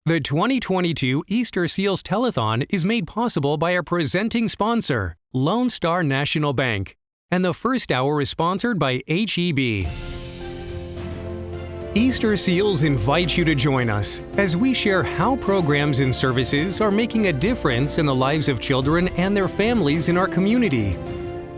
The 2022 Easterseals Telethon is made possible by our presenting sponsor, Lone Star National Bank. And the first hour is sponsored by HEB. Easterseals invites you to join us as we share how programs and services are making a difference in the lives of children and their families in our community.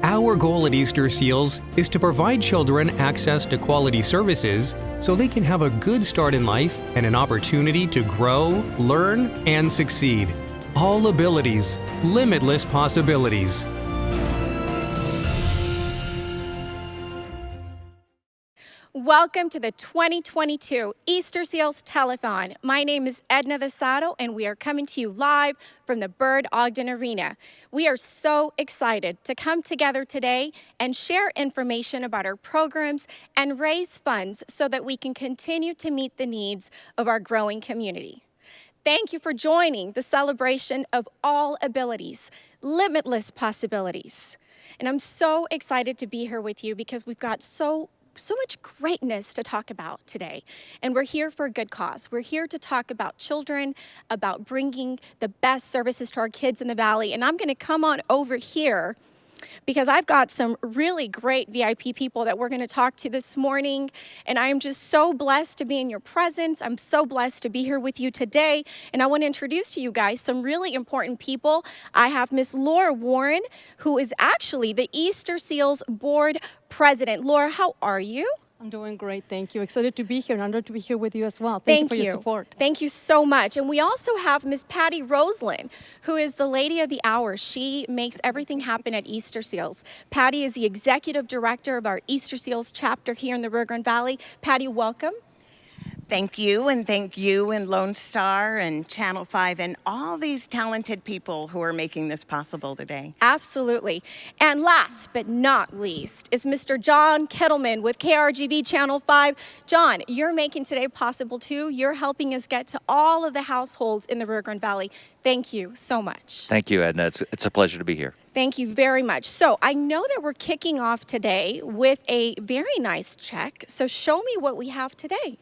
Our goal at Easterseals is to provide children access to quality services so they can have a good start in life and an opportunity to grow, learn, and succeed. All abilities, limitless possibilities. Welcome to the 2022 Easterseals Telethon. My name is Edna Vesado, and we are coming to you live from the Bird Ogden Arena. We are so excited to come together today and share information about our programs and raise funds so that we can continue to meet the needs of our growing community. Thank you for joining the celebration of all abilities, limitless possibilities. And I'm so excited to be here with you because we've got so much greatness to talk about today. And we're here for a good cause. We're here to talk about children, about bringing the best services to our kids in the Valley. And I'm going to come on over here because I've got some really great VIP people that we're going to talk to this morning. And I am just so blessed to be in your presence. I'm so blessed to be here with you today. And I want to introduce to you guys some really important people. I have Miss Laura Warren, who is actually the Easterseals Board President. Laura, how are you? I'm doing great, thank you. Excited to be here and honored to be here with you as well. Thank you for your support. Thank you so much. And we also have Miss Patty Roseland, who is the lady of the hour. She makes everything happen at Easterseals. Patty is the executive director of our Easterseals chapter here in the Rio Grande Valley. Patty, welcome. Thank you and Lone Star and Channel 5 and all these talented people who are making this possible today. Absolutely. And last but not least is Mr. John Kettleman with KRGV Channel 5. John, you're making today possible too. You're helping us get to all of the households in the Rio Grande Valley. Thank you so much. Thank you, Edna. It's a pleasure to be here. Thank you very much. So I know that we're kicking off today with a very nice check. So show me what we have today.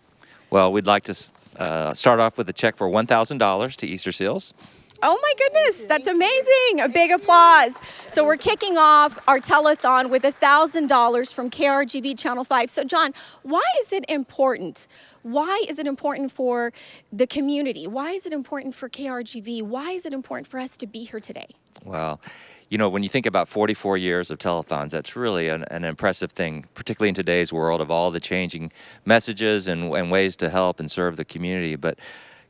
Well, we'd like to start off with a check for $1,000 to Easterseals. Oh my goodness, that's amazing. A big applause. So we're kicking off our telethon with $1,000 from KRGV Channel 5. So John, why is it important? Why is it important for the community? Why is it important for KRGV? Why is it important for us to be here today? Well, you know, when you think about 44 years of telethons, that's really an impressive thing, particularly in today's world of all the changing messages and ways to help and serve the community. But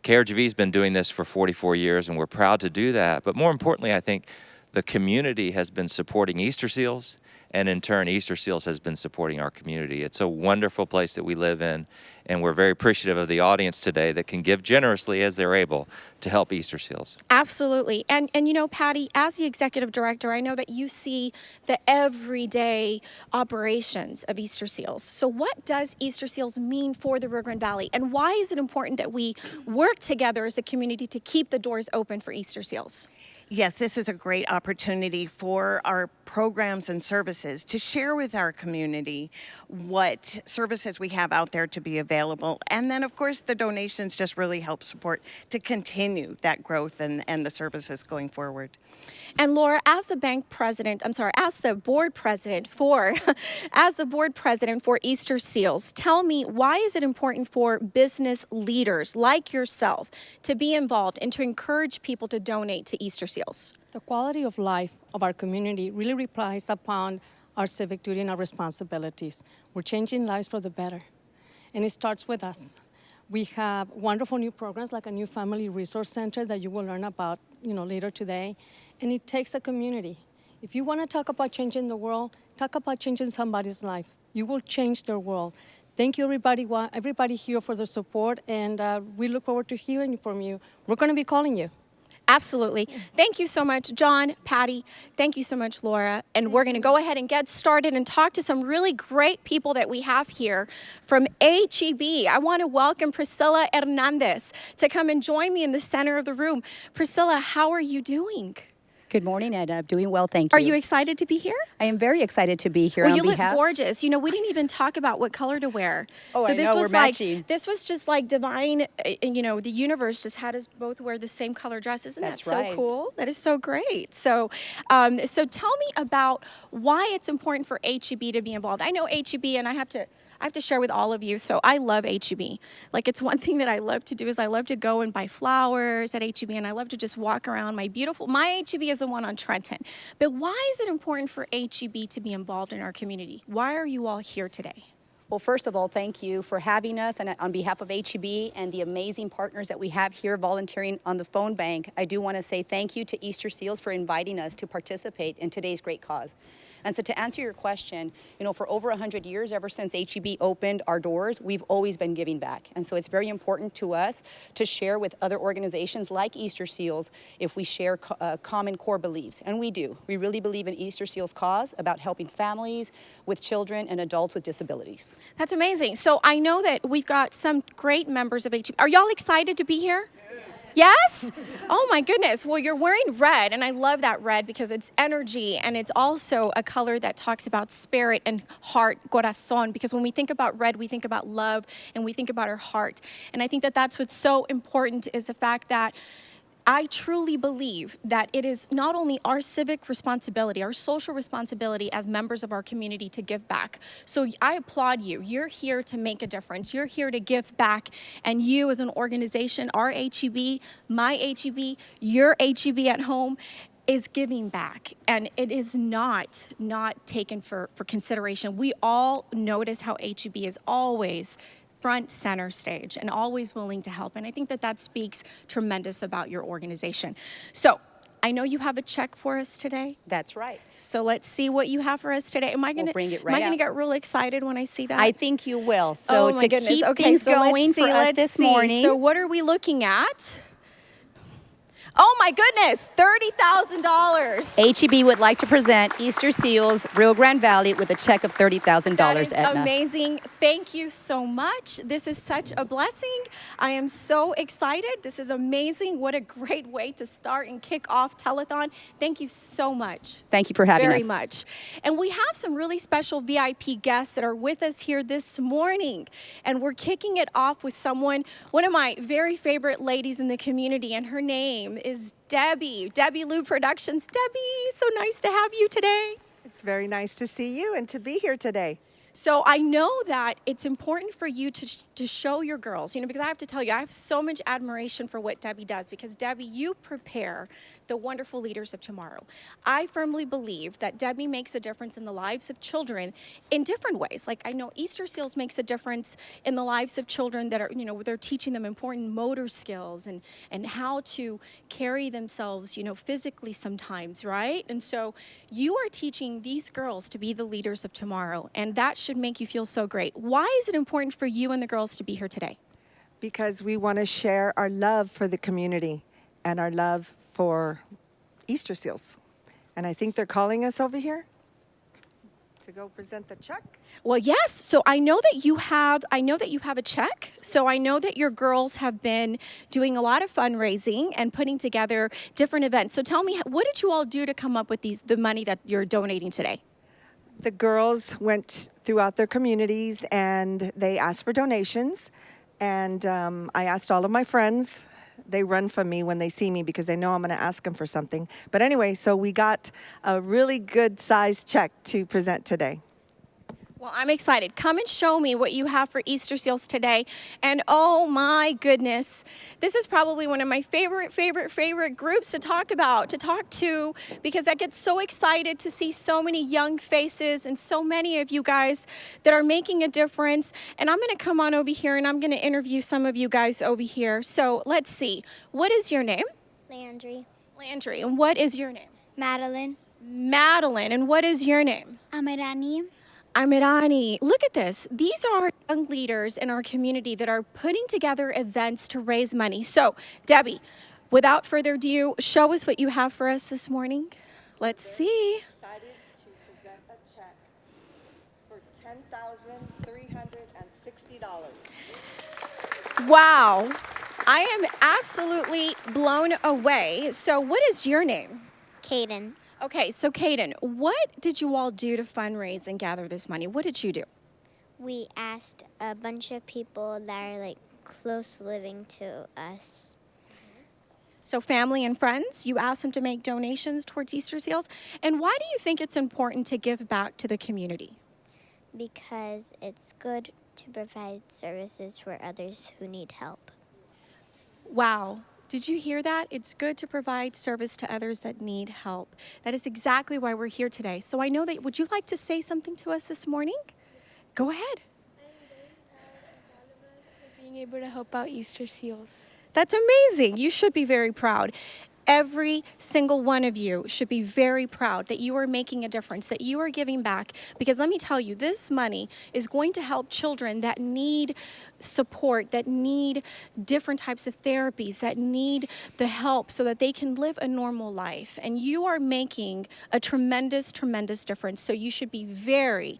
KRGV has been doing this for 44 years, and we're proud to do that. But more importantly, I think the community has been supporting Easterseals, and in turn, Easterseals has been supporting our community. It's a wonderful place that we live in, and we're very appreciative of the audience today that can give generously as they're able to help Easterseals. Absolutely. And you know, Patty, as the executive director, I know that you see the everyday operations of Easterseals. So what does Easterseals mean for the Rio Grande Valley? And why is it important that we work together as a community to keep the doors open for Easterseals? Yes, this is a great opportunity for our programs and services to share with our community what services we have out there to be available. And then, of course, the donations just really help support to continue that growth and the services going forward. And Laura, as the board president for Easterseals, tell me, why is it important for business leaders like yourself to be involved and to encourage people to donate to Easterseals? The quality of life of our community really relies upon our civic duty and our responsibilities. We're changing lives for the better, and it starts with us. We have wonderful new programs like a new family resource center that you will learn about, later today. And it takes a community. If you want to talk about changing the world, talk about changing somebody's life. You will change their world. Thank you, everybody here for the support, and we look forward to hearing from you. We're going to be calling you. Absolutely. Thank you so much, John, Patty. Thank you so much, Laura. And we're going to go ahead and get started and talk to some really great people that we have here from HEB. I want to welcome Priscilla Hernandez to come and join me in the center of the room. Priscilla, how are you doing? Good morning, Ed. I'm doing well, thank you. Are you excited to be here? I am very excited to be here Well, on you look behalf. gorgeous. You know, we didn't even talk about what color to wear. Oh, so I this know, was we're like matching. this was just like divine. You know, the universe just had us both wear the same color dress. Isn't That's that right. so cool? That is so great. So, so tell me about why it's important for HEB to be involved. I know HEB, and I have to share with all of you. So I love HEB. Like, it's one thing that I love to do is I love to go and buy flowers at HEB, and I love to just walk around my HEB is the one on Trenton. But why is it important for HEB to be involved in our community? Why are you all here today? Well, first of all, thank you for having us. And on behalf of HEB and the amazing partners that we have here volunteering on the phone bank, I do want to say thank you to Easterseals for inviting us to participate in today's great cause. And so to answer your question, you know, for over 100 years, ever since HEB opened our doors, we've always been giving back. And so it's very important to us to share with other organizations like Easterseals if we share common core beliefs. And we do. We really believe in Easterseals' cause about helping families with children and adults with disabilities. That's amazing. So I know that we've got some great members of HEB. Are y'all excited to be here? Yes? Oh my goodness. Well, you're wearing red, and I love that red because it's energy, and it's also a color that talks about spirit and heart, corazón, because when we think about red, we think about love, and we think about our heart. And I think that that's what's so important is the fact that I truly believe that it is not only our civic responsibility, our social responsibility as members of our community to give back. So I applaud you. You're here to make a difference. You're here to give back. And you as an organization, our HEB, my HEB, your HEB at home, is giving back, and it is not taken for consideration. We all notice how HEB is always front center stage and always willing to help. And I think that that speaks tremendous about your organization. So I know you have a check for us today. That's right. So let's see what you have for us today. Am I going bring it right to out. get real excited when I see that? I think you will. Oh So my to goodness. keep Okay, things so going let's see, for us let's this see. morning. So what are we looking at? Oh my goodness, $30,000. HEB would like to present Easterseals Rio Grande Valley with a check of $30,000, That is Edna. amazing. Thank you so much. This is such a blessing. I am so excited. This is amazing. What a great way to start and kick off Telethon. Thank you so much. Thank you for having us. Very much. And we have some really special VIP guests that are with us here this morning. And we're kicking it off with one of my very favorite ladies in the community, and her name is Debbie Lou Productions. Debbie, so nice to have you today. It's very nice to see you and to be here today. So I know that it's important for you to show your girls, you know, because I have to tell you, I have so much admiration for what Debbie does, because Debbie, you prepare the wonderful leaders of tomorrow. I firmly believe that Debbie makes a difference in the lives of children in different ways. Like, I know Easterseals makes a difference in the lives of children that are, you know, they're teaching them important motor skills and how to carry themselves, you know, physically sometimes, right? And so you are teaching these girls to be the leaders of tomorrow, and that should make you feel so great. Why is it important for you and the girls to be here today? Because we want to share our love for the community and our love for Easterseals. And I think they're calling us over here to go present the check. Well, yes. So I know that you have a check. So I know that your girls have been doing a lot of fundraising and putting together different events. So tell me, what did you all do to come up with the money that you're donating today? The girls went throughout their communities and they asked for donations. And I asked all of my friends. They run from me when they see me because they know I'm going to ask them for something. But anyway, so we got a really good sized check to present today. Well, I'm excited. Come and show me what you have for Easterseals today. And oh my goodness, this is probably one of my favorite groups to talk to, because I get so excited to see so many young faces and so many of you guys that are making a difference. And I'm going to come on over here and I'm going to interview some of you guys over here. So let's see. What is your name? Landry. Landry. And what is your name? Madeline. Madeline. And what is your name? Amirani. Amirani. Look at this. These are young leaders in our community that are putting together events to raise money. So, Debbie, without further ado, show us what you have for us this morning. Let's see. Excited to present a check for $10,360. Wow. I am absolutely blown away. So, what is your name? Caden. Okay, so Kaden, what did you all do to fundraise and gather this money? What did you do? We asked a bunch of people that are like close living to us So family and friends, you asked them to make donations towards Easterseals. And why do you think it's important to give back to the community? because it's good to provide services for others who need help. Wow. Did you hear that? It's good to provide service to others that need help. That is exactly why we're here today. So I know that, would you like to say something to us this morning? Go ahead. Being able to help out Easterseals. That's amazing. You should be very proud. Every single one of you should be very proud that you are making a difference, that you are giving back. Because let me tell you, this money is going to help children that need support, that need different types of therapies, that need the help so that they can live a normal life. And you are making a tremendous, tremendous difference. So you should be very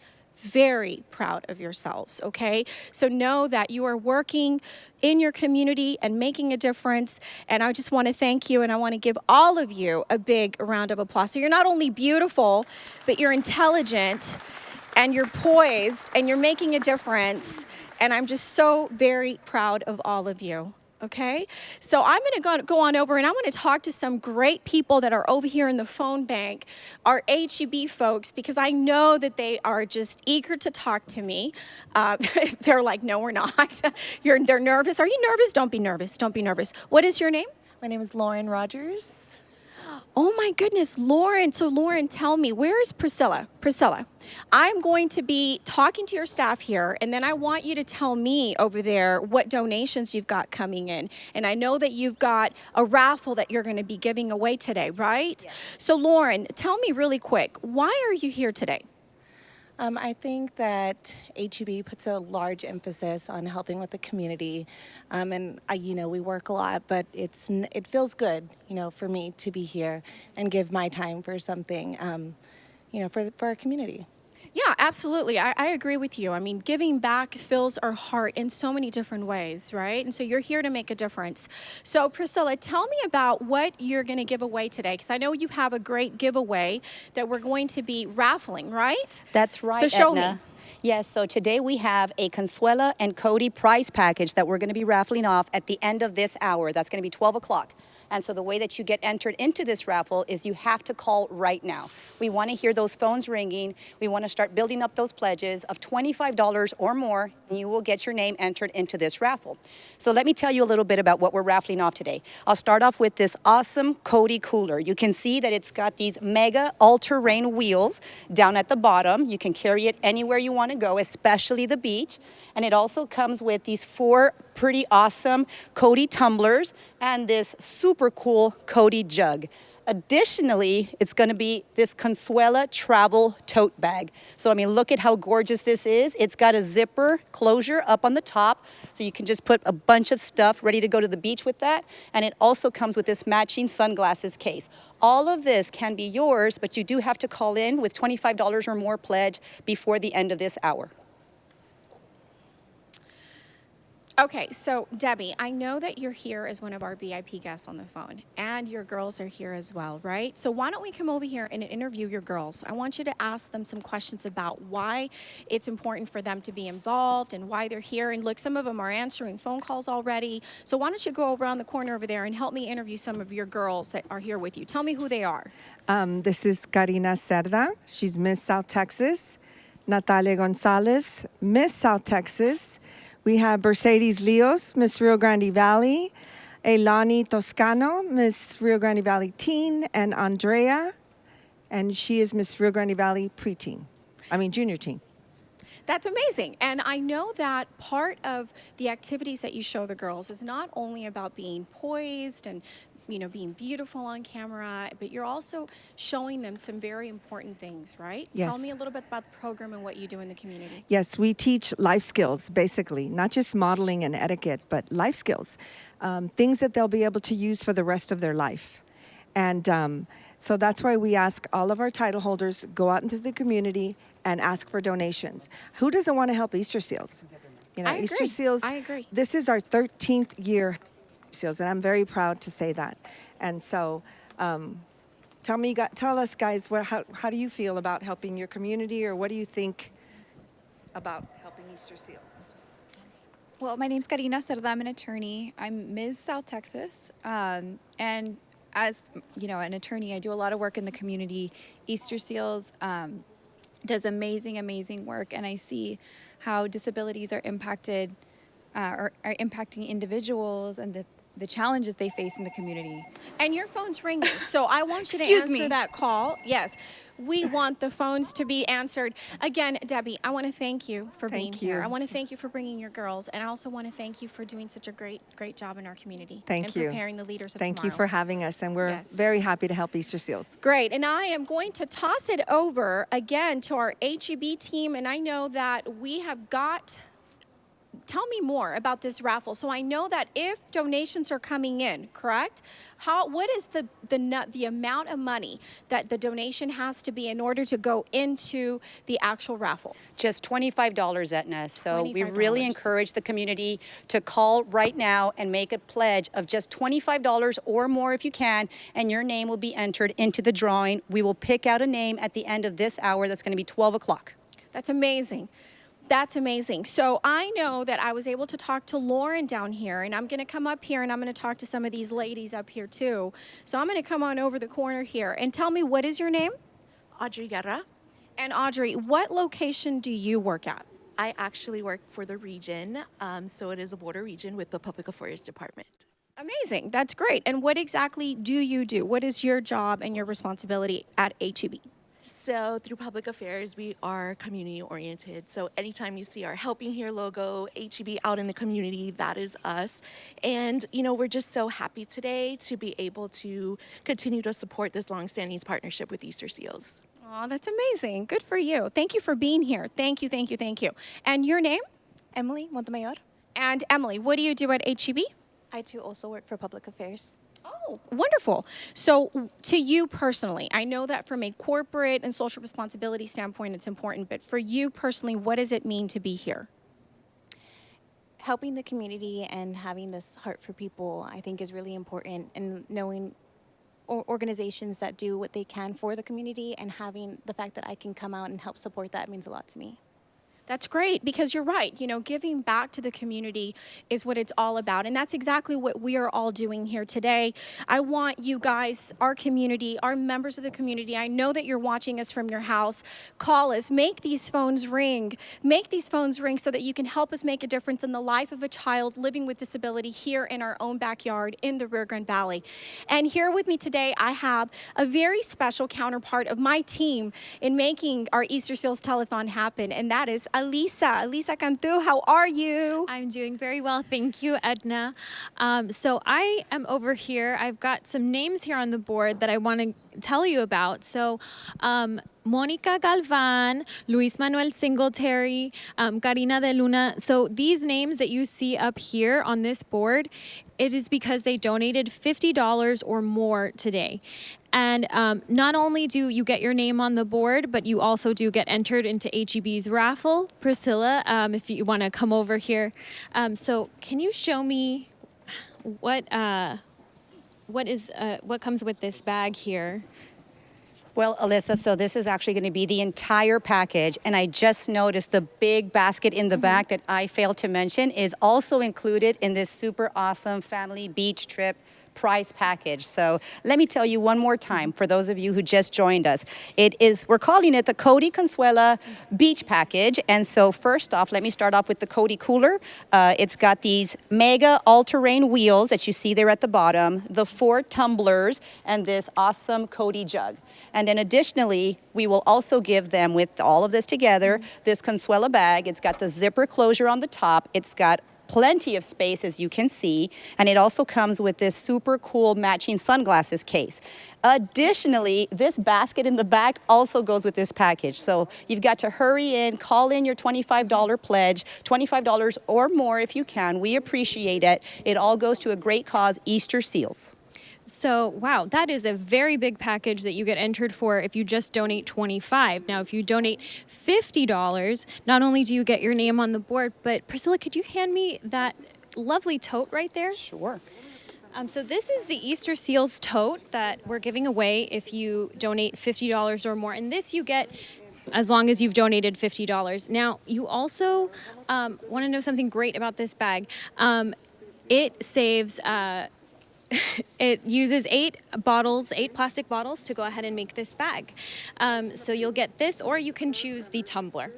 proud of yourselves, okay? So know that you are working in your community and making a difference. And I just want to thank you, and I want to give all of you a big round of applause. So you're not only beautiful, but you're intelligent and you're poised and you're making a difference. And I'm just so very proud of all of you. Okay, so I'm going to go on over and I want to talk to some great people that are over here in the phone bank, our HEB folks, because I know that they are just eager to talk to me. They're like, no, we're not. They're nervous. Are you nervous? Don't be nervous. Don't be nervous. What is your name? My name is Lauren Rogers. Oh my goodness, Lauren. So Lauren, tell me, where is Priscilla? Priscilla, I'm going to be talking to your staff here, and then I want you to tell me over there what donations you've got coming in. And I know that you've got a raffle that you're going to be giving away today, right? Yes. So Lauren, tell me really quick, why are you here today? I think that HEB puts a large emphasis on helping with the community, and we work a lot, but it feels good, for me to be here and give my time for something, for our community. Yeah, absolutely. I agree with you. I mean, giving back fills our heart in so many different ways, right? And so you're here to make a difference. So Priscilla, tell me about what you're going to give away today, because I know you have a great giveaway that we're going to be raffling, right? That's right, So show Edna. me. Yes, so today we have a Consuela and Cody prize package that we're going to be raffling off at the end of this hour. That's going to be 12 o'clock. And so the way that you get entered into this raffle is you have to call right now. We want to hear those phones ringing. We want to start building up those pledges of $25 or more, and you will get your name entered into this raffle. So let me tell you a little bit about what we're raffling off today. I'll start off with this awesome Cody cooler. You can see that it's got these mega all-terrain wheels down at the bottom. You can carry it anywhere you want to go, especially the beach. And it also comes with these 4 pretty awesome Cody tumblers and this super cool Cody jug. Additionally, it's going to be this Consuela travel tote bag. So, I mean, look at how gorgeous this is. It's got a zipper closure up on the top, so you can just put a bunch of stuff ready to go to the beach with that. And it also comes with this matching sunglasses case. All of this can be yours, but you do have to call in with $25 or more pledge before the end of this hour. Okay, so Debbie, I know that you're here as one of our VIP guests on the phone, and your girls are here as well, right? So why don't we come over here and interview your girls? I want you to ask them some questions about why it's important for them to be involved and why they're here. And look, some of them are answering phone calls already. So why don't you go around the corner over there and help me interview some of your girls that are here with you. Tell me who they are. This is Karina Cerda. She's Miss South Texas. Natalia Gonzalez, Miss South Texas. We have Mercedes Leos, Miss Rio Grande Valley, Elani Toscano, Miss Rio Grande Valley Teen, and Andrea, and she is Miss Rio Grande Valley Junior Teen. That's amazing. And I know that part of the activities that you show the girls is not only about being poised and being beautiful on camera, but you're also showing them some very important things, right? Yes. Tell me a little bit about the program and what you do in the community. Yes, we teach life skills, basically, not just modeling and etiquette, but life skills, things that they'll be able to use for the rest of their life. And so that's why we ask all of our title holders, go out into the community and ask for donations. Who doesn't want to help Easterseals? I agree. Easterseals, I agree. This is our 13th year, and I'm very proud to say that. And so Tell us, guys, how do you feel about helping your community, or what do you think about helping Easterseals? Well, my name's Karina Cerda. I'm an attorney. I'm Ms. South Texas. And as, an attorney, I do a lot of work in the community. Easterseals does amazing work, and I see how disabilities are impacted or are impacting individuals and the challenges they face in the community. And your phone's ringing, so I want you to Excuse answer me. that call. Yes, we want the phones to be answered. Again, Debbie, I want to thank you for being here. you. I want to thank you for bringing your girls, and I also want to thank you for doing such a great job in our community. Thank and you. preparing the leaders of Thank tomorrow. you for having us, and we're Yes. very happy to help Easterseals. Great, and I am going to toss it over again to our HEB team, and I know that we have got. Tell me more about this raffle. So I know that if donations are coming in, correct? What is the amount of money that the donation has to be in order to go into the actual raffle? Just $25, Etna. So we $25. really encourage the community to call right now and make a pledge of just $25 or more if you can, and your name will be entered into the drawing. We will pick out a name at the end of this hour. That's going to be 12 o'clock. That's amazing. That's amazing. So I know that I was able to talk to Lauren down here, and I'm going to come up here and I'm going to talk to some of these ladies up here too. So I'm going to come on over the corner here and tell me, what is your name? Audrey Guerra. And Audrey, what location do you work at? I actually work for the region, so it is a border region with the Public Affairs Department. Amazing. That's great. And what exactly do you do? What is your job and your responsibility at HEB? So through Public Affairs, we are community oriented. So anytime you see our Helping Here logo, HEB out in the community, that is us. And, we're just so happy today to be able to continue to support this longstanding partnership with Easterseals. Oh, that's amazing. Good for you. Thank you for being here. Thank you. And your name? Emily Montemayor. And Emily, what do you do at HEB? I too also work for Public Affairs. Oh, wonderful. So to you personally, I know that from a corporate and social responsibility standpoint, it's important, but for you personally, what does it mean to be here? Helping the community and having this heart for people, I think, is really important, and knowing organizations that do what they can for the community, and having the fact that I can come out and help support that means a lot to me. That's great, because you're right. Giving back to the community is what it's all about. And that's exactly what we are all doing here today. I want you guys, our community, our members of the community, I know that you're watching us from your house. Call us, make these phones ring. Make these phones ring so that you can help us make a difference in the life of a child living with disability here in our own backyard in the Rio Grande Valley. And here with me today, I have a very special counterpart of my team in making our Easterseals Telethon happen, and that is Elisa Cantu. How are you? I'm doing very well, thank you, Edna. So I am over here. I've got some names here on the board that I want to tell you about. So Monica Galvan, Luis Manuel Singletary, Karina de Luna. So these names that you see up here on this board, it is because they donated $50 or more today. And not only do you get your name on the board, but you also do get entered into HEB's raffle. Priscilla, if you want to come over here. So can you show me what comes with this bag here? Well, Alyssa, so this is actually going to be the entire package, and I just noticed the big basket in the back that I failed to mention is also included in this super awesome family beach trip prize package. So let me tell you one more time for those of you who just joined us. We're calling it the Cody Consuela Beach Package. And so first off, let me start off with the Cody Cooler. It's got these mega all-terrain wheels that you see there at the bottom, the 4 tumblers, and this awesome Cody jug. And then additionally, we will also give them, with all of this together, this Consuela bag. It's got the zipper closure on the top. It's got plenty of space, as you can see, and it also comes with this super cool matching sunglasses case. Additionally, this basket in the back also goes with this package. So you've got to hurry in, call in your $25 pledge, $25 or more if you can. We appreciate it. It all goes to a great cause, Easterseals. So, wow, that is a very big package that you get entered for if you just donate $25. Now, if you donate $50, not only do you get your name on the board, but Priscilla, could you hand me that lovely tote right there? Sure. So this is the Easterseals tote that we're giving away if you donate $50 or more. And this you get as long as you've donated $50. Now, you also want to know something great about this bag. It saves... It uses 8 plastic bottles to go ahead and make this bag. So you'll get this, or you can choose the tumbler.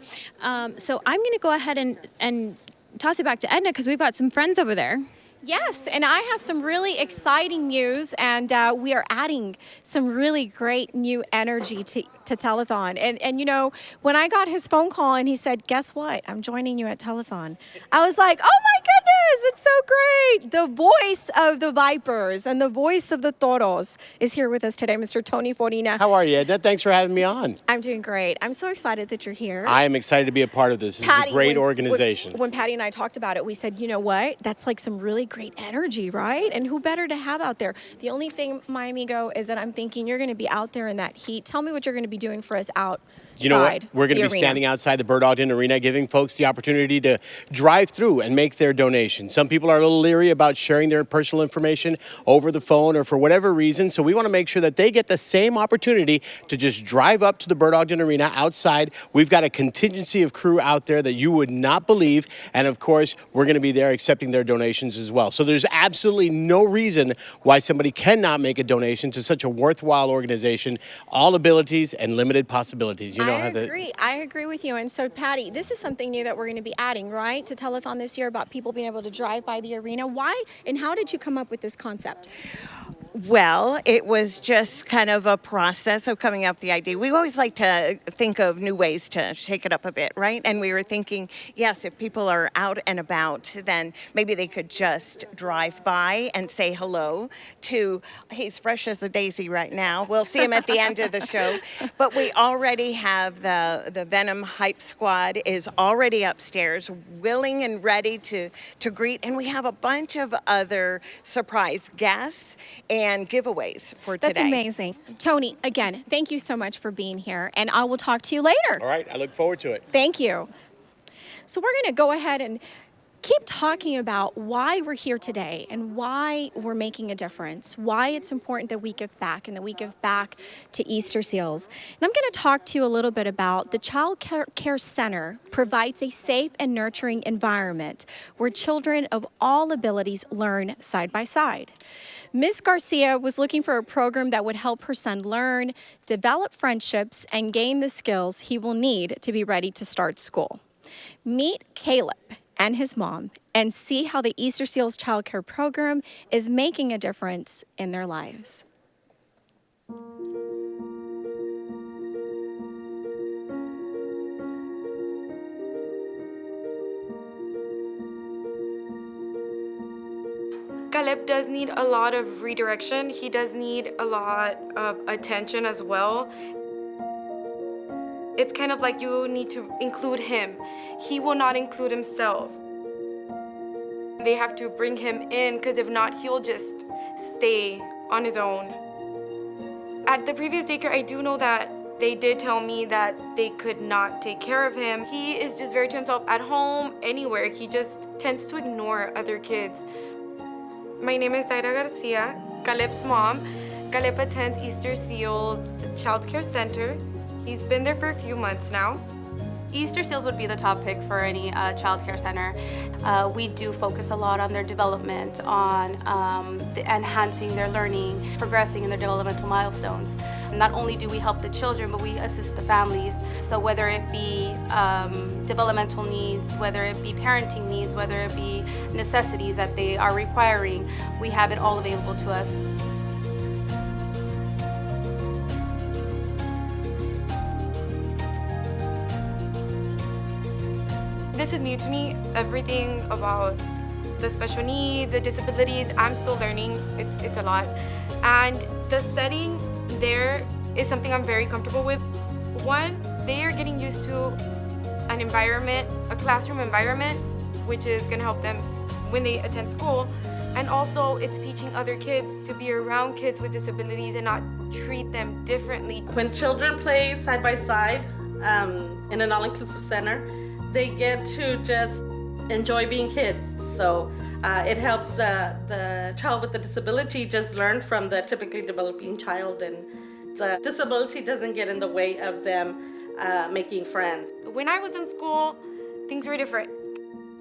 So I'm going to go ahead and toss it back to Edna because we've got some friends over there. Yes, and I have some really exciting news, and we are adding some really great new energy to Telethon. And you know, when I got his phone call and he said, guess what? I'm joining you at Telethon. I was like, oh my goodness, it's so great. The voice of the Vipers and the voice of the Toros is here with us today, Mr. Tony Forina. How are you, Edna? Thanks for having me on. I'm doing great. I'm so excited that you're here. I am excited to be a part of this. This is a great organization. When Patty and I talked about it, we said, you know what? That's like some really great energy, right? And who better to have out there? The only thing, my amigo, is that I'm thinking you're going to be out there in that heat. Tell me what you're going to be doing for us out. You know what? We're going to be standing outside the Bird Ogden Arena, giving folks the opportunity to drive through and make their donation. Some people are a little leery about sharing their personal information over the phone or for whatever reason, so we want to make sure that they get the same opportunity to just drive up to the Bird Ogden Arena outside. We've got a contingency of crew out there that you would not believe, and of course, we're going to be there accepting their donations as well. So there's absolutely no reason why somebody cannot make a donation to such a worthwhile organization. All abilities and limited possibilities. You know, I agree with you. And so, Patty, this is something new that we're going to be adding, right, to Telethon this year about people being able to drive by the arena. Why and how did you come up with this concept? Well, it was just kind of a process of coming up with the idea. We always like to think of new ways to shake it up a bit, right? And we were thinking, yes, if people are out and about, then maybe they could just drive by and say hello to, he's fresh as a daisy right now. We'll see him at the end of the show. But we already have the Venom Hype Squad is already upstairs, willing and ready to greet. And we have a bunch of other surprise guests and giveaways for today. That's amazing. Tony, again, thank you so much for being here, and I will talk to you later. All right, I look forward to it. Thank you. So we're going to go ahead and keep talking about why we're here today and why we're making a difference, why it's important that we give back and that we give back to Easterseals. And I'm going to talk to you a little bit about the Child Care Center provides a safe and nurturing environment where children of all abilities learn side by side. Ms. Garcia was looking for a program that would help her son learn, develop friendships, and gain the skills he will need to be ready to start school. Meet Caleb and his mom and see how the Easterseals Child Care Program is making a difference in their lives. Caleb does need a lot of redirection. He does need a lot of attention as well. It's kind of like you need to include him. He will not include himself. They have to bring him in because if not, he'll just stay on his own. At the previous daycare, I do know that they did tell me that they could not take care of him. He is just very to himself at home, anywhere. He just tends to ignore other kids. My name is Daira Garcia, Caleb's mom. Caleb attends Easterseals Child Care Center. He's been there for a few months now. Easterseals would be the top pick for any child care center. We do focus a lot on their development, on enhancing their learning, progressing in their developmental milestones. Not only do we help the children, but we assist the families. So whether it be developmental needs, whether it be parenting needs, whether it be necessities that they are requiring, we have it all available to us. This is new to me. Everything about the special needs, the disabilities, I'm still learning. It's a lot. And the setting there is something I'm very comfortable with. One, they are getting used to an environment, a classroom environment, which is gonna help them when they attend school. And also it's teaching other kids to be around kids with disabilities and not treat them differently. When children play side by side in an all-inclusive center, they get to just enjoy being kids. So It helps the child with the disability just learn from the typically developing child, and the disability doesn't get in the way of them making friends. When I was in school, things were different.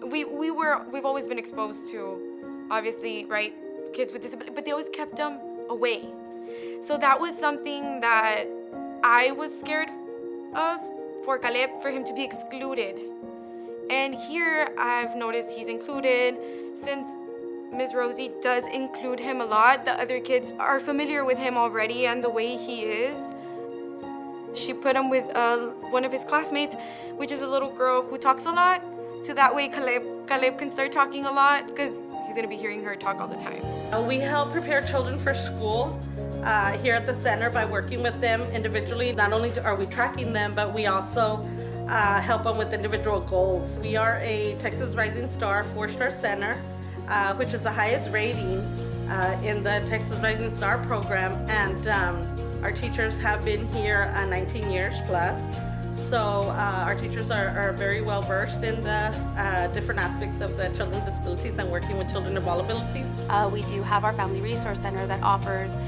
We've always been exposed to, obviously, right, kids with disability, but they always kept them away. So that was something that I was scared of for Caleb, for him to be excluded. And here I've noticed he's included. Since Ms. Rosie does include him a lot, the other kids are familiar with him already and the way he is. She put him with one of his classmates, which is a little girl who talks a lot. So that way Caleb can start talking a lot, because he's gonna be hearing her talk all the time. We help prepare children for school here at the center by working with them individually. Not only are we tracking them, but we also help them with individual goals. We are a Texas Rising Star 4-star center, which is the highest rating in the Texas Rising Star program, and our teachers have been here 19 years plus. So our teachers are very well versed in the different aspects of the children with disabilities and working with children of all abilities. We do have our Family Resource Center that offers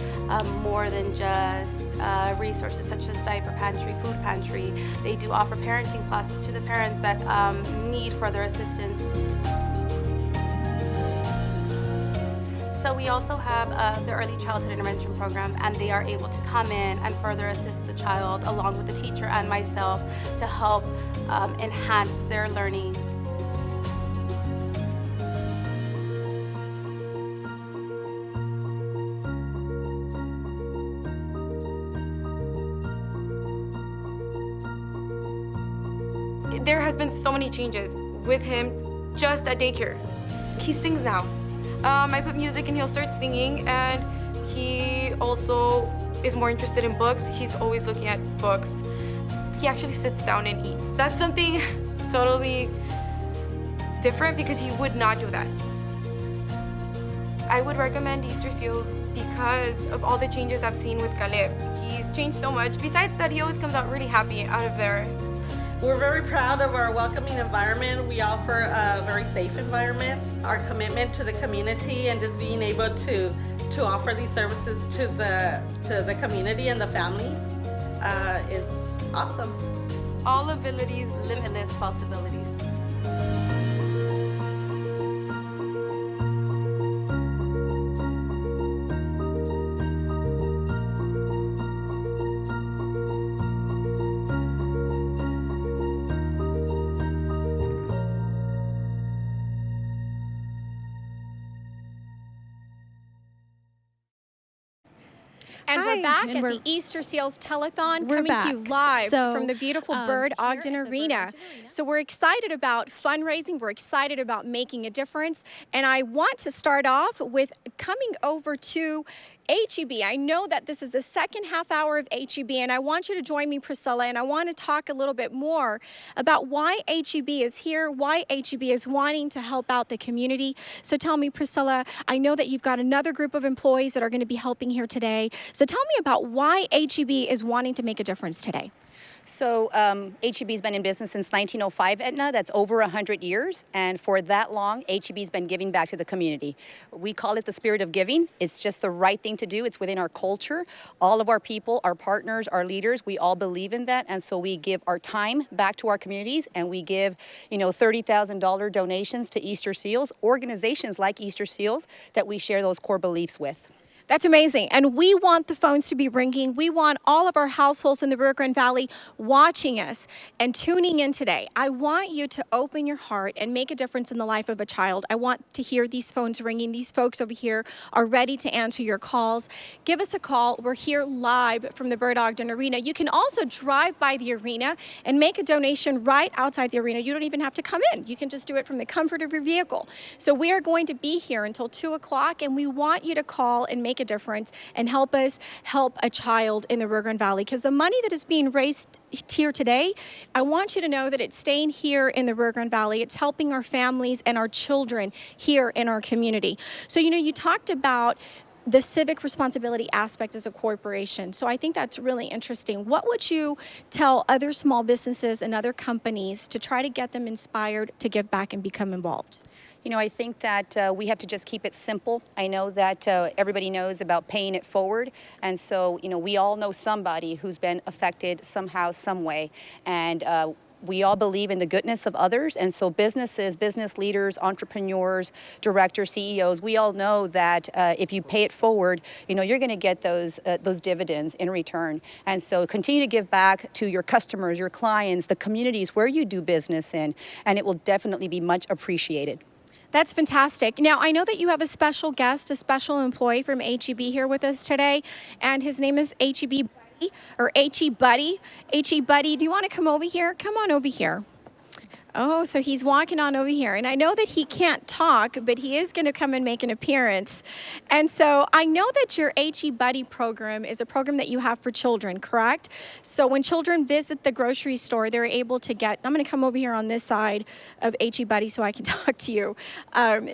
more than just resources such as diaper pantry, food pantry. They do offer parenting classes to the parents that need further assistance. So we also have the Early Childhood Intervention Program, and they are able to come in and further assist the child along with the teacher and myself to help enhance their learning. There has been so many changes with him just at daycare. He sings now. I put music and he'll start singing, and he also is more interested in books. He's always looking at books. He actually sits down and eats. That's something totally different, because he would not do that. I would recommend Easterseals because of all the changes I've seen with Caleb. He's changed so much. Besides that, he always comes out really happy out of there. We're very proud of our welcoming environment. We offer a very safe environment. Our commitment to the community and just being able to offer these services to the community and the families is awesome. All abilities, limitless possibilities. And Hi, we're back and at we're- the Easterseals Telethon, We're coming to you back. live So, from the beautiful Bird Ogden Arena. So we're excited about fundraising. We're excited about making a difference. And I want to start off with coming over to HEB. I know that this is the second half hour of HEB, and I want you to join me, Priscilla, and I want to talk a little bit more about why HEB is here, why HEB is wanting to help out the community. So tell me, Priscilla, I know that you've got another group of employees that are going to be helping here today. So tell me about why HEB is wanting to make a difference today. So HEB's been in business since 1905, Edna. That's over 100 years. And for that long, HEB's been giving back to the community. We call it the spirit of giving. It's just the right thing to do. It's within our culture. All of our people, our partners, our leaders, we all believe in that. And so we give our time back to our communities, and we give, $30,000 donations to Easterseals, organizations like Easterseals that we share those core beliefs with. That's amazing. And we want the phones to be ringing. We want all of our households in the Rio Grande Valley watching us and tuning in today. I want you to open your heart and make a difference in the life of a child. I want to hear these phones ringing. These folks over here are ready to answer your calls. Give us a call. We're here live from the Bird Ogden Arena. You can also drive by the arena and make a donation right outside the arena. You don't even have to come in. You can just do it from the comfort of your vehicle. So we are going to be here until 2 o'clock, and we want you to call and make a difference and help us help a child in the Rio Grande Valley, because the money that is being raised here today, I want you to know that it's staying here in the Rio Grande Valley. It's helping our families and our children here in our community. So, you talked about the civic responsibility aspect as a corporation. So I think that's really interesting. What would you tell other small businesses and other companies to try to get them inspired to give back and become involved? You know, I think that we have to just keep it simple. I know that everybody knows about paying it forward. And so, you know, we all know somebody who's been affected somehow, some way. And we all believe in the goodness of others. And so businesses, business leaders, entrepreneurs, directors, CEOs, we all know that if you pay it forward, you know, you're going to get those dividends in return. And so continue to give back to your customers, your clients, the communities where you do business in, and it will definitely be much appreciated. That's fantastic. Now, I know that you have a special guest, a special employee from HEB here with us today, and his name is HEB Buddy, or HE Buddy. HE Buddy, do you want to come over here? Come on over here. Oh, so he's walking on over here. And I know that he can't talk, but he is going to come and make an appearance. And so I know that your HE Buddy program is a program that you have for children, correct? So when children visit the grocery store, they're able to get, I'm going to come over here on this side of HE Buddy so I can talk to you.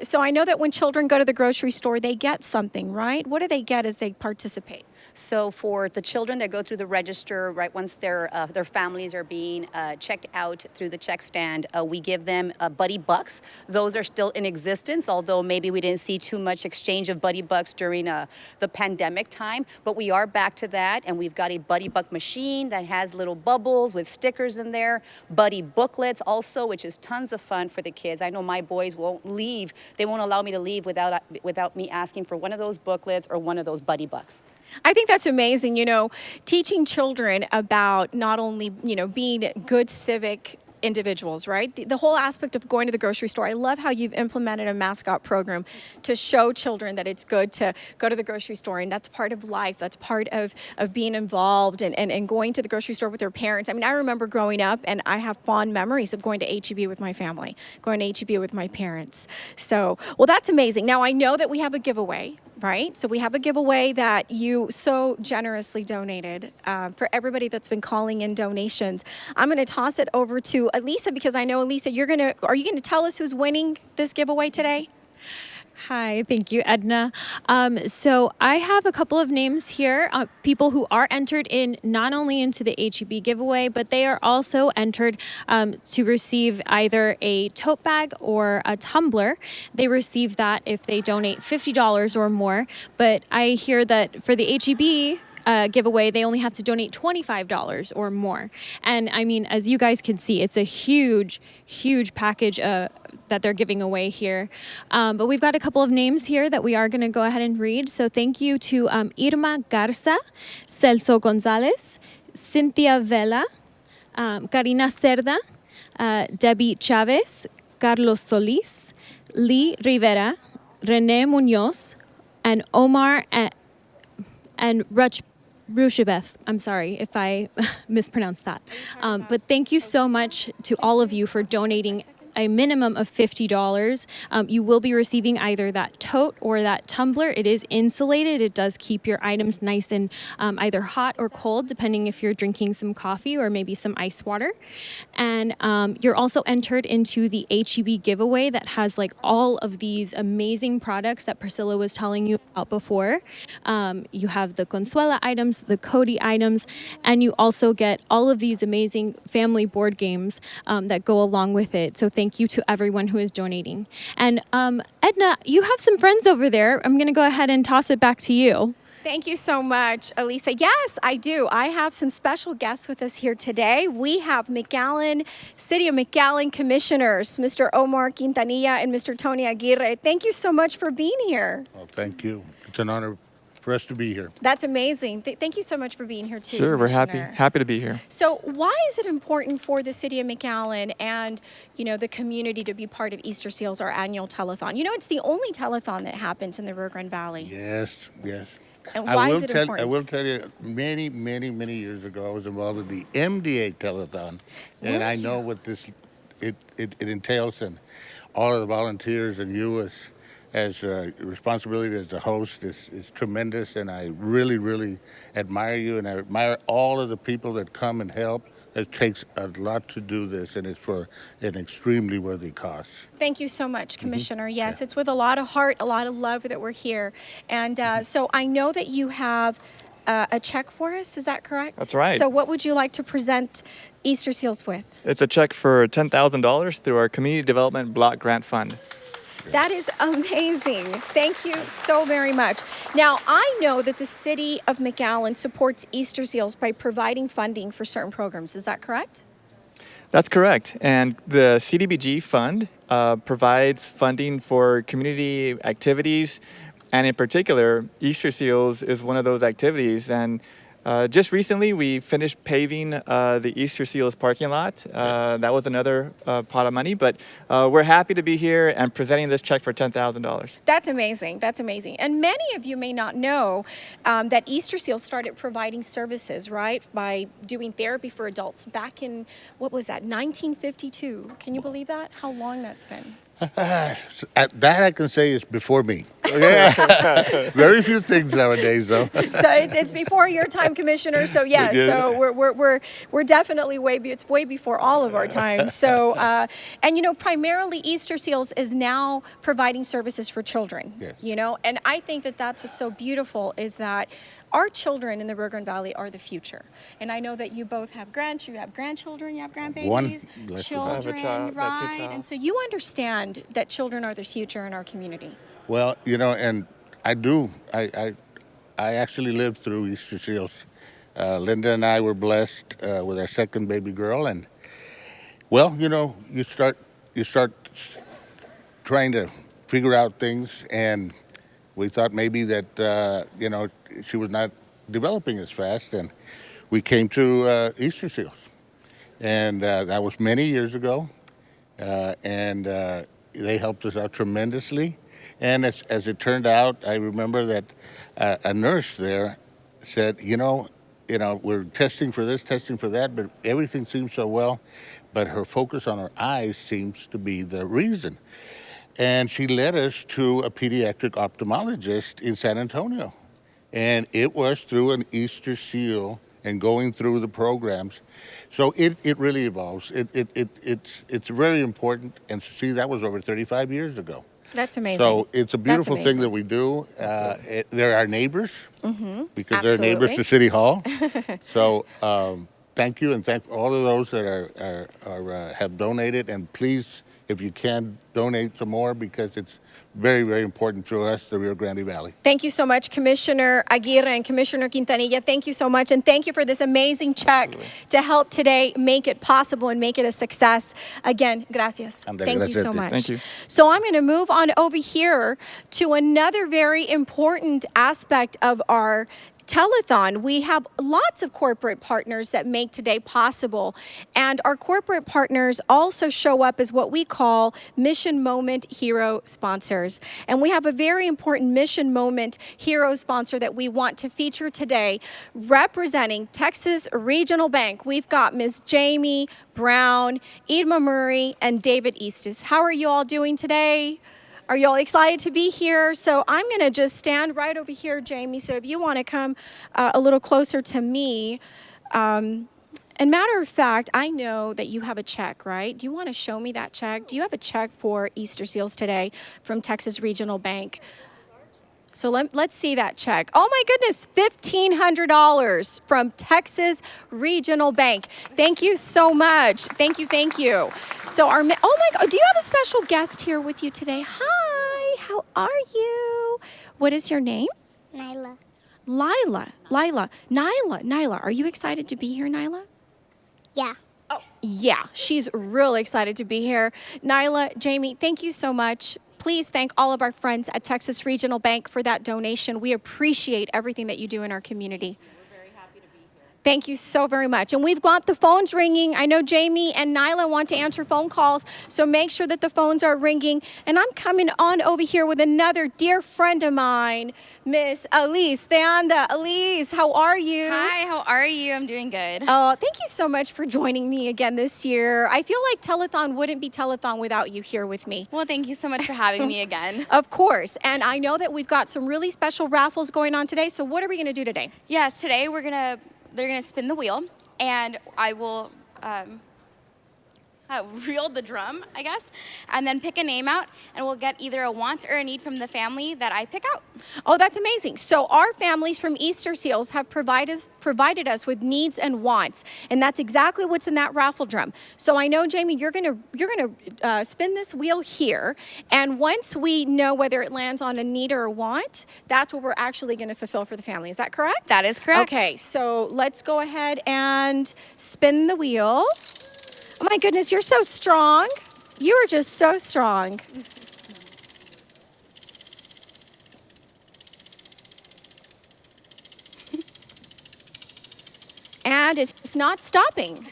So I know that when children go to the grocery store, they get something, right? What do they get as they participate? So for the children that go through the register, right, once their families are being checked out through the check stand, we give them Buddy Bucks. Those are still in existence, although maybe we didn't see too much exchange of Buddy Bucks during the pandemic time. But we are back to that, and we've got a Buddy Buck machine that has little bubbles with stickers in there. Buddy booklets also, which is tons of fun for the kids. I know my boys won't leave. They won't allow me to leave without me asking for one of those booklets or one of those Buddy Bucks. I think that's amazing, you know, teaching children about not only, you know, being good civic individuals, right? The whole aspect of going to the grocery store. I love how you've implemented a mascot program to show children that it's good to go to the grocery store, and that's part of life. That's part of being involved and going to the grocery store with their parents. I mean, I remember growing up, and I have fond memories of going to HEB with my family, going to HEB with my parents. So, well, that's amazing. Now, I know that we have a giveaway. Right? So we have a giveaway that you so generously donated for everybody that's been calling in donations. I'm going to toss it over to Elisa because I know, Elisa, are you going to tell us who's winning this giveaway today? Hi, thank you, Edna. So I have a couple of names here, people who are entered in not only into the HEB giveaway, but they are also entered to receive either a tote bag or a tumbler. They receive that if they donate $50 or more. But I hear that for the HEB giveaway, they only have to donate $25 or more. And I mean, as you guys can see, it's a huge, huge package that they're giving away here. But we've got a couple of names here that we are going to go ahead and read. So thank you to Irma Garza, Celso Gonzalez, Cynthia Vela, Karina Cerda, Debbie Chavez, Carlos Solis, Lee Rivera, Rene Munoz, and Omar and Rushabeth. I'm sorry if I mispronounced that. But thank you so much to all of you for donating a minimum of $50. You will be receiving either that tote or that tumbler. It is insulated. It does keep your items nice and either hot or cold, depending if you're drinking some coffee or maybe some ice water. And you're also entered into the HEB giveaway that has like all of these amazing products that Priscilla was telling you about before. You have the Consuela items, the Cody items, and you also get all of these amazing family board games that go along with it. So thank you to everyone who is donating. And Edna, you have some friends over there. I'm going to go ahead and toss it back to you. Thank you so much, Elisa. Yes, I do. I have some special guests with us here today. We have City of McAllen Commissioners, Mr. Omar Quintanilla and Mr. Tony Aguirre. Thank you so much for being here. Oh, thank you. It's an honor for us to be here. That's amazing. Thank you so much for being here too. Sure, we're happy to be here. So why is it important for the City of McAllen and, you know, the community to be part of Easterseals, our annual telethon? You know, it's the only telethon that happens in the Rio Grande Valley. Yes. And why is it important? I will tell you, many years ago, I was involved in the MDA telethon, and I know what it entails, and all of the volunteers and you as responsibility as the host is tremendous, and I really admire you, and I admire all of the people that come and help. It takes a lot to do this, and it's for an extremely worthy cause. Thank you so much, Commissioner. Yes, it's with a lot of heart, a lot of love that we're here. And so I know that you have a check for us. Is that correct? That's right. So what would you like to present Easterseals with? It's a check for $10,000 through our Community Development Block Grant Fund. That is amazing. Thank you so very much. Now, I know that the city of McAllen supports Easterseals by providing funding for certain programs. Is that correct? That's correct. And the CDBG fund provides funding for community activities. And in particular, Easterseals is one of those activities. And just recently, we finished paving the Easterseals parking lot. That was another pot of money. But we're happy to be here and presenting this check for $10,000. That's amazing. That's amazing. And many of you may not know that Easterseals started providing services, right, by doing therapy for adults back in, what was that, 1952. Can you believe that? How long that's been? That I can say is before me. Yeah. Very few things nowadays, though. So it's before your time, Commissioner. So yes, so we're definitely it's way before all of our time. So and you know, primarily Easterseals is now providing services for children. Yes. You know, and I think that that's what's so beautiful is that our children in the Rio Grande Valley are the future. And I know that you both have you have grandchildren, you have grandbabies, children, right? And so you understand that children are the future in our community. Well, you know, and I do. I actually lived through Easterseals. Linda and I were blessed with our second baby girl, and well, you know, you start trying to figure out things, and we thought maybe that you know, she was not developing as fast, and we came to Easterseals, and that was many years ago, and they helped us out tremendously. And as it turned out, I remember that a nurse there said, you know, we're testing for this, testing for that, but everything seems so well, but her focus on her eyes seems to be the reason. And she led us to a pediatric ophthalmologist in San Antonio. And it was through an Easterseals and going through the programs. So it really evolves. It's very important. And see, that was over 35 years ago. That's amazing. So it's a beautiful thing that we do. They're our neighbors because they're neighbors to City Hall. So thank you, and thank all of those that have donated. And please, if you can, donate some more because it's very, very important to us, the Rio Grande Valley. Thank you so much, Commissioner Aguirre and Commissioner Quintanilla. Thank you so much, and thank you for this amazing check to help today make it possible and make it a success. Again, gracias. Thank you so much. Thank you. So I'm going to move on over here to another very important aspect of our Telethon. We have lots of corporate partners that make today possible, and our corporate partners also show up as what we call Mission Moment Hero sponsors. And we have a very important Mission Moment Hero sponsor that we want to feature today, representing Texas Regional Bank. We've got Ms. Jamie Brown, Irma Murray, and David Eastis. How are you all doing today? Are you all excited to be here? So I'm going to just stand right over here, Jamie. So if you want to come a little closer to me. And matter of fact, I know that you have a check, right? Do you want to show me that check? Do you have a check for Easterseals today from Texas Regional Bank? So let's see that check. Oh my goodness, $1,500 from Texas Regional Bank. Thank you so much. Thank you, thank you. So oh my God, do you have a special guest here with you today? Hi, how are you? What is your name? Nyla. Nyla, are you excited to be here, Nyla? Yeah. Oh, yeah, she's really excited to be here. Nyla, Jamie, thank you so much. Please thank all of our friends at Texas Regional Bank for that donation. We appreciate everything that you do in our community. Thank you so very much. And we've got the phones ringing. I know Jamie and Nyla want to answer phone calls, so make sure that the phones are ringing. And I'm coming on over here with another dear friend of mine, Miss Elise Theanda. Elise, how are you? Hi, how are you? I'm doing good. Oh, thank you so much for joining me again this year. I feel like Telethon wouldn't be Telethon without you here with me. Well, thank you so much for having me again. Of course. And I know that we've got some really special raffles going on today. So what are we going to do today? Yes, today they're going to spin the wheel, and I will reel the drum, I guess, and then pick a name out, and we'll get either a want or a need from the family that I pick out. Oh, that's amazing. So our families from Easterseals have provided us with needs and wants, and that's exactly what's in that raffle drum. So I know, Jamie, you're gonna spin this wheel here, and once we know whether it lands on a need or a want, that's what we're actually going to fulfill for the family. Is that correct? That is correct. Okay, so let's go ahead and spin the wheel. Oh my goodness, you're so strong. You are just so strong. And it's not stopping.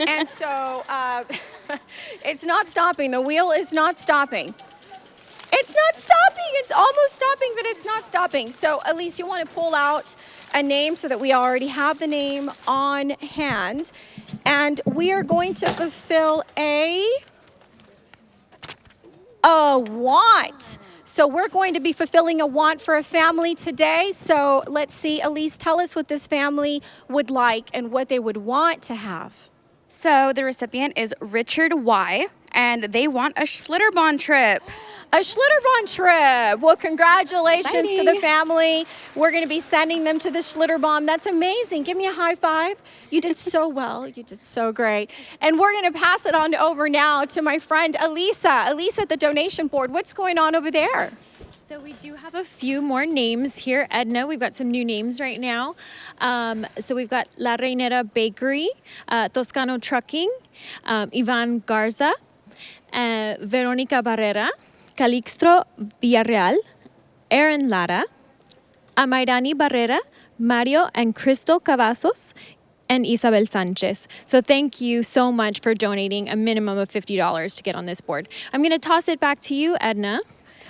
And so it's not stopping. The wheel is not stopping. It's not stopping. It's almost stopping, but it's not stopping. So Elise, you want to pull out a name so that we already have the name on hand. And we are going to fulfill a want. So we're going to be fulfilling a want for a family today. So let's see, Elise, tell us what this family would like and what they would want to have. So the recipient is Richard Y., and they want a Schlitterbahn trip. A Schlitterbahn trip. Well, congratulations to the family. We're going to be sending them to the Schlitterbahn. That's amazing. Give me a high five. You did so well. You did so great. And we're going to pass it on over now to my friend Elisa. Elisa at the donation board. What's going on over there? So we do have a few more names here, Edna. We've got some new names right now. So we've got La Reinera Bakery, Toscano Trucking, Ivan Garza, Veronica Barrera, Calixto Villarreal, Aaron Lara, Amairani Barrera, Mario and Crystal Cavazos, and Isabel Sanchez. So thank you so much for donating a minimum of $50 to get on this board. I'm going to toss it back to you, Edna.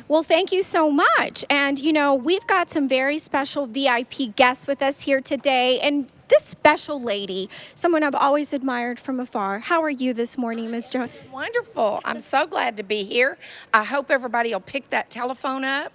Well, thank you so much. And, you know, we've got some very special VIP guests with us here today. And this special lady, someone I've always admired from afar. How are you this morning, Ms. Jones? Wonderful. I'm so glad to be here. I hope everybody will pick that telephone up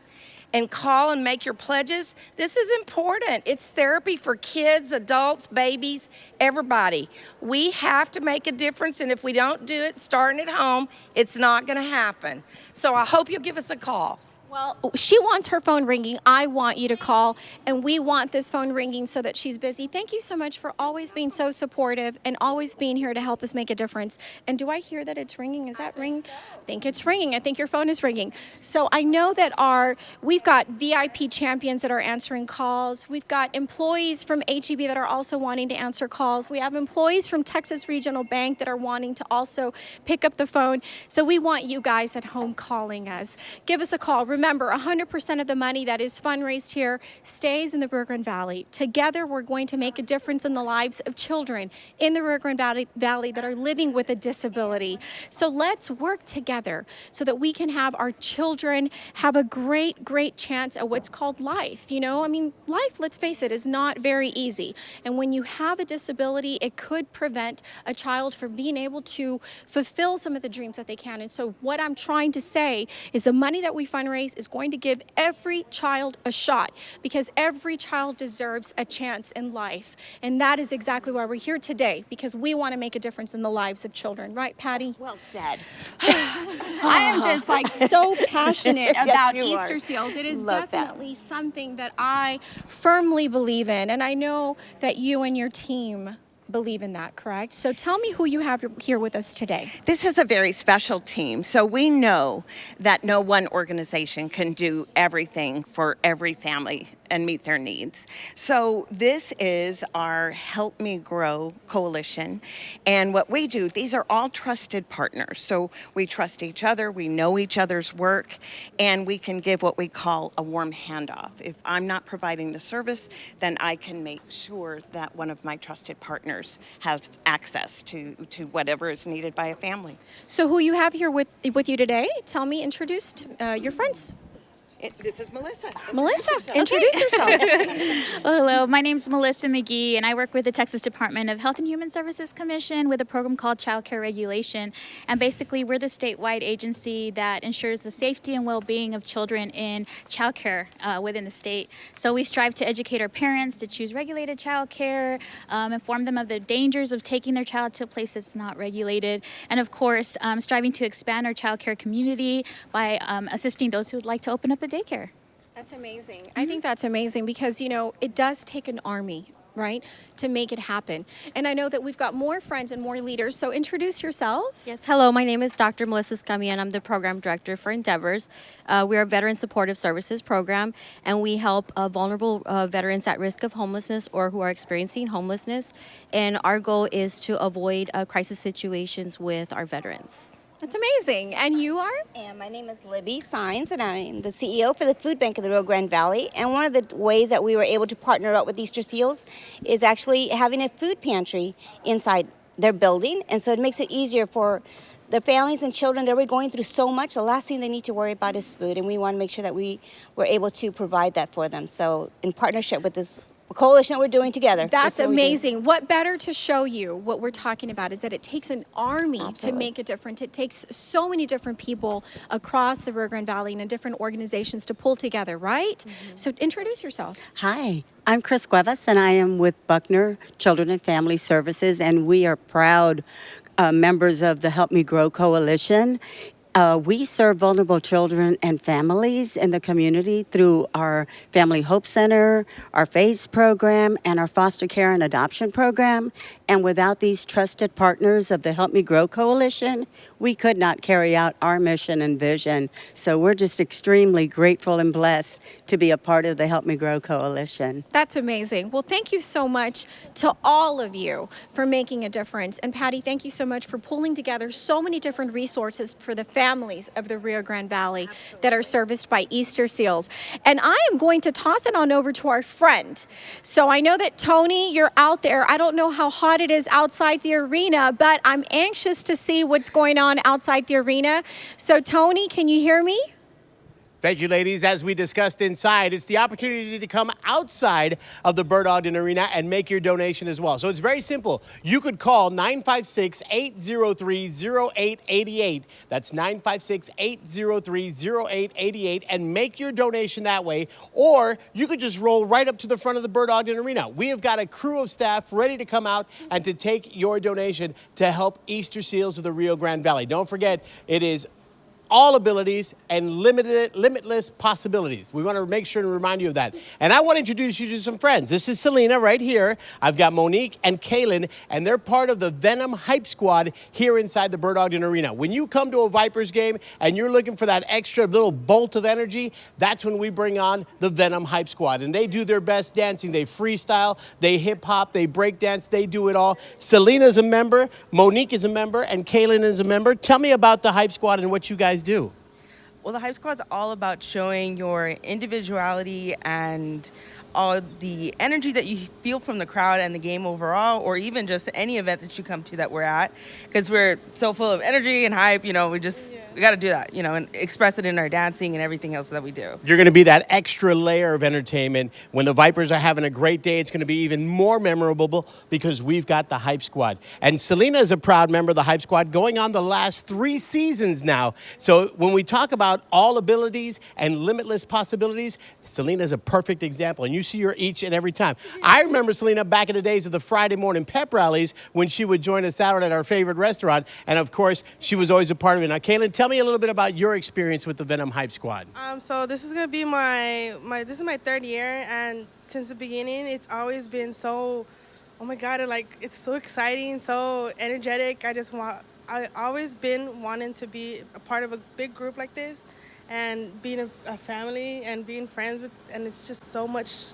and call and make your pledges. This is important. It's therapy for kids, adults, babies, everybody. We have to make a difference, and if we don't do it starting at home, it's not going to happen. So I hope you'll give us a call. Well, she wants her phone ringing. I want you to call, and we want this phone ringing so that she's busy. Thank you so much for always being so supportive and always being here to help us make a difference. And do I hear that it's ringing? Is that ringing? I think it's ringing. I think your phone is ringing. So I know that we've got VIP champions that are answering calls. We've got employees from HEB that are also wanting to answer calls. We have employees from Texas Regional Bank that are wanting to also pick up the phone. So we want you guys at home calling us. Give us a call. Remember, 100% of the money that is fundraised here stays in the Rio Grande Valley. Together, we're going to make a difference in the lives of children in the Rio Grande Valley that are living with a disability. So let's work together so that we can have our children have a great, great chance at what's called life. You know, I mean, life, let's face it, is not very easy. And when you have a disability, it could prevent a child from being able to fulfill some of the dreams that they can. And so what I'm trying to say is the money that we fundraise is going to give every child a shot, because every child deserves a chance in life. And that is exactly why we're here today, because we want to make a difference in the lives of children. Right, Patty? Well said. I am just like so passionate about Easterseals. It is Love definitely something that I firmly believe in. And I know that you and your team believe in that, correct? So tell me who you have here with us today. This is a very special team. So we know that no one organization can do everything for every family and meet their needs. So this is our Help Me Grow coalition. And what we do, these are all trusted partners. So we trust each other, we know each other's work, and we can give what we call a warm handoff. If I'm not providing the service, then I can make sure that one of my trusted partners has access to whatever is needed by a family. So who you have here with you today, tell me, introduce your friends. This is Melissa. Melissa, introduce yourself. Well, hello, my name's Melissa McGee, and I work with the Texas Department of Health and Human Services Commission with a program called Child Care Regulation. And basically, we're the statewide agency that ensures the safety and well-being of children in child care within the state. So we strive to educate our parents to choose regulated child care, inform them of the dangers of taking their child to a place that's not regulated, and of course, striving to expand our child care community by assisting those who would like to open up a daycare. That's amazing. I think that's amazing because, you know, it does take an army, right, to make it happen. And I know that we've got more friends and more leaders, so introduce yourself. Yes, hello, my name is Dr. Melissa Scummy, and I'm the program director for Endeavors. We are a veteran supportive services program, and we help vulnerable veterans at risk of homelessness or who are experiencing homelessness. And our goal is to avoid crisis situations with our veterans. That's amazing. And you are? And my name is Libby Sines, and I'm the CEO for the Food Bank of the Rio Grande Valley. And one of the ways that we were able to partner up with Easterseals is actually having a food pantry inside their building. And so it makes it easier for the families and children that were going through so much. The last thing they need to worry about is food, and we want to make sure that we were able to provide that for them. So in partnership with this coalition that we're doing together. That's amazing. What better to show you what we're talking about is that it takes an army to make a difference. It takes so many different people across the Rio Grande Valley and in different organizations to pull together, right? So introduce yourself. Hi, I'm Chris Cuevas, and I am with Buckner Children and Family Services, and we are proud members of the Help Me Grow Coalition. We serve vulnerable children and families in the community through our Family Hope Center, our FACE program, and our foster care and adoption program. And without these trusted partners of the Help Me Grow Coalition, we could not carry out our mission and vision. So we're just extremely grateful and blessed to be a part of the Help Me Grow Coalition. That's amazing. Well, thank you so much to all of you for making a difference. And Patty, thank you so much for pulling together so many different resources for the families of the Rio Grande Valley that are serviced by Easterseals. And I am going to toss it on over to our friend. So I know that Tony, you're out there. I don't know how hot it is outside the arena, but I'm anxious to see what's going on outside the arena. So Tony, can you hear me? Thank you, ladies. As we discussed inside, it's the opportunity to come outside of the Bird Ogden Arena and make your donation as well. So it's very simple. You could call 956-803-0888. That's 956-803-0888 and make your donation that way. Or you could just roll right up to the front of the Bird Ogden Arena. We have got a crew of staff ready to come out and to take your donation to help Easterseals of the Rio Grande Valley. Don't forget, it is all abilities and limitless possibilities. We want to make sure to remind you of that. And I want to introduce you to some friends. This is Selena right here. I've got Monique and Kaylin, and they're part of the Venom Hype Squad here inside the Bird Ogden Arena. When you come to a Vipers game and you're looking for that extra little bolt of energy, that's when we bring on the Venom Hype Squad. And they do their best dancing. They freestyle, they hip hop, they break dance, they do it all. Selena's a member, Monique is a member, and Kaylin is a member. Tell me about the Hype Squad and what you guys do. Well, the Hype Squad's all about showing your individuality and all the energy that you feel from the crowd and the game overall, or even just any event that you come to that we're at, because we're so full of energy and hype. You know, we got to do that, you know, and express it in our dancing and everything else that we do. You're going to be that extra layer of entertainment. When the Vipers are having a great day, it's going to be even more memorable because we've got the Hype Squad. And Selena is a proud member of the Hype Squad, going on the last 3 seasons now. So when we talk about all abilities and limitless possibilities, Selena is a perfect example. And you see her each and every time. I remember Selena back in the days of the Friday morning pep rallies when she would join us out at our favorite restaurant. And of course, she was always a part of it. Now, Kaylin, tell me a little bit about your experience with the Venom Hype Squad. So this is gonna be my 3rd year, and since the beginning, it's always been so, oh my God, it's so exciting, so energetic. I always been wanting to be a part of a big group like this, and being a family and being friends with, and it's just so much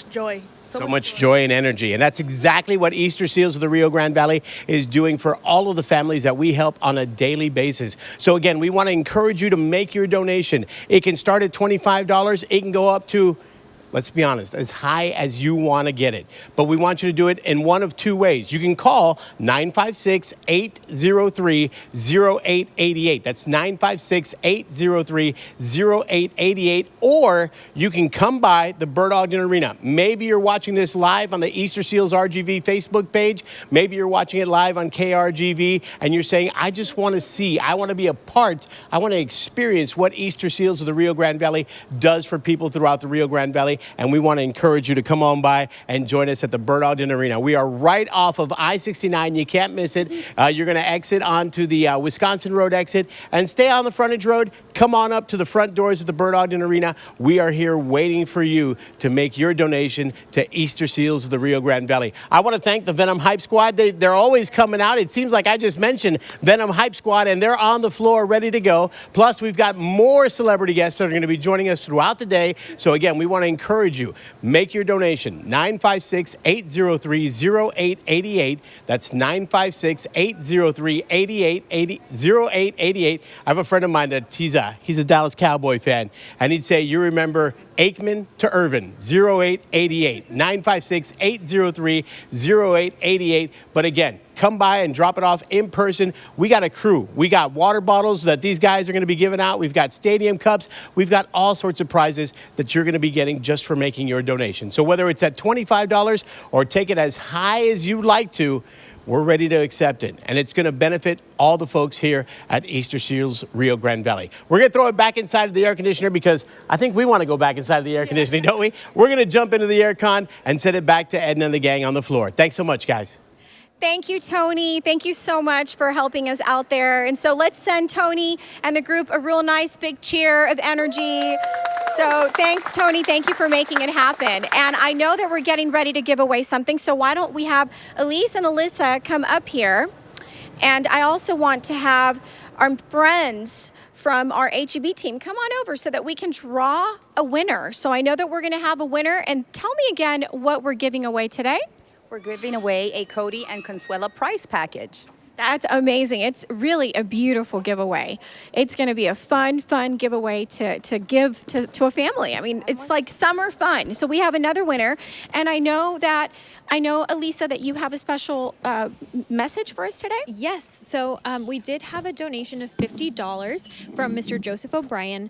joy. So much joy and energy. And that's exactly what Easterseals of the Rio Grande Valley is doing for all of the families that we help on a daily basis. So again, we want to encourage you to make your donation. It can start at $25. It can go up to let's be honest, as high as you want to get it. But we want you to do it in one of two ways. You can call 956-803-0888. That's 956-803-0888. Or you can come by the Bird Ogden Arena. Maybe you're watching this live on the Easterseals RGV Facebook page. Maybe you're watching it live on KRGV and you're saying, I just want to see, I want to be a part, I want to experience what Easterseals of the Rio Grande Valley does for people throughout the Rio Grande Valley. And we want to encourage you to come on by and join us at the Bird Ogden Arena. We are right off of I-69. You can't miss it. You're going to exit onto the Wisconsin Road exit and stay on the frontage road. Come on up to the front doors of the Bird Ogden Arena. We are here waiting for you to make your donation to Easterseals of the Rio Grande Valley. I want to thank the Venom Hype Squad. They're always coming out. It seems like I just mentioned Venom Hype Squad, and they're on the floor ready to go. Plus, we've got more celebrity guests that are going to be joining us throughout the day. So again, we want to encourage you. Make your donation. 956-803-0888. That's 956-803-0888. I have a friend of mine that he's a Dallas Cowboy fan, and he'd say, you remember Aikman to Irvin, 0888, 956-803-0888. But again, come by and drop it off in person. We got a crew. We got water bottles that these guys are going to be giving out. We've got stadium cups. We've got all sorts of prizes that you're going to be getting just for making your donation. So whether it's at $25 or take it as high as you'd like to, we're ready to accept it. And it's going to benefit all the folks here at Easterseals Rio Grande Valley. We're going to throw it back inside of the air conditioner because I think we want to go back inside of the air conditioning, don't we? We're going to jump into the air con and send it back to Edna and the gang on the floor. Thanks so much, guys. Thank you, Tony. Thank you so much for helping us out there. And so let's send Tony and the group a real nice big cheer of energy. So thanks, Tony. Thank you for making it happen. And I know that we're getting ready to give away something. So why don't we have Elise and Alyssa come up here? And I also want to have our friends from our HEB team come on over so that we can draw a winner. So I know that we're going to have a winner. And tell me again what we're giving away today. We're giving away a Cody and Consuela prize package. That's amazing. It's really a beautiful giveaway. It's going to be a fun giveaway to give to a family. I mean, it's like summer fun. So we have another winner. And I know, Elisa, that you have a special message for us today? Yes. So we did have a donation of $50 from Mr. Joseph O'Brien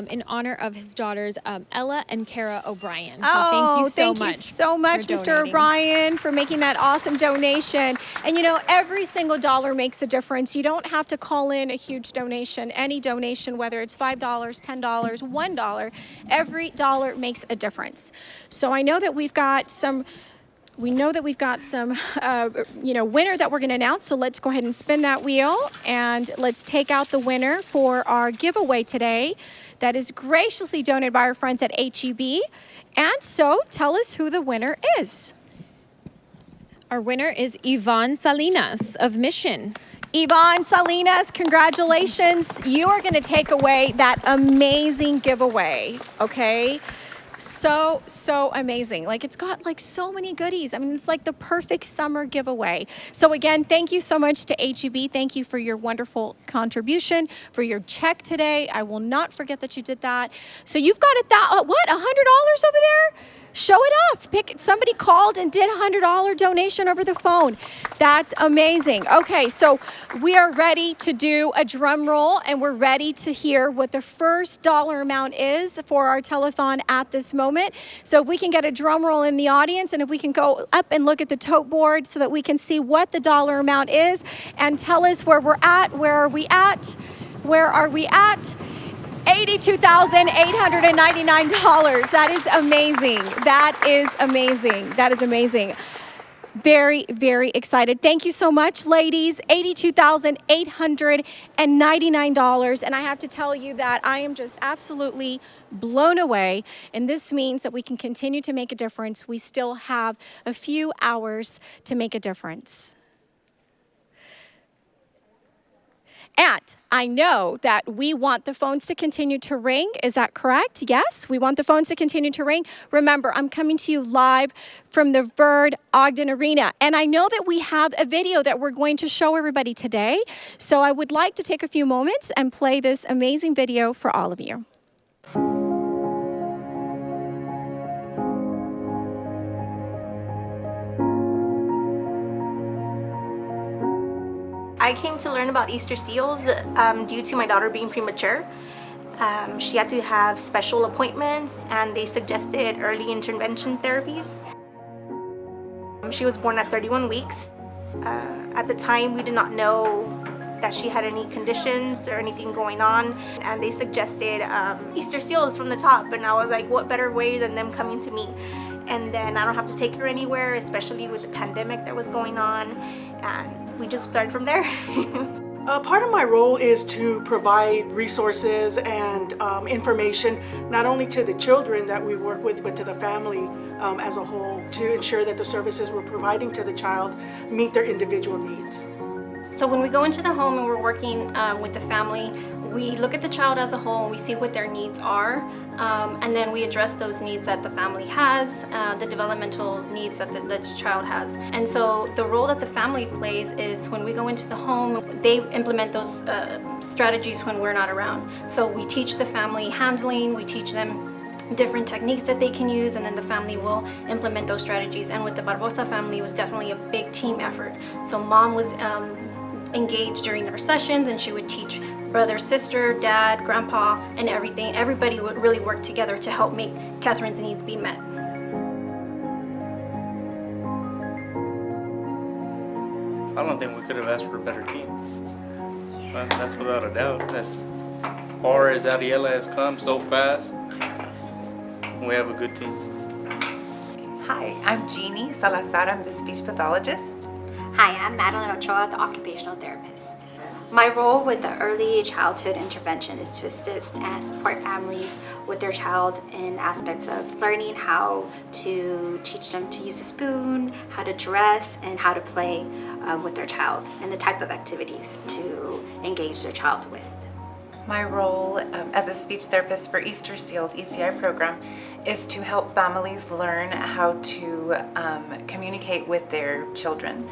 in honor of his daughters, Ella and Kara O'Brien. So thank you so much, Mr. O'Brien, for making that awesome donation. And you know, every single dollar makes a difference. You don't have to call in a huge donation. Any donation, whether it's $5, $10, $1, every dollar makes a difference. So I know that we've got some winner that we're going to announce. So let's go ahead and spin that wheel and let's take out the winner for our giveaway today that is graciously donated by our friends at HEB. And so tell us who the winner is. Our winner is Yvonne Salinas of Mission. Yvonne Salinas, congratulations. You are going to take away that amazing giveaway, okay? So amazing. Like, it's got like so many goodies. I mean, it's like the perfect summer giveaway. So again, thank you so much to HEB. Thank you for your wonderful contribution, for your check today. I will not forget that you did that. So you've got $100 over there? Show it off. Somebody called and did a $100 donation over the phone. That's amazing. Okay, so we are ready to do a drum roll, and we're ready to hear what the first dollar amount is for our telethon at this moment. So if we can get a drum roll in the audience, and if we can go up and look at the tote board so that we can see what the dollar amount is and tell us where we're at. Where are we at? Where are we at? $82,899. That is amazing. That is amazing. That is amazing. Very, very excited. Thank you so much, ladies. $82,899. And I have to tell you that I am just absolutely blown away. And this means that we can continue to make a difference. We still have a few hours to make a difference. And I know that we want the phones to continue to ring. Is that correct? Yes, we want the phones to continue to ring. Remember, I'm coming to you live from the Bird Ogden Arena. And I know that we have a video that we're going to show everybody today. So I would like to take a few moments and play this amazing video for all of you. I came to learn about Easterseals due to my daughter being premature. She had to have special appointments, and they suggested early intervention therapies. She was born at 31 weeks. At the time, we did not know that she had any conditions or anything going on, and they suggested Easterseals from the top, and I was like, what better way than them coming to me? And then I don't have to take her anywhere, especially with the pandemic that was going on, and we just started from there. Part of my role is to provide resources and information, not only to the children that we work with, but to the family as a whole, to ensure that the services we're providing to the child meet their individual needs. So when we go into the home and we're working with the family, we look at the child as a whole and we see what their needs are, and then we address those needs that the family has, the developmental needs that the child has. And so the role that the family plays is when we go into the home, they implement those strategies when we're not around. So we teach the family handling, we teach them different techniques that they can use, and then the family will implement those strategies. And with the Barbosa family, it was definitely a big team effort. So mom was engaged during our sessions, and she would teach brother, sister, dad, grandpa, and everything. Everybody would really work together to help make Catherine's needs be met. I don't think we could have asked for a better team. That's without a doubt. As far as Ariela has come so fast, we have a good team. Hi, I'm Jeannie Salazar. I'm the speech pathologist. Hi, I'm Madeline Ochoa, the occupational therapist. My role with the early childhood intervention is to assist and support families with their child in aspects of learning how to teach them to use a spoon, how to dress, and how to play with their child, and the type of activities to engage their child with. My role as a speech therapist for Easterseals ECI program is to help families learn how to communicate with their children.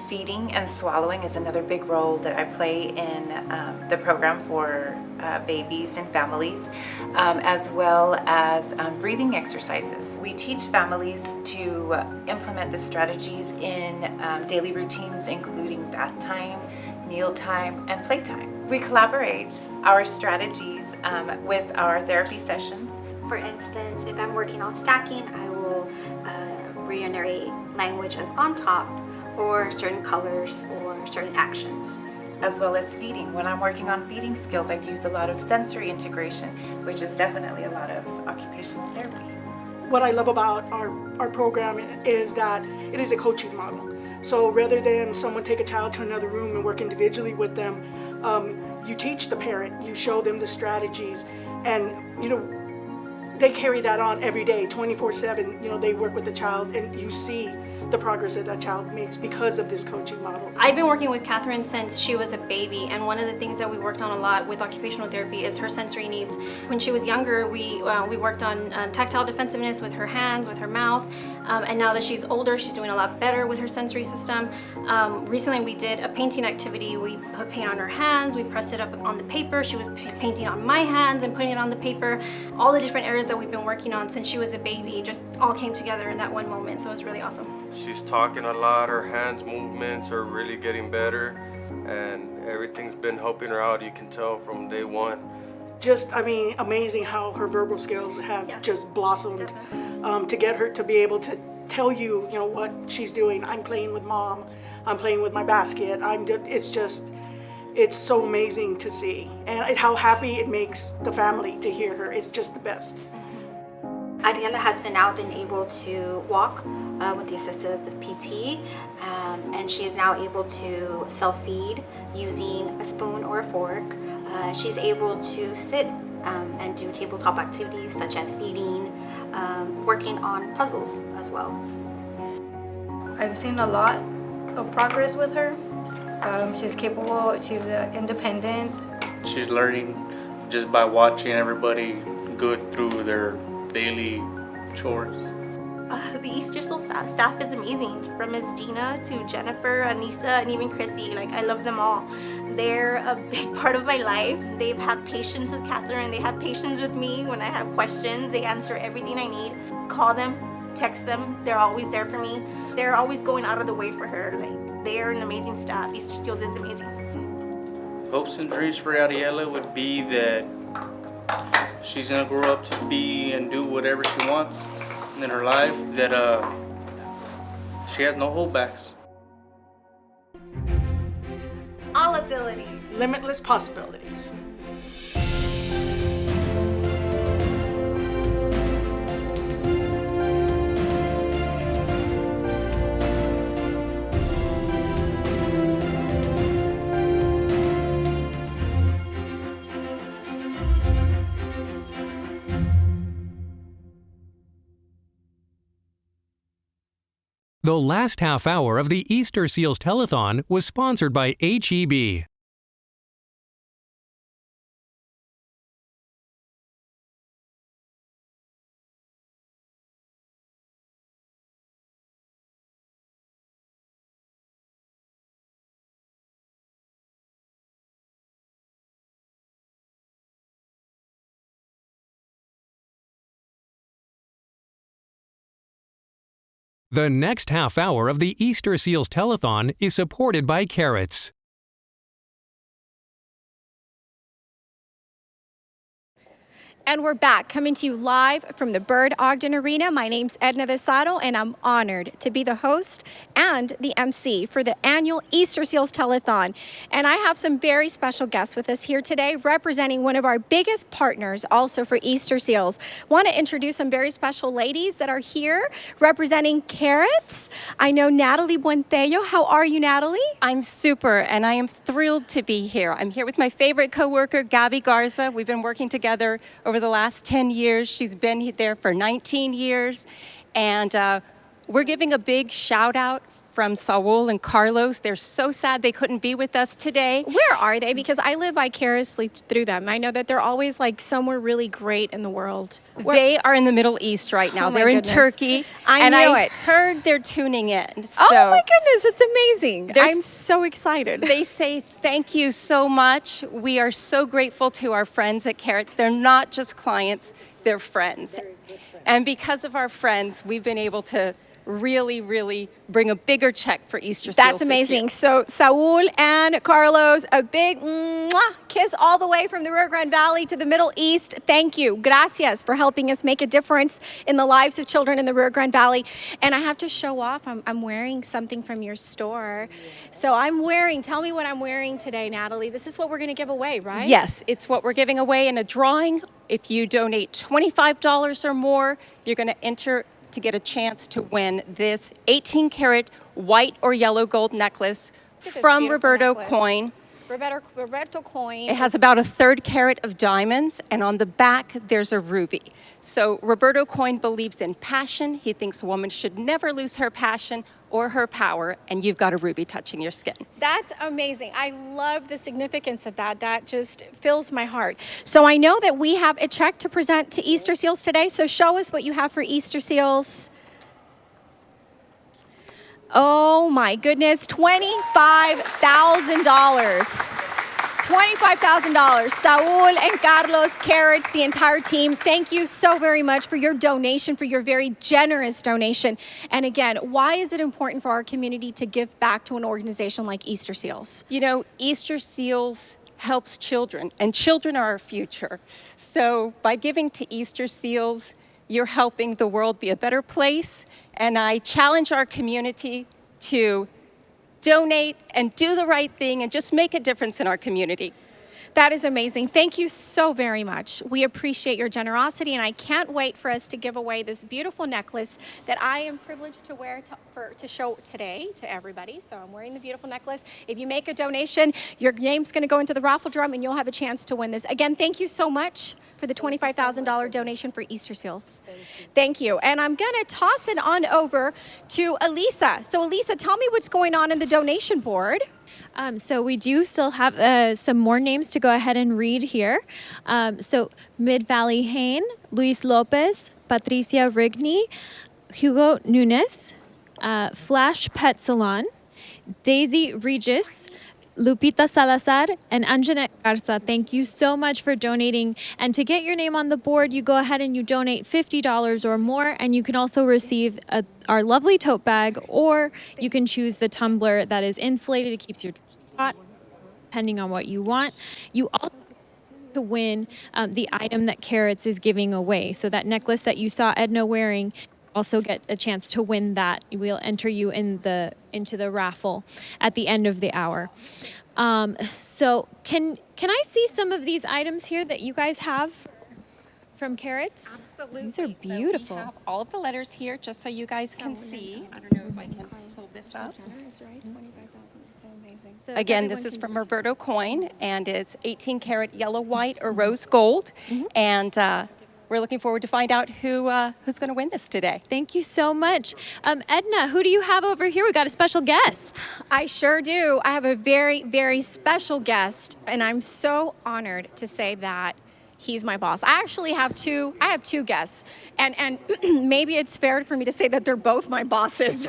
Feeding and swallowing is another big role that I play in the program for babies and families, as well as breathing exercises. We teach families to implement the strategies in daily routines, including bath time, meal time, and playtime. We collaborate our strategies with our therapy sessions. For instance, if I'm working on stacking, I will reiterate language of on top, or certain colors, or certain actions. As well as feeding. When I'm working on feeding skills, I've used a lot of sensory integration, which is definitely a lot of occupational therapy. What I love about our program is that it is a coaching model. So rather than someone take a child to another room and work individually with them, you teach the parent, you show them the strategies, and they carry that on every day, 24/7. They work with the child, and you see the progress that child makes because of this coaching model. I've been working with Catherine since she was a baby, and one of the things that we worked on a lot with occupational therapy is her sensory needs. When she was younger, we worked on tactile defensiveness with her hands, with her mouth, and now that she's older, she's doing a lot better with her sensory system. Recently, we did a painting activity. We put paint on her hands, we pressed it up on the paper. She was painting on my hands and putting it on the paper. All the different areas that we've been working on since she was a baby just all came together in that one moment, so it was really awesome. She's talking a lot, her hands movements are really getting better, and everything's been helping her out, you can tell from day one. Just, amazing how her verbal skills have just blossomed. To get her to be able to tell you, what she's doing. I'm playing with mom, I'm playing with my basket, it's so amazing to see. And how happy it makes the family to hear her. It's just the best. Ariela has now been able to walk with the assistance of the PT, and she is now able to self-feed using a spoon or a fork. She's able to sit and do tabletop activities such as feeding, working on puzzles as well. I've seen a lot of progress with her. She's capable, she's independent. She's learning just by watching everybody go through their daily chores. The Easterseals staff is amazing. From Miss Dina to Jennifer, Anissa, and even Chrissy. I love them all. They're a big part of my life. They have patience with Catherine. They have patience with me when I have questions. They answer everything I need. Call them, text them. They're always there for me. They're always going out of the way for her. They're an amazing staff. Easterseals is amazing. Hopes and dreams for Ariella would be that she's gonna grow up to be and do whatever she wants in her life, that she has no holdbacks. All abilities. Limitless possibilities. The last half hour of the Easterseals Telethon was sponsored by H-E-B. The next half hour of the Easterseals Telethon is supported by Carrots. And we're back, coming to you live from the Bird Ogden Arena. My name's Edna Desado, and I'm honored to be the host and the MC for the annual Easterseals Telethon. And I have some very special guests with us here today, representing one of our biggest partners also for Easterseals. Want to introduce some very special ladies that are here representing Carrots. I know Natalie Buentello. How are you, Natalie? I'm super, and I am thrilled to be here. I'm here with my favorite coworker, Gabby Garza. We've been working together over the last 10 years. She's been there for 19 years. And we're giving a big shout out from Saul and Carlos. They're so sad they couldn't be with us today. Where are they? Because I live vicariously through them. I know that they're always like somewhere really great in the world. They are in the Middle East right now. Oh my they're in goodness. Turkey. I knew it. Heard they're tuning in. So oh my goodness, it's amazing. I'm so excited. They say thank you so much. We are so grateful to our friends at Carrots. They're not just clients, they're friends. And because of our friends, we've been able to really bring a bigger check for Easterseals. That's amazing. So Saul and Carlos, a big kiss all the way from the Rio Grande Valley to the Middle East. Thank you. Gracias for helping us make a difference in the lives of children in the Rio Grande Valley. And I have to show off, I'm wearing something from your store. So tell me what I'm wearing today, Natalie. This is what we're going to give away, right? Yes, it's what we're giving away in a drawing. If you donate $25 or more, you're going to enter to get a chance to win this 18-karat white or yellow gold necklace from Roberto Coin. Roberto Coin. It has about a 1/3 carat of diamonds, and on the back there's a ruby. So Roberto Coin believes in passion. He thinks a woman should never lose her passion or her power, and you've got a ruby touching your skin. That's amazing. I love the significance of that. That just fills my heart. So I know that we have a check to present to Easterseals today, so show us what you have for Easterseals. Oh my goodness, $25,000. $25,000. Saul and Carlos, Carrots, the entire team, thank you so very much for your donation, for your very generous donation. And again, why is it important for our community to give back to an organization like Easterseals? You know, Easterseals helps children, and children are our future. So by giving to Easterseals, you're helping the world be a better place. And I challenge our community to donate and do the right thing and just make a difference in our community. That is amazing. Thank you so very much. We appreciate your generosity, and I can't wait for us to give away this beautiful necklace that I am privileged to wear to show today to everybody. So I'm wearing the beautiful necklace. If you make a donation, your name's going to go into the raffle drum, and you'll have a chance to win this. Again, thank you so much for the $25,000 donation for Easterseals. Thank you. And I'm going to toss it on over to Elisa. So Elisa, tell me what's going on in the donation board. So we do still have some more names to go ahead and read here. So Mid-Valley Hain, Luis Lopez, Patricia Rigney, Hugo Nunes, Flash Pet Salon, Daisy Regis, Lupita Salazar, and Anjanette Garza. Thank you so much for donating. And to get your name on the board, you go ahead and you donate $50 or more, and you can also receive our lovely tote bag, or you can choose the tumbler that is insulated. It keeps your hot, depending on what you want. You also to win the item that Carrots is giving away. So that necklace that you saw Edna wearing, also get a chance to win that. We'll enter you into the raffle at the end of the hour. So can I see some of these items here that you guys have from Carrots? Absolutely. These are So beautiful. we have all of the letters here just so you guys can see. I don't know if I can pull this up. Again, this is from Roberto Coin, and it's 18 karat yellow, white, or rose gold. And we're looking forward to find out who's going to win this today. Thank you so much. Edna, who do you have over here? We got a special guest. I sure do. I have a very, very special guest, and I'm so honored to say that he's my boss. I actually have two guests, and maybe it's fair for me to say that they're both my bosses.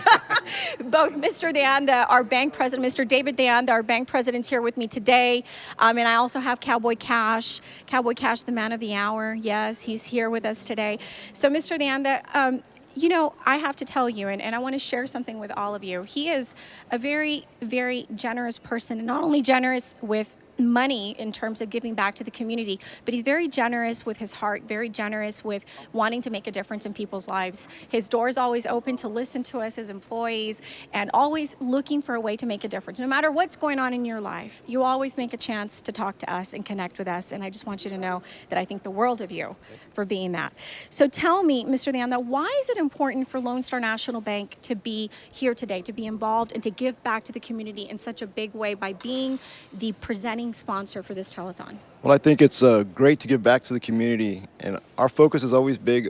Both Mr. Deanda, our bank president, Mr. David Deanda, our bank president's here with me today. And I also have Cowboy Cash, the man of the hour. Yes, he's here with us today. So Mr. Deanda, you know, I have to tell you, and I want to share something with all of you. He is a very, very generous person, and not only generous with money in terms of giving back to the community, but he's very generous with his heart, very generous with wanting to make a difference in people's lives. His door is always open to listen to us as employees, and always looking for a way to make a difference. No matter what's going on in your life, you always make a chance to talk to us and connect with us, and I just want you to know that I think the world of you for being that. So tell me, Mr. Deanda, why is it important for Lone Star National Bank to be here today, to be involved and to give back to the community in such a big way by being the presenting sponsor for this telethon? Well, I think it's great to give back to the community, and our focus is always big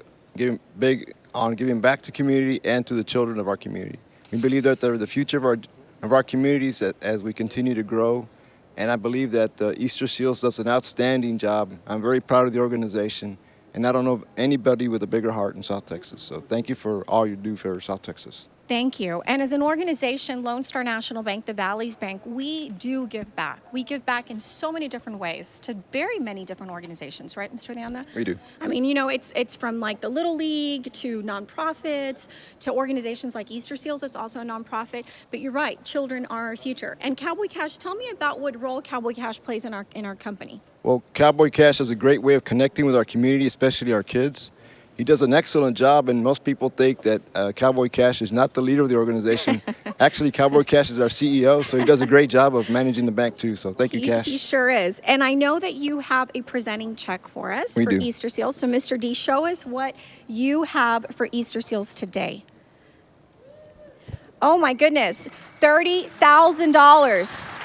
on giving back to community and to the children of our community. We believe that they're the future of our communities as we continue to grow, and I believe that Easterseals does an outstanding job. I'm very proud of the organization, and I don't know of anybody with a bigger heart in South Texas. So thank you for all you do for South Texas. Thank you. And as an organization, Lone Star National Bank, the Valley's Bank, we do give back. We give back in so many different ways to very many different organizations, right, Mr. Deanda? We do. I mean, you know, it's from like the Little League to nonprofits to organizations like Easterseals. It's also a nonprofit. But you're right, children are our future. And Cowboy Cash, tell me about what role Cowboy Cash plays in our company. Well, Cowboy Cash is a great way of connecting with our community, especially our kids. He does an excellent job, and most people think that Cowboy Cash is not the leader of the organization. Actually, Cowboy Cash is our CEO, so he does a great job of managing the bank too. So thank you, Cash. He sure is. And I know that you have a presenting check for us for Easterseals. So Mr. D, show us what you have for Easterseals today. Oh my goodness, $30,000.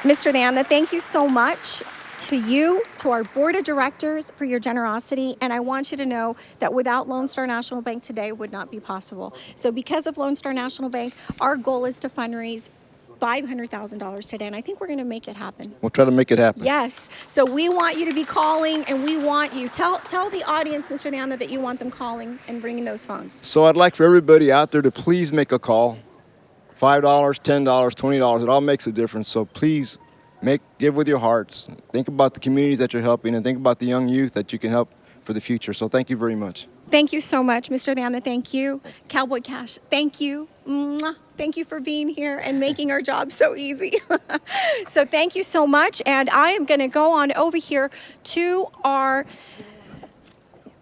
Mr. Deanda, thank you so much to you, to our board of directors for your generosity. And I want you to know that without Lone Star National Bank today would not be possible. So because of Lone Star National Bank, our goal is to fundraise $500,000 today, and I think we're going to make it happen. We'll try to make it happen. Yes. So we want you to be calling, and we want you, tell the audience, Mr. Deanda, that you want them calling and bringing those phones. So I'd like for everybody out there to please make a call. $5, $10, $20, it all makes a difference. So please give with your hearts. Think about the communities that you're helping, and think about the young youth that you can help for the future. So thank you very much. Thank you so much, Mr. Deanda. Thank you. Cowboy Cash, thank you. Mwah. Thank you for being here and making our job so easy. So thank you so much. And I am going to go on over here to our...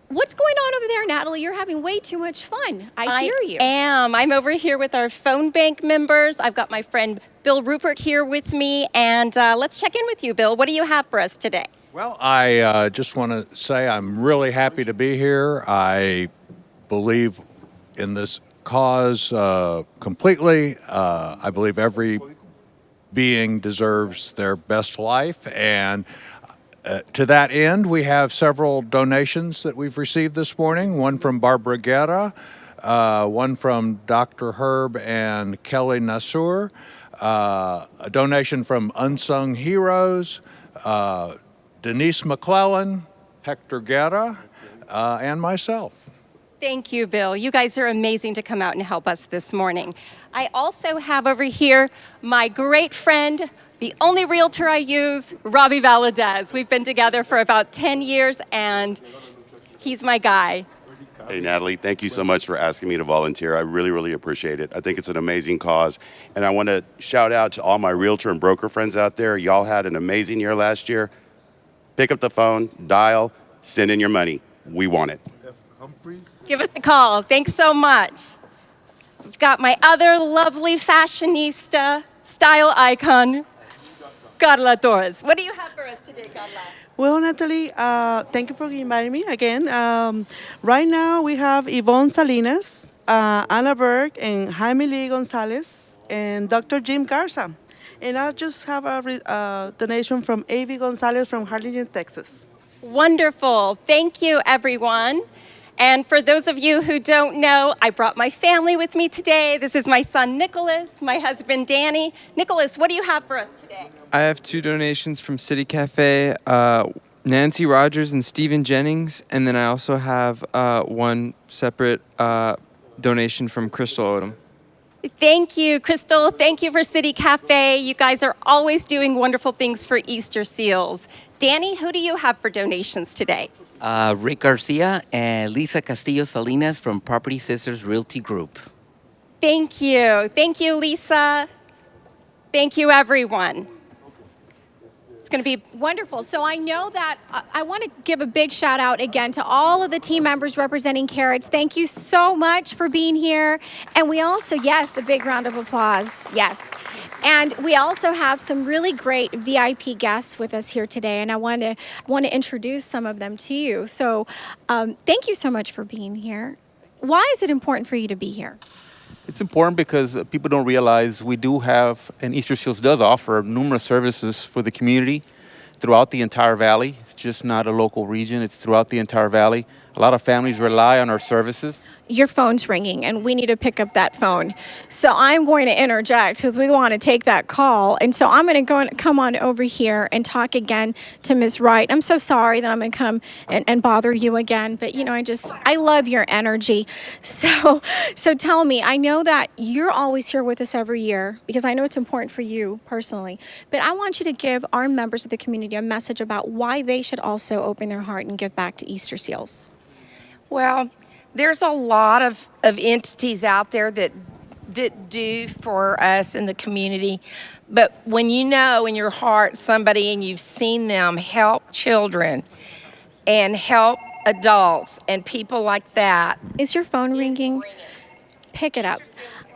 What's going on over there, Natalie? You're having way too much fun. I hear you. I'm over here with our phone bank members. I've got my friend Bill Rupert here with me, and let's check in with you, Bill. What do you have for us today? Well, I just want to say I'm really happy to be here. I believe in this cause completely. I believe every being deserves their best life, and to that end, we have several donations that we've received this morning, one from Barbara Guerra, one from Dr. Herb and Kelly Nasur, a donation from Unsung Heroes, Denise McClellan, Hector Guerra, and myself. Thank you, Bill. You guys are amazing to come out and help us this morning. I also have over here my great friend, the only realtor I use, Robbie Valadez. We've been together for about 10 years, and he's my guy. Hey, Natalie, thank you so much for asking me to volunteer. I really, really appreciate it. I think it's an amazing cause. And I want to shout out to all my realtor and broker friends out there. Y'all had an amazing year last year. Pick up the phone, dial, send in your money. We want it. Give us a call. Thanks so much. We've got my other lovely fashionista, style icon, Carla Torres. What do you have for us today, Carla? Well, Natalie, thank you for inviting me again. Right now we have Yvonne Salinas, Anna Berg, and Jaime Lee Gonzalez, and Dr. Jim Garza. And I just have a donation from A.V. Gonzalez from Harlingen, Texas. Wonderful. Thank you, everyone. And for those of you who don't know, I brought my family with me today. This is my son, Nicholas, my husband, Danny. Nicholas, what do you have for us today? I have 2 donations from City Cafe, Nancy Rogers and Stephen Jennings, and then I also have 1 separate donation from Crystal Odom. Thank you, Crystal. Thank you for City Cafe. You guys are always doing wonderful things for Easterseals. Danny, who do you have for donations today? Rick Garcia and Lisa Castillo Salinas from Property Sisters Realty Group. Thank you. Thank you, Lisa. Thank you, everyone. It's going to be wonderful. So I know that I want to give a big shout out again to all of the team members representing Carrots. Thank you so much for being here. And we also, yes, a big round of applause. Yes. And we also have some really great VIP guests with us here today, and I want to introduce some of them to you. So thank you so much for being here. Why is it important for you to be here? It's important because people don't realize we do have, and Easterseals does offer numerous services for the community throughout the entire valley. It's just not a local region, it's throughout the entire valley. A lot of families rely on our services. Your phone's ringing and we need to pick up that phone. So I'm going to interject because we want to take that call. And so I'm going to come on over here and talk again to Ms. Wright. I'm so sorry that I'm going to come and bother you again, but you know, I love your energy. So tell me, I know that you're always here with us every year because I know it's important for you personally, but I want you to give our members of the community a message about why they should also open their heart and give back to Easterseals. Well, there's a lot of entities out there that do for us in the community. But when you know in your heart somebody and you've seen them help children and help adults and people like that. Is your phone ringing? Pick it up.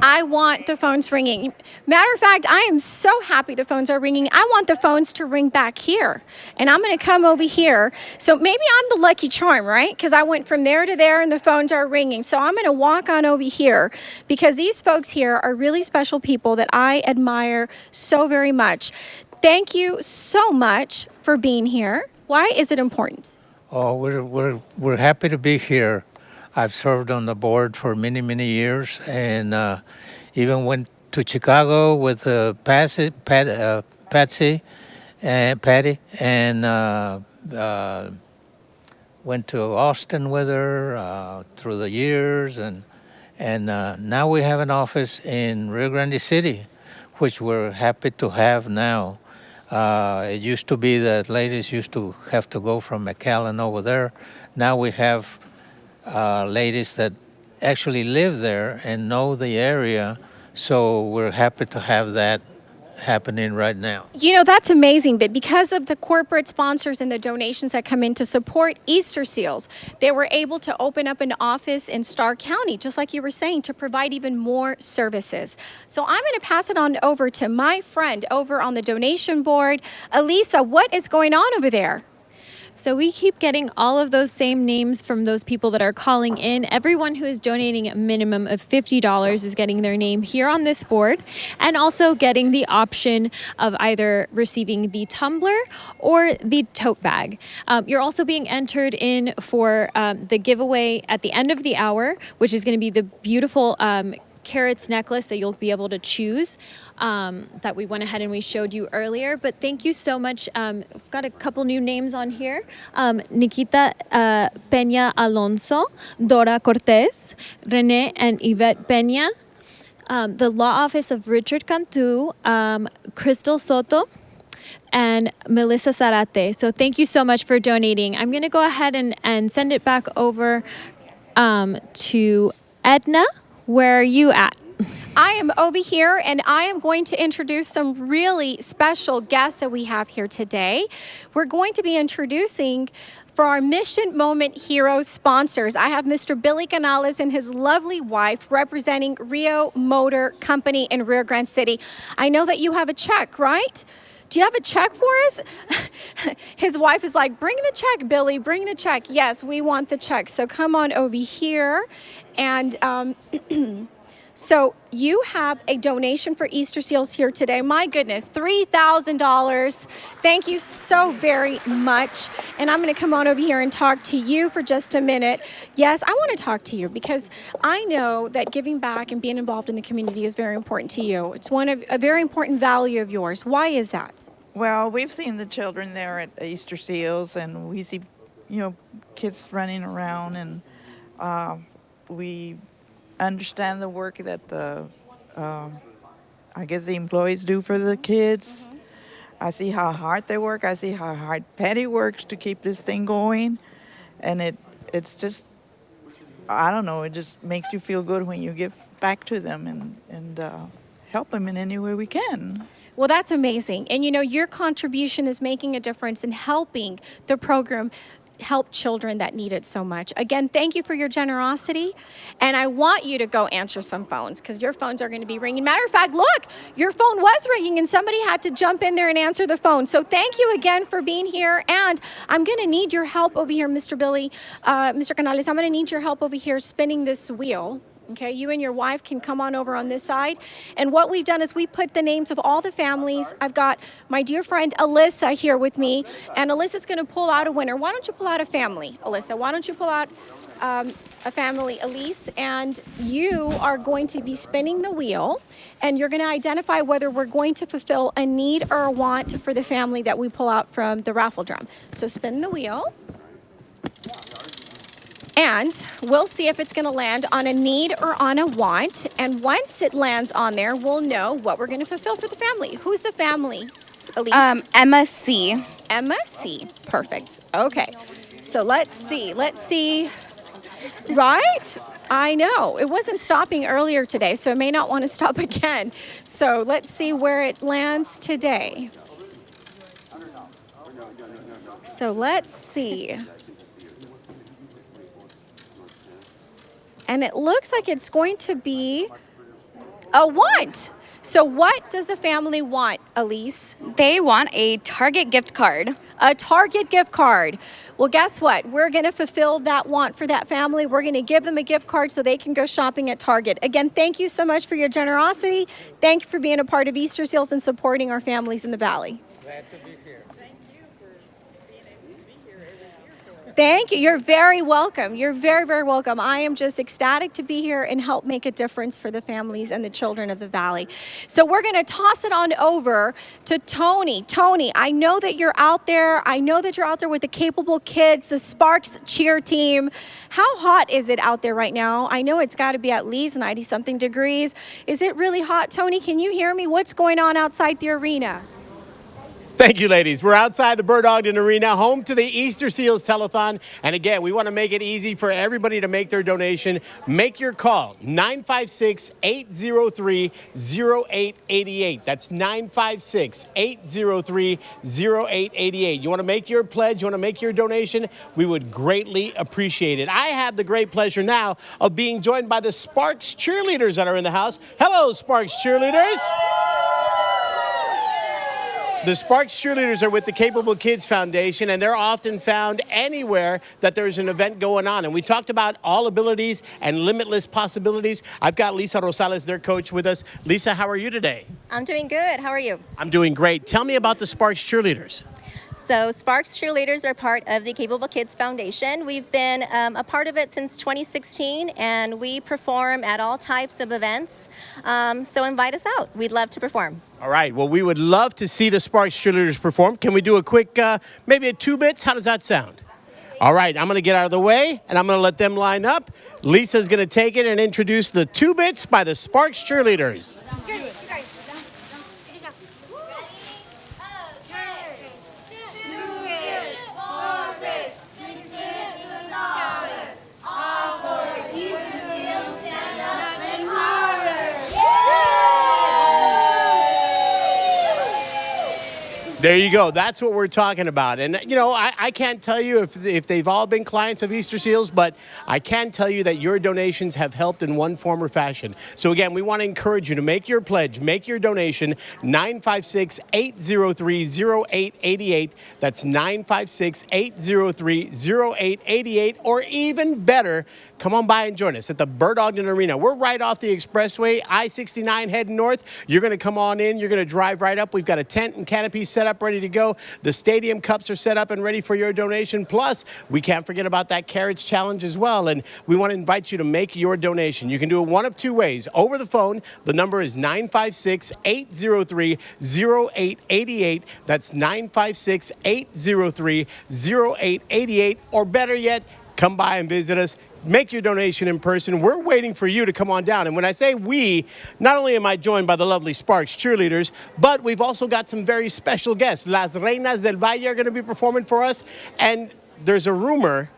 I want the phones ringing. Matter of fact, I am so happy the phones are ringing. I want the phones to ring back here. And I'm going to come over here. So maybe I'm the lucky charm, right? Because I went from there to there and the phones are ringing. So I'm going to walk on over here because these folks here are really special people that I admire so very much. Thank you so much for being here. Why is it important? Oh, we're happy to be here. I've served on the board for many, many years, and even went to Chicago with Patsy and Patty, and went to Austin with her through the years, and now we have an office in Rio Grande City, which we're happy to have now. It used to be that ladies used to have to go from McAllen over there. Now we have ladies that actually live there and know the area, so we're happy to have that happening right now. You know, that's amazing, but because of the corporate sponsors and the donations that come in to support Easterseals, they were able to open up an office in Starr County, just like you were saying, to provide even more services. So I'm going to pass it on over to my friend over on the donation board. Elisa, what is going on over there? So we keep getting all of those same names from those people that are calling in. Everyone who is donating a minimum of $50 is getting their name here on this board and also getting the option of either receiving the tumbler or the tote bag. You're also being entered in for the giveaway at the end of the hour, which is going to be the beautiful carrots necklace that you'll be able to choose that we went ahead and we showed you earlier. But thank you so much. I've got a couple new names on here. Nikita Peña Alonso, Dora Cortez, Rene and Yvette Peña, the Law Office of Richard Cantu, Crystal Soto, and Melissa Zarate. So thank you so much for donating. I'm going to go ahead and send it back over to Edna. Where are you at? I am over here, and I am going to introduce some really special guests that we have here today. We're going to be introducing for our Mission Moment Heroes sponsors. I have Mr. Billy Canales and his lovely wife representing Rio Motor Company in Rio Grande City. I know that you have a check, right? Do you have a check for us? His wife is like, bring the check, Billy, bring the check. Yes, we want the check. So come on over here. And so you have a donation for Easterseals here today. My goodness, $3,000. Thank you so very much. And I'm going to come on over here and talk to you for just a minute. Yes, I want to talk to you because I know that giving back and being involved in the community is very important to you. It's a very important value of yours. Why is that? Well, we've seen the children there at Easterseals, and we see, kids running around, and we understand the work that the employees do for the kids. I see how hard they work. I see how hard Patty works to keep this thing going, and it's just, I don't know, it just makes you feel good when you give back to them and help them in any way we can. Well, that's amazing. And your contribution is making a difference in helping the program help children that need it so much. Again, thank you for your generosity. And I want you to go answer some phones because your phones are going to be ringing. Matter of fact, look, your phone was ringing and somebody had to jump in there and answer the phone. So thank you again for being here. And I'm going to need your help over here, Mr. Billy, Mr. Canales. I'm going to need your help over here spinning this wheel. Okay, you and your wife can come on over on this side. And what we've done is we put the names of all the families. I've got my dear friend Alyssa here with me, and Alyssa's going to pull out a winner. Why don't you pull out a family, Alyssa? Why don't you pull out a family, Elise? And you are going to be spinning the wheel, and you're going to identify whether we're going to fulfill a need or a want for the family that we pull out from the raffle drum. So spin the wheel. And we'll see if it's going to land on a need or on a want. And once it lands on there, we'll know what we're going to fulfill for the family. Who's the family, Elise? Emma C. Emma C. Perfect. Okay. So let's see. Right? I know. It wasn't stopping earlier today, so it may not want to stop again. So let's see where it lands today. So let's see. And it looks like it's going to be a want. So what does the family want, Elise? They want a Target gift card. A Target gift card. Well, guess what? We're going to fulfill that want for that family. We're going to give them a gift card so they can go shopping at Target. Again, thank you so much for your generosity. Thank you for being a part of Easterseals and supporting our families in the Valley. Glad to be here. Thank you. You're very welcome. You're very, very welcome. I am just ecstatic to be here and help make a difference for the families and the children of the Valley. So we're going to toss it on over to Tony. Tony, I know that you're out there. I know that you're out there with the Capable Kids, the Sparks cheer team. How hot is it out there right now? I know it's got to be at least 90-something degrees. Is it really hot? Tony, can you hear me? What's going on outside the arena? Thank you, ladies. We're outside the Bird Ogden Arena, home to the Easterseals Telethon. And again, we want to make it easy for everybody to make their donation. Make your call, 956-803-0888. That's 956-803-0888. You want to make your pledge? You want to make your donation? We would greatly appreciate it. I have the great pleasure now of being joined by the Sparks cheerleaders that are in the house. Hello, Sparks cheerleaders. The Sparks cheerleaders are with the Capable Kids Foundation, and they're often found anywhere that there's an event going on. And we talked about all abilities and limitless possibilities. I've got Lisa Rosales, their coach, with us. Lisa, how are you today? I'm doing good. How are you? I'm doing great. Tell me about the Sparks cheerleaders. So Sparks Cheerleaders are part of the Capable Kids Foundation. We've been a part of it since 2016, and we perform at all types of events. So invite us out. We'd love to perform. All right. Well, we would love to see the Sparks Cheerleaders perform. Can we do a quick, maybe a 2 bits? How does that sound? All right. I'm going to get out of the way, and I'm going to let them line up. Lisa's going to take it and introduce the 2 bits by the Sparks Cheerleaders. There you go. That's what we're talking about. And, you know, I can't tell you if they've all been clients of Easterseals, but I can tell you that your donations have helped in one form or fashion. So, again, we want to encourage you to make your pledge, make your donation, 956-803-0888. That's 956-803-0888. Or even better, come on by and join us at the Bird Ogden Arena. We're right off the expressway, I-69 heading north. You're going to come on in. You're going to drive right up. We've got a tent and canopy set up, ready to go. The stadium cups are set up and ready for your donation. Plus, we can't forget about that Carrots Challenge as well. And we want to invite you to make your donation. You can do it one of 2 ways. Over the phone, the number is 956-803-0888. That's 956-803-0888. Or better yet, come by and visit us. Make your donation in person. We're waiting for you to come on down. And when I say we, not only am I joined by the lovely Sparks Cheerleaders, but we've also got some very special guests. Las Reinas del Valle are going to be performing for us. And there's a rumor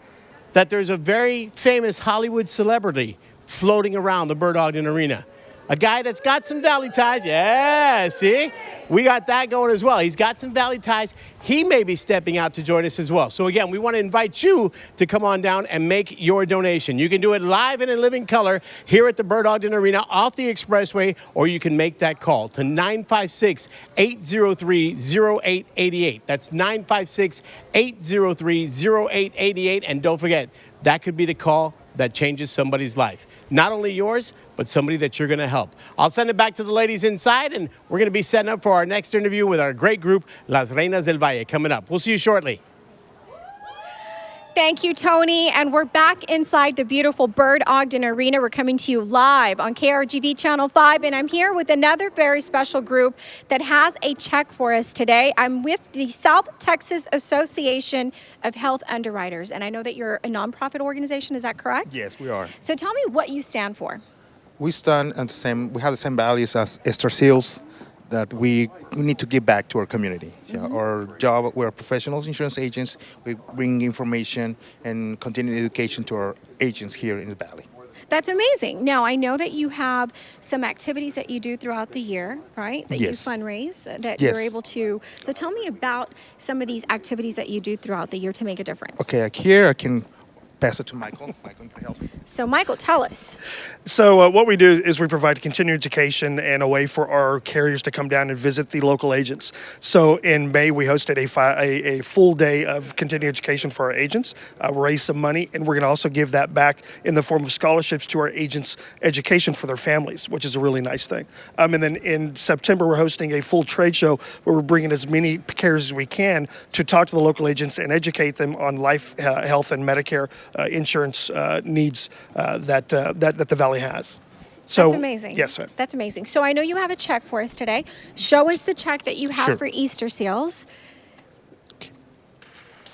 that there's a very famous Hollywood celebrity floating around the Bird Ogden Arena. A guy that's got some Valley ties. Yeah, see? We got that going as well. He's got some Valley ties. He may be stepping out to join us as well. So again, we want to invite you to come on down and make your donation. You can do it live and in living color here at the Bird Ogden Arena off the expressway, or you can make that call to 956-803-0888. That's 956-803-0888. And don't forget, that could be the call that changes somebody's life. Not only yours, but somebody that you're going to help. I'll send it back to the ladies inside, and we're going to be setting up for our next interview with our great group, Las Reinas del Valle, coming up. We'll see you shortly. Thank you, Tony. And we're back inside the beautiful Bird Ogden Arena. We're coming to you live on KRGV Channel 5. And I'm here with another very special group that has a check for us today. I'm with the South Texas Association of Health Underwriters. And I know that you're a nonprofit organization. Is that correct? Yes, we are. So tell me what you stand for. We stand at we have the same values as Easterseals, that we need to give back to our community. Yeah, our job, we're professionals, insurance agents. We bring information and continuing education to our agents here in the Valley. That's amazing. Now, I know that you have some activities that you do throughout the year, right? That Yes. you fundraise, that Yes. you're able to. So tell me about some of these activities that you do throughout the year to make a difference. Okay, here I can pass it to Michael. Michael, can help me. So, Michael, tell us. So what we do is we provide continuing education and a way for our carriers to come down and visit the local agents. So in May, we hosted a full day of continuing education for our agents, raise some money, and we're going to also give that back in the form of scholarships to our agents' education for their families, which is a really nice thing. And then in September, we're hosting a full trade show where we're bringing as many carriers as we can to talk to the local agents and educate them on life, health, and Medicare insurance needs that the Valley has. So, That's amazing. Yes, ma'am. That's amazing. So I know you have a check for us today. Show us the check that you have Sure. for Easterseals.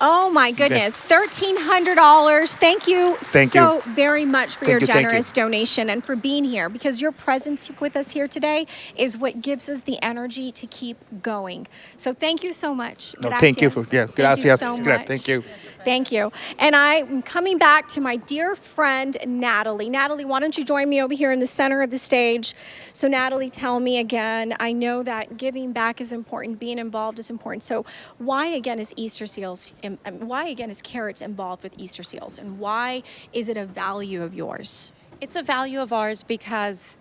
Oh my goodness, $1,300. Thank you so very much for your generous donation and for being here, because your presence with us here today is what gives us the energy to keep going. So thank you so much. No, Gracias. thank you for Thank you gracias. so much. Thank you. Thank you. And I'm coming back to my dear friend, Natalie. Natalie, why don't you join me over here in the center of the stage? So Natalie, tell me again, I know that giving back is important, being involved is important. So why again is Easterseals, why again is Carrots involved with Easterseals, and why is it a value of yours? It's a value of ours because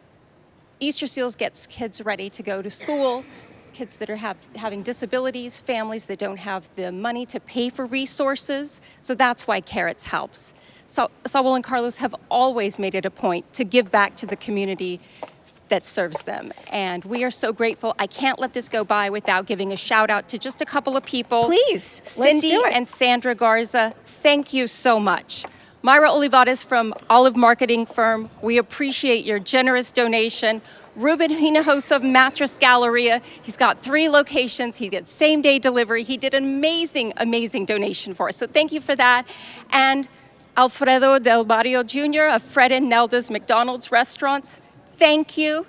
Easterseals gets kids ready to go to school, kids that are having disabilities, families that don't have the money to pay for resources. So that's why Carrots helps. So Saul and Carlos have always made it a point to give back to the community that serves them. And we are so grateful. I can't let this go by without giving a shout out to just a couple of people. Please, let's Cindy do it. and Sandra Garza, thank you so much. Myra Olivares from Olive Marketing Firm, we appreciate your generous donation. Ruben Hinojosa of Mattress Galleria, he's got 3 locations. He gets same-day delivery. He did an amazing, amazing donation for us. So thank you for that. And Alfredo Del Barrio Jr. of Fred and Nelda's McDonald's Restaurants, thank you.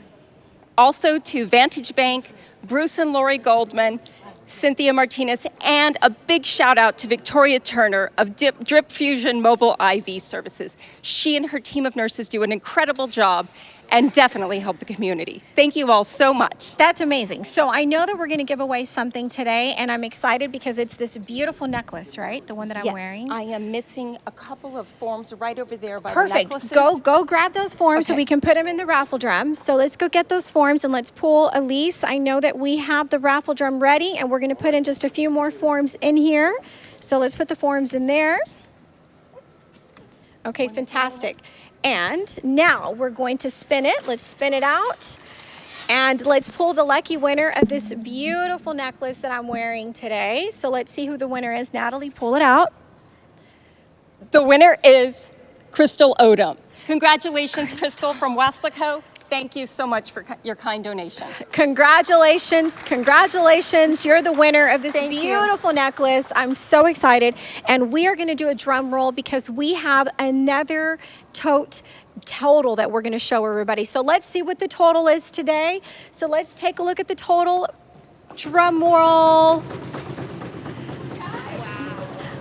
Also to Vantage Bank, Bruce and Lori Goldman, Cynthia Martinez, and a big shout out to Victoria Turner of Drip Fusion Mobile IV Services. She and her team of nurses do an incredible job and definitely help the community. Thank you all so much. That's amazing. So I know that we're going to give away something today, and I'm excited because it's this beautiful necklace, right? The one that I'm wearing. I am missing a couple of forms right over there by the Perfect. necklaces. Go grab those forms so Okay. we can put them in the raffle drum. So let's go get those forms and let's pull Elise. I know that we have the raffle drum ready, and we're going to put in just a few more forms in here. So let's put the forms in there. Okay, fantastic. And now we're going to spin it. Let's spin it out. And let's pull the lucky winner of this beautiful necklace that I'm wearing today. So let's see who the winner is. Natalie, pull it out. The winner is Crystal Odom. Congratulations, Crystal from Weslaco. Thank you so much for your kind donation. Congratulations, congratulations. You're the winner of this Thank you. beautiful necklace. I'm so excited. And we are going to do a drum roll because we have another total that we're going to show everybody. So let's see what the total is today. So let's take a look at the total. Drum roll.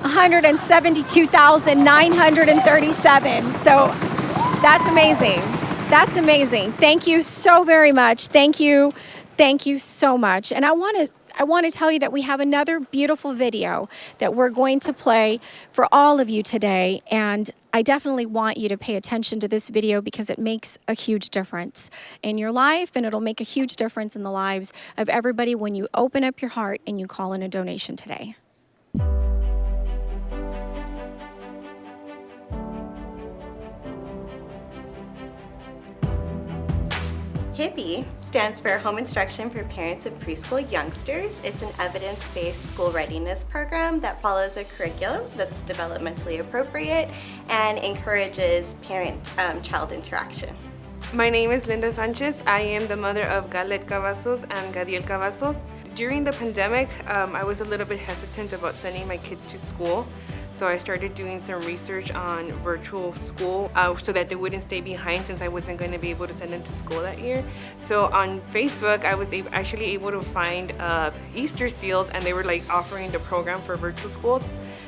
$172,937. So that's amazing. That's amazing. Thank you so very much. Thank you. Thank you so much. And I want to tell you that we have another beautiful video that we're going to play for all of you today. And I definitely want you to pay attention to this video because it makes a huge difference in your life, and it'll make a huge difference in the lives of everybody when you open up your heart and you call in a donation today. HIPPY stands for Home Instruction for Parents of Preschool Youngsters. It's an evidence-based school readiness program that follows a curriculum that's developmentally appropriate and encourages parent-child interaction. My name is Linda Sanchez. I am the mother of Galet Cavazos and Gadiel Cavazos. During the pandemic, I was a little bit hesitant about sending my kids to school. So I started doing some research on virtual school so that they wouldn't stay behind since I wasn't going to be able to send them to school that year. So on Facebook, I was actually able to find Easterseals, and they were like offering the program for virtual schools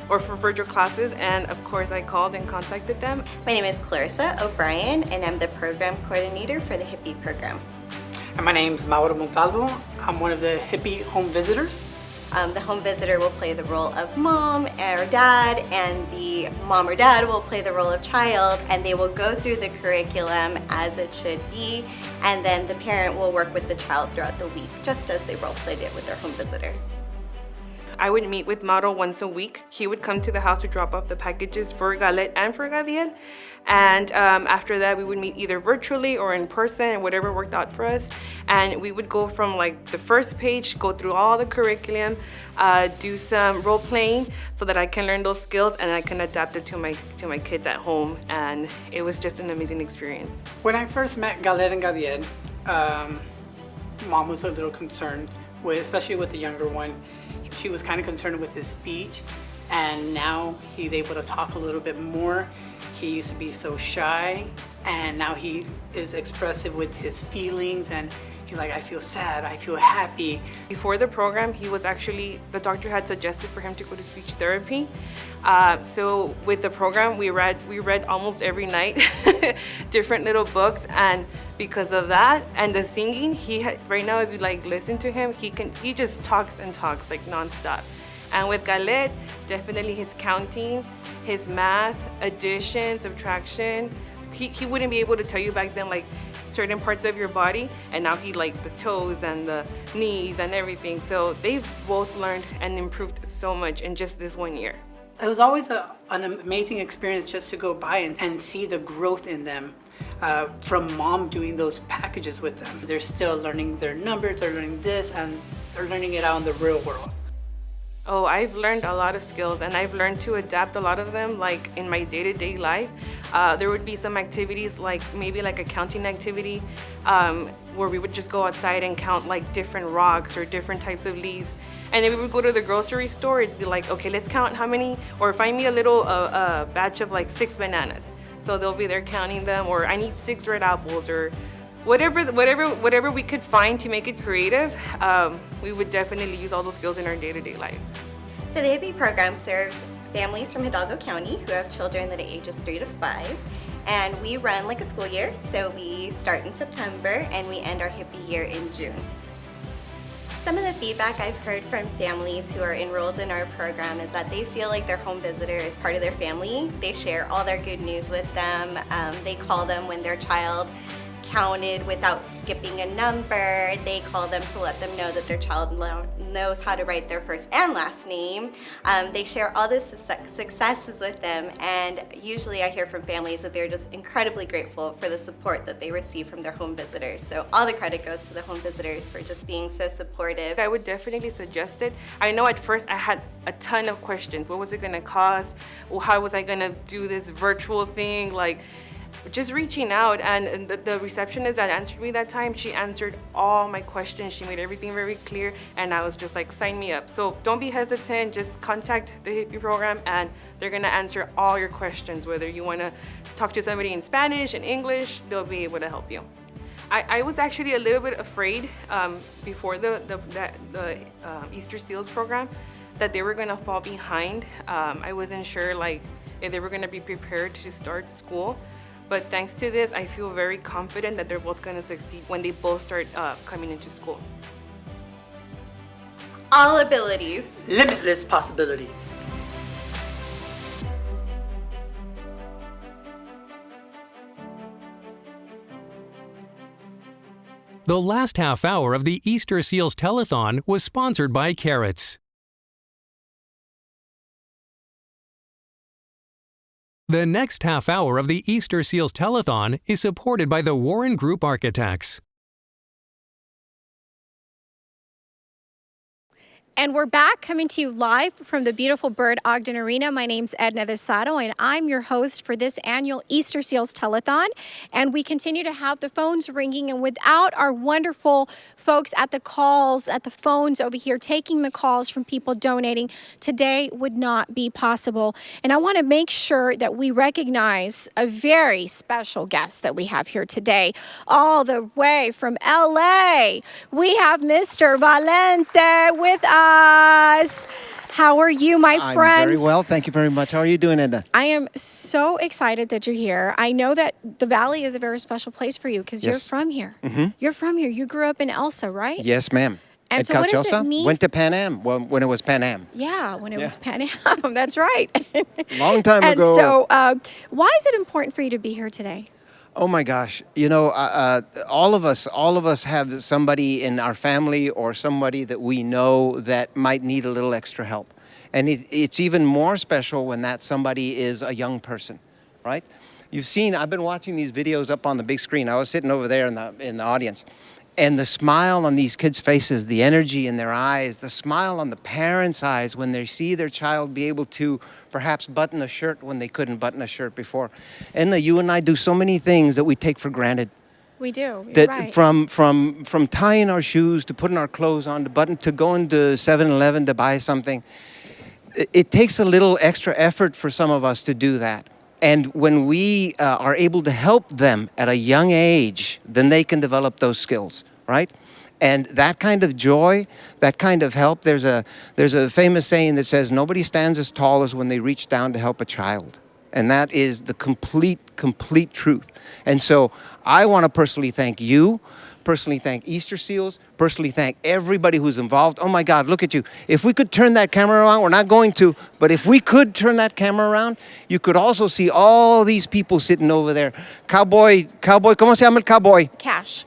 or for virtual classes, and of course I called and contacted them. My name is Clarissa O'Brien, and I'm the program coordinator for the HIPPY program. And my name's Mauro Montalvo. I'm one of the HIPPY home visitors. The home visitor will play the role of mom or dad, and the mom or dad will play the role of child, and they will go through the curriculum as it should be, and then the parent will work with the child throughout the week, just as they role played it with their home visitor. I would meet with Mauro once a week. He would come to the house to drop off the packages for Galet and for Gadiel. And after that, we would meet either virtually or in person, whatever worked out for us. And we would go from like the first page, go through all the curriculum, do some role playing so that I can learn those skills and I can adapt it to my kids at home. And it was just an amazing experience. When I first met Galet and Gadiel, Mom was a little concerned, especially with the younger one. She was kind of concerned with his speech, and now he's able to talk a little bit more. He used to be so shy, and now he is expressive with his feelings, and he's like, I feel sad, I feel happy. Before the program, the doctor had suggested for him to go to speech therapy. So with the program, we read almost every night, different little books, and because of that and the singing, right now if you like listen to him, he just talks and talks like nonstop. And with Galet, definitely his counting, his math, addition, subtraction, he wouldn't be able to tell you back then like certain parts of your body, and now he like the toes and the knees and everything. So they've both learned and improved so much in just this 1 year. It was always an amazing experience just to go by and see the growth in them. from mom doing those packages with them. They're still learning their numbers, they're learning this, and they're learning it out in the real world. Oh, I've learned a lot of skills, and I've learned to adapt a lot of them, like in my day-to-day life. There would be some activities, like maybe like a counting activity, where we would just go outside and count like different rocks or different types of leaves. And then we would go to the grocery store, it'd be like, okay, let's count how many, or find me a little batch of like 6 bananas. So they'll be there counting them, or I need 6 red apples, or whatever we could find to make it creative. We would definitely use all those skills in our day-to-day life. So the Hippie program serves families from Hidalgo County who have children that are ages 3 to 5. And we run like a school year, so we start in September and we end our Hippie year in June. Some of the feedback I've heard from families who are enrolled in our program is that they feel like their home visitor is part of their family. They share all their good news with them. They call them when their child counted without skipping a number. They call them to let them know that their child knows how to write their first and last name. They share all the successes with them, and usually I hear from families that they're just incredibly grateful for the support that they receive from their home visitors. So all the credit goes to the home visitors for just being so supportive. I would definitely suggest it. I know at first I had a ton of questions. What was it gonna cost? Well, how was I gonna do this virtual thing? Like, just reaching out, and the receptionist that answered me that time, she answered all my questions. She made everything very clear, and I was just like, sign me up. So don't be hesitant, just contact the Hippie program and they're gonna answer all your questions. Whether you wanna talk to somebody in Spanish, in English, they'll be able to help you. I was actually a little bit afraid before the Easterseals program that they were gonna fall behind. I wasn't sure like if they were gonna be prepared to start school. But thanks to this, I feel very confident that they're both going to succeed when they both start coming into school. All abilities. Limitless possibilities. The last half hour of the Easterseals Telethon was sponsored by Carrots. The next half hour of the Easterseals Telethon is supported by the Warren Group Architects. And we're back coming to you live from the beautiful Bird Ogden Arena. My name's Edna Desato, and I'm your host for this annual Easterseals Telethon. And we continue to have the phones ringing, and without our wonderful folks at the calls, at the phones over here, taking the calls from people donating, today would not be possible. And I want to make sure that we recognize a very special guest that we have here today, all the way from LA. We have Mr. Valente with us. How are you, my friend? I'm very well. Thank you very much. How are you doing, Edna? I am so excited that you're here. I know that the Valley is a very special place for you because you're from here. You're from here. You grew up in Elsa, right? Yes, ma'am. And At so what does it Calchosa, mean? went to Pan Am when it was Pan Am. Yeah, when it was Pan Am. That's right. Long time and ago. so why is it important for you to be here today? Oh my gosh! You know, all of us have somebody in our family or somebody that we know that might need a little extra help, and it's even more special when that somebody is a young person, right? You've seen. I've been watching these videos up on the big screen. I was sitting over there in the audience, and the smile on these kids' faces, the energy in their eyes, the smile on the parents' eyes when they see their child be able to perhaps button a shirt when they couldn't button a shirt before. And you and I do so many things that we take for granted. We do. You're That right. from tying our shoes to putting our clothes on to going to 7-Eleven to buy something. It takes a little extra effort for some of us to do that. And when we are able to help them at a young age, then they can develop those skills, right? And that kind of joy, that kind of help, there's a famous saying that says, nobody stands as tall as when they reach down to help a child. And that is the complete truth. And so I want to personally thank you, personally thank Easterseals, personally thank everybody who's involved. Oh my God, look at you. If we could turn that camera around, we're not going to, but if we could turn that camera around, you could also see all these people sitting over there. Cowboy, ¿cómo se llama el cowboy? Cash.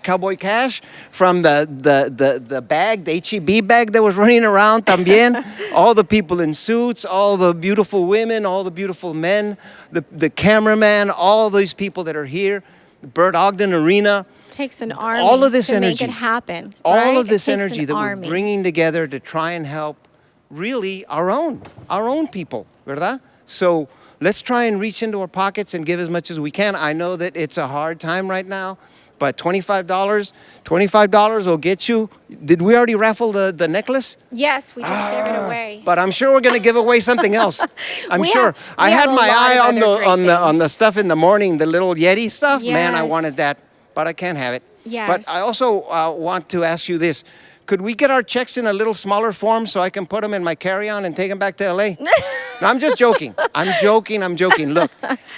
Cowboy Cash, from the bag, the H-E-B bag that was running around también. All the people in suits, all the beautiful women, all the beautiful men, the cameraman, all these people that are here. Bird Ogden Arena. Takes an army All of this to energy. make it happen. All right? of this It takes energy an that army. we're bringing together to try and help really our own people, ¿verdad? So let's try and reach into our pockets and give as much as we can. I know that it's a hard time right now, but $25 will get you. Did we already raffle the necklace? Yes, we just gave it away. But I'm sure we're going to give away something else. I'm We sure. have- I we had have a my lot eye of on the other great on the things. stuff in the morning, the little Yeti stuff. Man, I wanted Yes. that, but I can't have it. Yes. But I also want to ask you this. Could we get our checks in a little smaller form so I can put them in my carry-on and take them back to LA? No, I'm just joking. I'm joking. Look,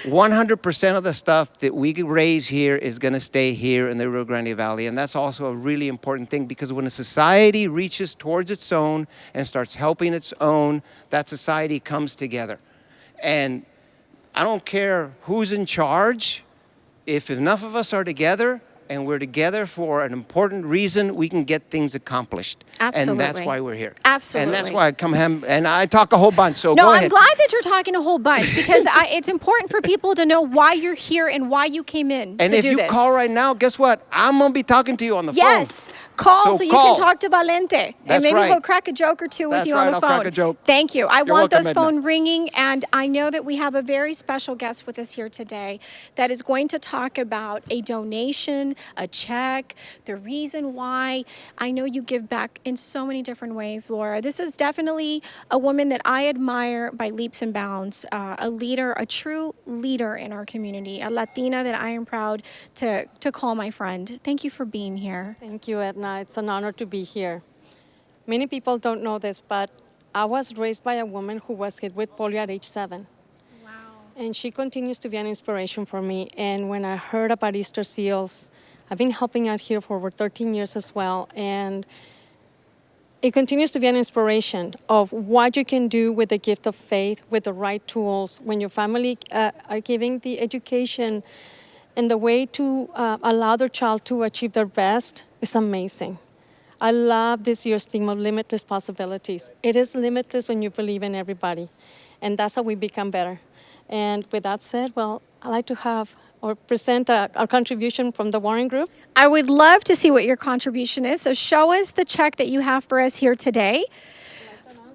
100% of the stuff that we raise here is going to stay here in the Rio Grande Valley. And that's also a really important thing, because when a society reaches towards its own and starts helping its own, that society comes together. And I don't care who's in charge. If enough of us are together, and we're together for an important reason, we can get things accomplished. Absolutely. And that's why we're here. Absolutely. And that's why I come home and I talk a whole bunch. So No, go I'm ahead. glad that you're talking a whole bunch, because it's important for people to know why you're here and why you came in And to if do you this. call right now, guess what? I'm going to be talking to you on the Yes. phone. Call so you call. can talk to Valente. And That's maybe right. he'll crack a joke or two with That's you right, on the I'll phone. crack a joke. Thank you. I You're want welcome, those Edna. phone ringing, and I know that we have a very special guest with us here today that is going to talk about a donation, a check, the reason why. I know you give back in so many different ways, Laura. This is definitely a woman that I admire by leaps and bounds, a leader, a true leader in our community, a Latina that I am proud to call my friend. Thank you for being here. Thank you, Edna. It's an honor to be here. Many people don't know this, but I was raised by a woman who was hit with polio at age 7. Wow. And she continues to be an inspiration for me. And when I heard about Easterseals, I've been helping out here for over 13 years as well. And it continues to be an inspiration of what you can do with the gift of faith, with the right tools, when your family are giving the education and the way to allow their child to achieve their best is amazing. I love this year's theme of limitless possibilities. It is limitless when you believe in everybody, and that's how we become better. And with that said, well, I'd like to have or present our contribution from the Warren Group. I would love to see what your contribution is. So show us the check that you have for us here today.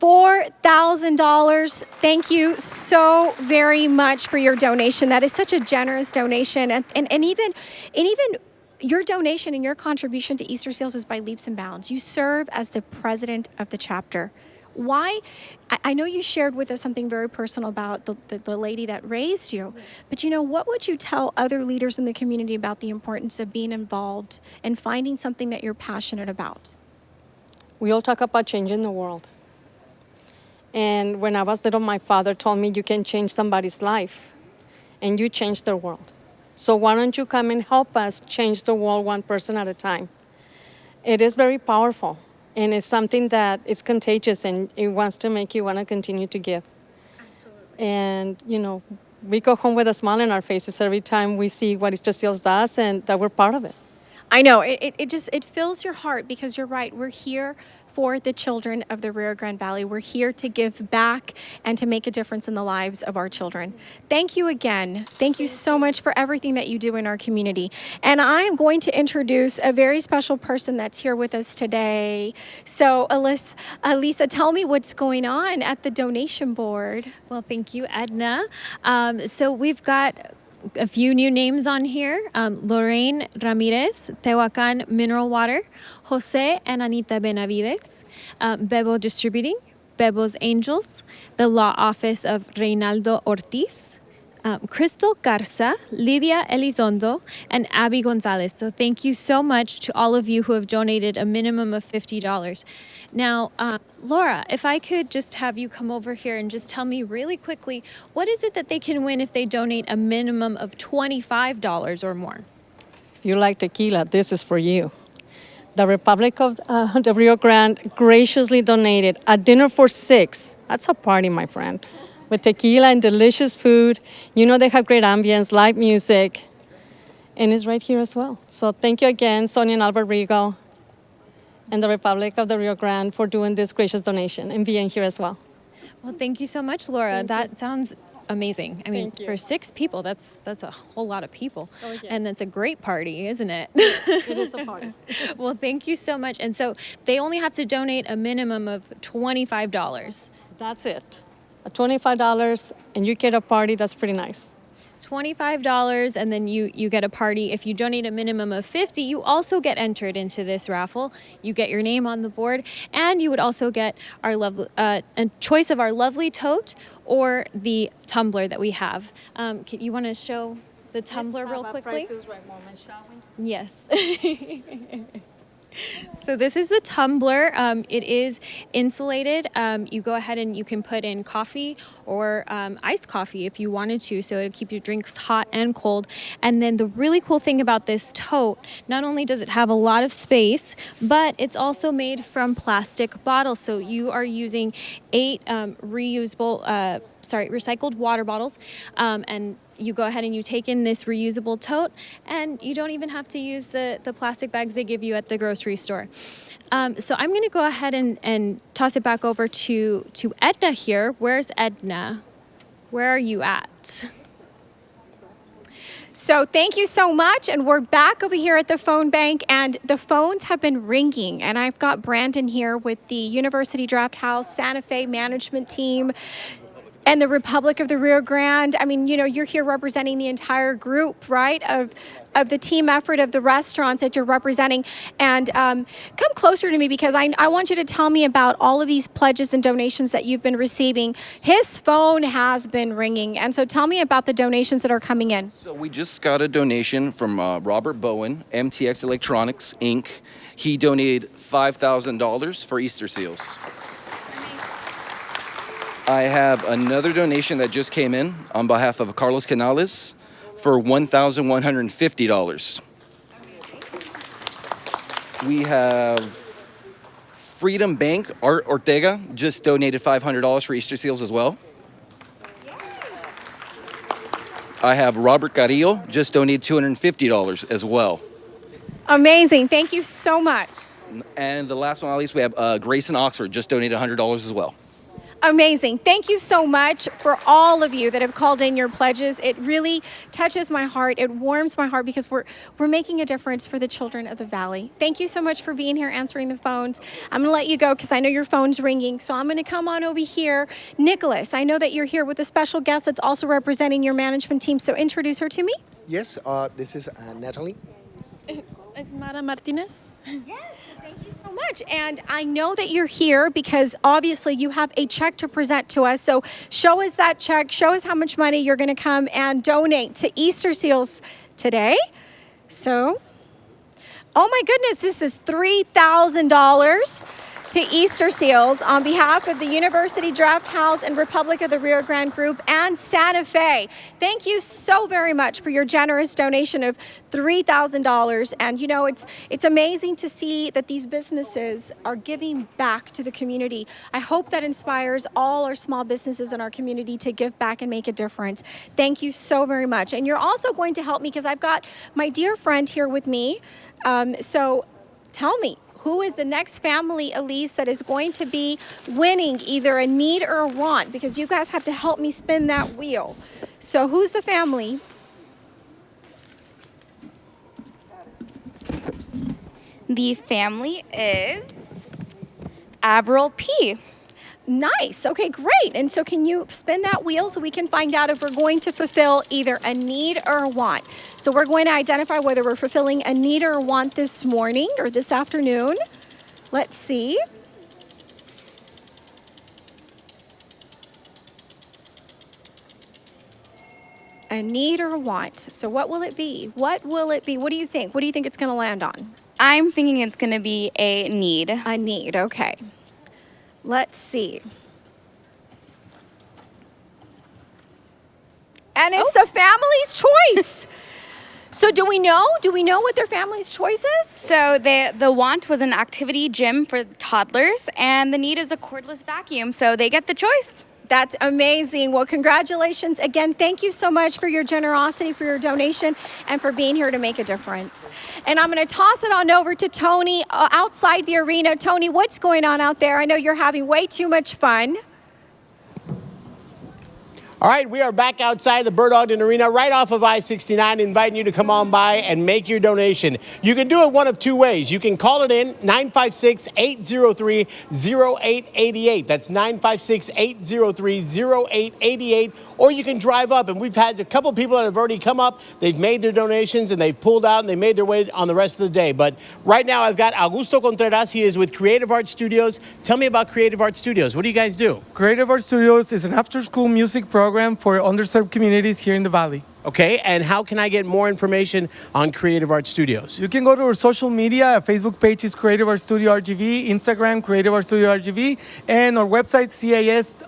$4,000. Thank you so very much for your donation. That is such a generous donation. And even your donation and your contribution to Easterseals is by leaps and bounds. You serve as the president of the chapter. Why? I know you shared with us something very personal about the lady that raised you, but what would you tell other leaders in the community about the importance of being involved and finding something that you're passionate about? We all talk about changing the world. And when I was little, my father told me you can change somebody's life, and you change their world. So why don't you come and help us change the world one person at a time? It is very powerful. And it's something that is contagious, and it wants to make you want to continue to give. Absolutely. And, we go home with a smile on our faces every time we see what Easterseals does and that we're part of it. I know, it fills your heart, because you're right. We're here for the children of the Rio Grande Valley. We're here to give back and to make a difference in the lives of our children. Thank you again. Thank you so much for everything that you do in our community. And I'm going to introduce a very special person that's here with us today. So Elisa, tell me what's going on at the donation board. Well, thank you, Edna. So we've got a few new names on here. Lorraine Ramirez, Tehuacan Mineral Water, Jose and Anita Benavides, Bebo Distributing, Bebo's Angels, the Law Office of Reynaldo Ortiz, Crystal Garza, Lydia Elizondo, and Abby Gonzalez. So thank you so much to all of you who have donated a minimum of $50. Now, Laura, if I could just have you come over here and just tell me really quickly, what is it that they can win if they donate a minimum of $25 or more? If you like tequila, this is for you. The Republic of the Rio Grande graciously donated a dinner for 6. That's a party, my friend. With tequila and delicious food. They have great ambience, live music, and it's right here as well. So thank you again, Sonia and Albert Rigo, and the Republic of the Rio Grande for doing this gracious donation and being here as well. Well, thank you so much, Laura. That sounds amazing. I mean, Thank you. for 6 people, that's a whole lot of people. Oh, yes. And that's a great party, isn't it? It is a party. Well, thank you so much. And so they only have to donate a minimum of $25. That's it. $25 and you get a party. That's pretty nice. $25 and then you get a party. If you donate a minimum of $50, you also get entered into this raffle. You get your name on the board, and you would also get our a choice of our lovely tote or the tumbler that we have. You want to show the tumbler real quickly? Yes. So this is the tumbler. It is insulated. You go ahead and you can put in coffee or iced coffee if you wanted to, so it'll keep your drinks hot and cold. And then the really cool thing about this tote, not only does it have a lot of space, but it's also made from plastic bottles. So you are using 8 recycled water bottles, and you go ahead and you take in this reusable tote, and you don't even have to use the plastic bags they give you at the grocery store. So I'm going to go ahead and toss it back over to Edna here. Where's Edna? Where are you at? So thank you so much. And we're back over here at the phone bank, and the phones have been ringing. And I've got Brandon here with the University Draft House Santa Fe management team and the Republic of the Rio Grande. I mean, you know, you're here representing the entire group, right, of the team effort of the restaurants that you're representing. And come closer to me, because I want you to tell me about all of these pledges and donations that you've been receiving. His phone has been ringing. And so tell me about the donations that are coming in. So we just got a donation from Robert Bowen, MTX Electronics, Inc. He donated $5,000 for Easterseals. I have another donation that just came in on behalf of Carlos Canales for $1,150. We have Freedom Bank, Art Ortega, just donated $500 for Easterseals as well. I have Robert Carrillo, just donated $250 as well. Amazing. Thank you so much. And the last one, at least, we have Grayson Oxford, just donated $100 as well. Amazing. Thank you so much for all of you that have called in your pledges. It really touches my heart. It warms my heart, because we're making a difference for the children of the Valley. Thank you so much for being here, answering the phones. I'm going to let you go because I know your phone's ringing. So I'm going to come on over here. Nicholas, I know that you're here with a special guest that's also representing your management team. So introduce her to me. Yes, this is Natalie. It's Mara Martinez. Yes, thank you so much. And I know that you're here because obviously you have a check to present to us. So show us that check. Show us how much money you're going to come and donate to Easterseals today. So, oh my goodness, this is $3,000 to Easterseals on behalf of the University Draft House and Republic of the Rio Grande Group and Santa Fe. Thank you so very much for your generous donation of $3,000. And you know, it's amazing to see that these businesses are giving back to the community. I hope that inspires all our small businesses in our community to give back and make a difference. Thank you so very much. And you're also going to help me because I've got my dear friend here with me. So tell me, who is the next family, Elise, that is going to be winning either a need or a want? Because you guys have to help me spin that wheel. So who's the family? The family is Avril P. Nice. Okay, great. And so can you spin that wheel so we can find out if we're going to fulfill either a need or a want? So we're going to identify whether we're fulfilling a need or a want this morning or this afternoon. Let's see. A need or a want. So what will it be? What will it be? What do you think? What do you think it's going to land on? I'm thinking it's going to be a need. A need, okay. Let's see. And it's the family's choice. So do we know? Do we know what their family's choice is? So the want was an activity gym for toddlers, and the need is a cordless vacuum. So they get the choice. That's amazing. Well, congratulations. Again, thank you so much for your generosity, for your donation, and for being here to make a difference. And I'm going to toss it on over to Tony outside the arena. Tony, what's going on out there? I know you're having way too much fun. All right, we are back outside the Bird Ogden Arena, right off of I-69, inviting you to come on by and make your donation. You can do it one of two ways. You can call it in, 956-803-0888. That's 956-803-0888. Or you can drive up, and we've had a couple people that have already come up. They've made their donations, and they've pulled out, and they made their way on the rest of the day. But right now, I've got Augusto Contreras. He is with Creative Art Studios. Tell me about Creative Art Studios. What do you guys do? Creative Art Studios is an after-school music program for underserved communities here in the Valley. Okay, and how can I get more information on Creative Art Studios? You can go to our social media. Our Facebook page is Creative Art Studio RGV, Instagram Creative Art Studio RGV, and our website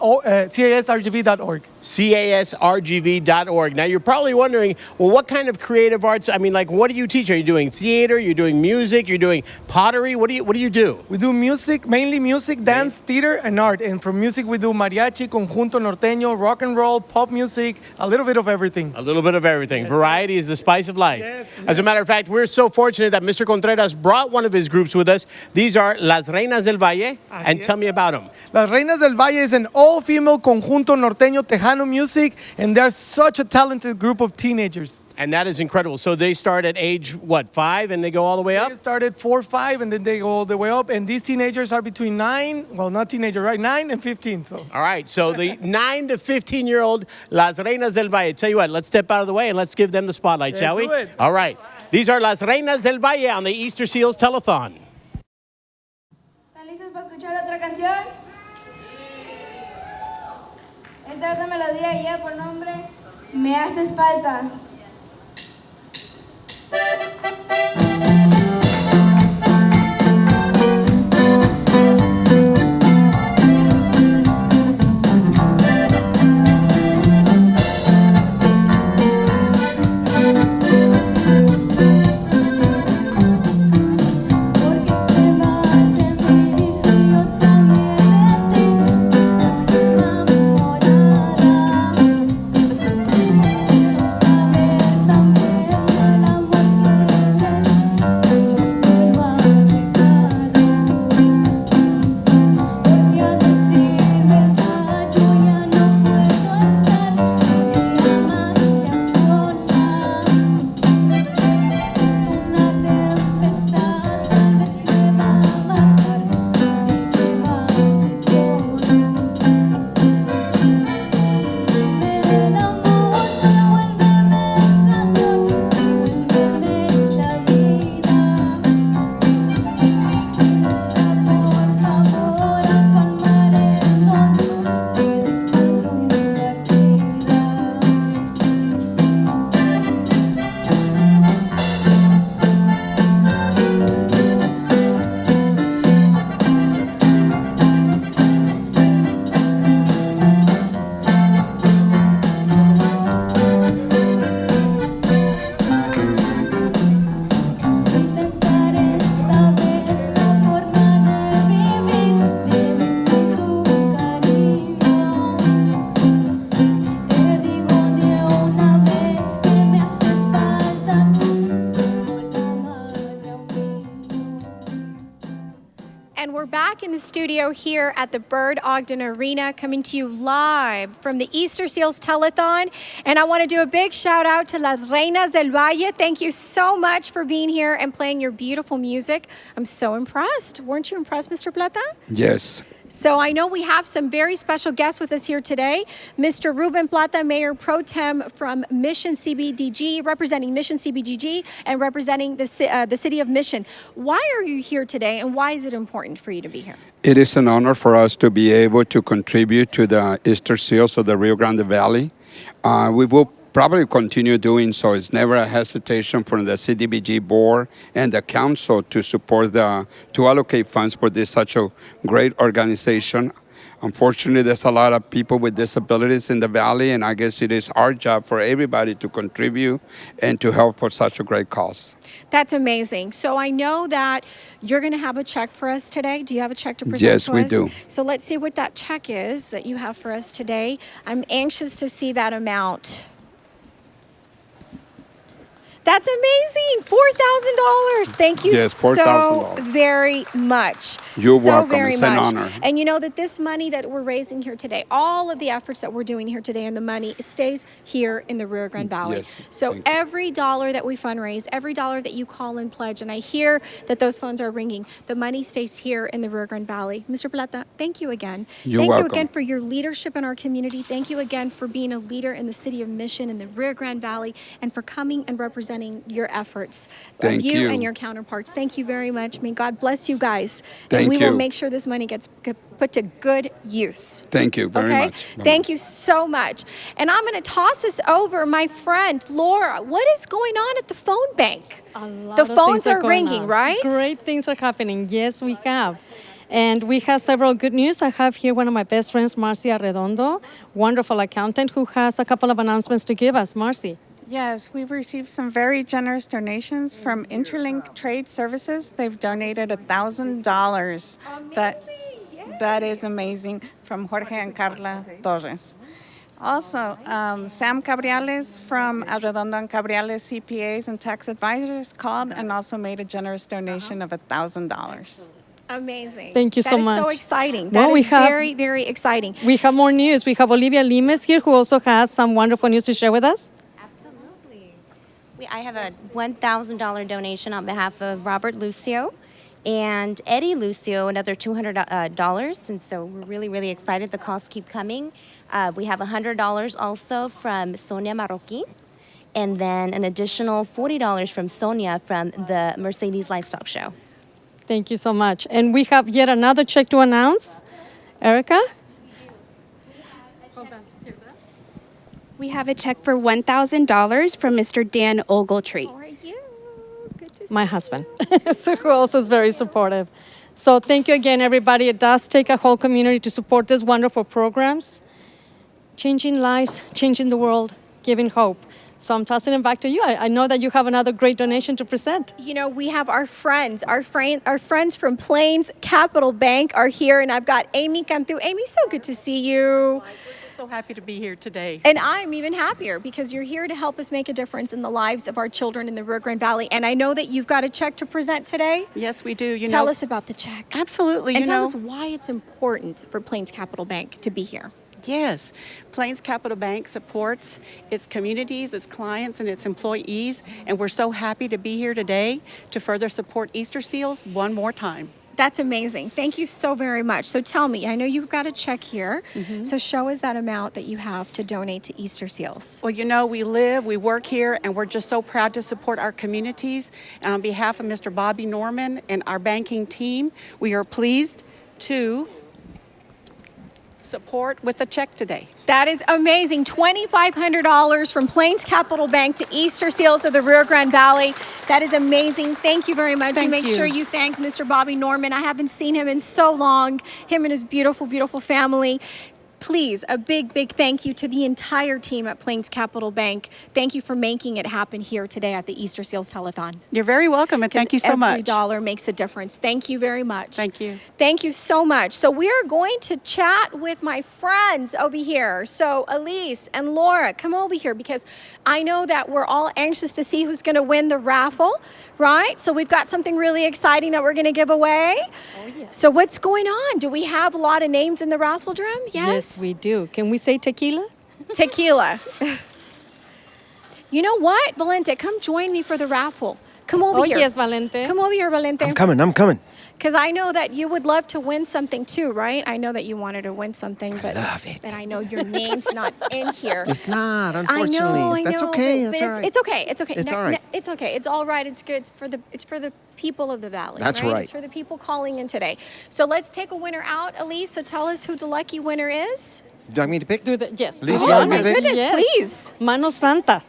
casrgv.org. casrgv.org. Now you're probably wondering, well, what kind of creative arts? I mean, like, what do you teach? Are you doing theater? You're doing music? You're doing pottery? What do you do? We do music, mainly music, dance, theater, and art. And for music, we do mariachi, conjunto norteño, rock and roll, pop music, a little bit of everything. A little bit of everything. Yes. Variety is the spice of life. Yes. As a matter of fact, we're so fortunate that Mr. Contreras brought one of his groups with us. These are Las Reinas del Valle. And tell me about them. Las Reinas del Valle is an all-female conjunto norteño tejano music, and they're such a talented group of teenagers. And that is incredible. So they start at age, what, 5, and they go all the way up? They start at 4, 5, and then they go all the way up. And these teenagers are between 9, well, not teenager, right? 9 and 15. So. All right. So the 9 to 15-year-old Las Reinas del Valle. Tell you what, let's step out of the way and let's give them the spotlight, shall we? All right. These are Las Reinas del Valle on the Easterseals Telethon. ¿Están listos para escuchar otra canción? Esta es la melodía y ya por nombre Me Haces Falta. Studio here at the Bird Ogden Arena, coming to you live from the Easterseals Telethon. And I want to do a big shout out to Las Reinas del Valle. Thank you so much for being here and playing your beautiful music. I'm so impressed. Weren't you impressed, Mr. Plata? Yes. So I know we have some very special guests with us here today. Mr. Ruben Plata, Mayor Pro Tem from Mission CBDG, representing Mission CBDG and representing the city of Mission. Why are you here today, and why is it important for you to be here? It is an honor for us to be able to contribute to the Easterseals of the Rio Grande Valley. We will probably continue doing so. It's never a hesitation from the CDBG board and the council to support to allocate funds for this such a great organization. Unfortunately, there's a lot of people with disabilities in the valley, and I guess it is our job for everybody to contribute and to help for such a great cause. That's amazing. So I know that you're going to have a check for us today. Do you have a check to present to us? Yes, we do. So let's see what that check is that you have for us today. I'm anxious to see that amount. That's amazing. $4,000. Thank you Yes, so $4,000. very much. You're so welcome. very It's an much. honor. And you know that this money that we're raising here today, all of the efforts that we're doing here today and the money stays here in the Rio Grande Valley. Yes, So thank you. every dollar that we fundraise, every dollar that you call and pledge, and I hear that those phones are ringing, the money stays here in the Rio Grande Valley. Mr. Plata, thank you again. You're thank welcome. you again for your leadership in our community. Thank you again for being a leader in the city of Mission in the Rio Grande Valley and for coming and representing your efforts. Thank you. And your counterparts. Thank you very much. May God bless you guys. Thank and we will you. make sure this money gets put to good use. Thank you very Okay? much. Bye-bye. Thank you so much. And I'm going to toss this over my friend Laura. What is going on at the phone bank? The phones are ringing, right? Great things are happening. Yes, we have. And we have several good news. I have here one of my best friends, Marcia Redondo, wonderful accountant, who has a couple of announcements to give us. Marcy. Yes, we've received some very generous donations from Interlink Trade Services. They've donated $1,000. That is amazing, from Jorge and Carla Torres. Also, Sam Cabriales from Arredondo and Cabriales CPAs and tax advisors called and also made a generous donation of $1,000. Amazing. Thank you so That much. is so exciting. Well, That we is have- very, very exciting. We have more news. We have Olivia Limes here, who also has some wonderful news to share with us. I have a $1,000 donation on behalf of Robert Lucio and Eddie Lucio, another $200. And so we're really, really excited. The calls keep coming. We have $100 also from Sonia Marroquin, and then an additional $40 from Sonia from the Mercedes Livestock Show. Thank you so much. And we have yet another check to announce. Erica? We have a check for $1,000 from Mr. Dan Ogletree. My husband, so who also is very supportive. So thank you again, everybody. It does take a whole community to support these wonderful programs. Changing lives, changing the world, giving hope. So I'm tossing it back to you. I know that you have another great donation to present. You know, we have our friends from Plains Capital Bank are here, and I've got Amy Cantu. Amy, so good to see you. So happy to be here today. And I'm even happier because you're here to help us make a difference in the lives of our children in the Rio Grande Valley. And I know that you've got a check to present today. Yes, we do. Tell us about the check. Absolutely. And tell us why it's important for Plains Capital Bank to be here. Yes, Plains Capital Bank supports its communities, its clients, and its employees, and we're so happy to be here today to further support Easterseals one more time. That's amazing. Thank you so very much. So tell me, I know you've got a check here, so show us that amount that you have to donate to Easterseals. Well, you know, we live, we work here, and we're just so proud to support our communities. And on behalf of Mr. Bobby Norman and our banking team, we are pleased to support with a check today. That is amazing. $2,500 from Plains Capital Bank to Easterseals of the Rio Grande Valley. That is amazing. Thank you very much. Thank you make you. sure you thank Mr. Bobby Norman. I haven't seen him in so long, him and his beautiful, beautiful family. Please, a big, big thank you to the entire team at Plains Capital Bank. Thank you for making it happen here today at the Easterseals Telethon. You're very welcome, and thank you so much. Every dollar makes a difference. Thank you very much. Thank you. Thank you so much. So we are going to chat with my friends over here. So Elise and Laura, come over here because I know that we're all anxious to see who's going to win the raffle, right? So we've got something really exciting that we're going to give away. Oh, yes. So what's going on? Do we have a lot of names in the raffle drum? Yes, we do. Can we say tequila? Tequila. You know what, Valente? Come join me for the raffle. Come over here. Yes, Valente. Come over here, Valente. I'm coming. Because I know that you would love to win something too, right? I know that you wanted to win something, but love it. But I know your name's not in here. It's not, I unfortunately. know. That's okay. But That's all right. It's okay. It's okay. It's all right. It's okay. It's all right. It's good. It's for the people of the valley. That's right. right. It's for the people calling in today. So let's take a winner out, Elise. So tell us who the lucky winner is. Do you want me to pick? Yes. Elise, Oh, you want me my to pick? goodness, Yes. please. Mano Santa.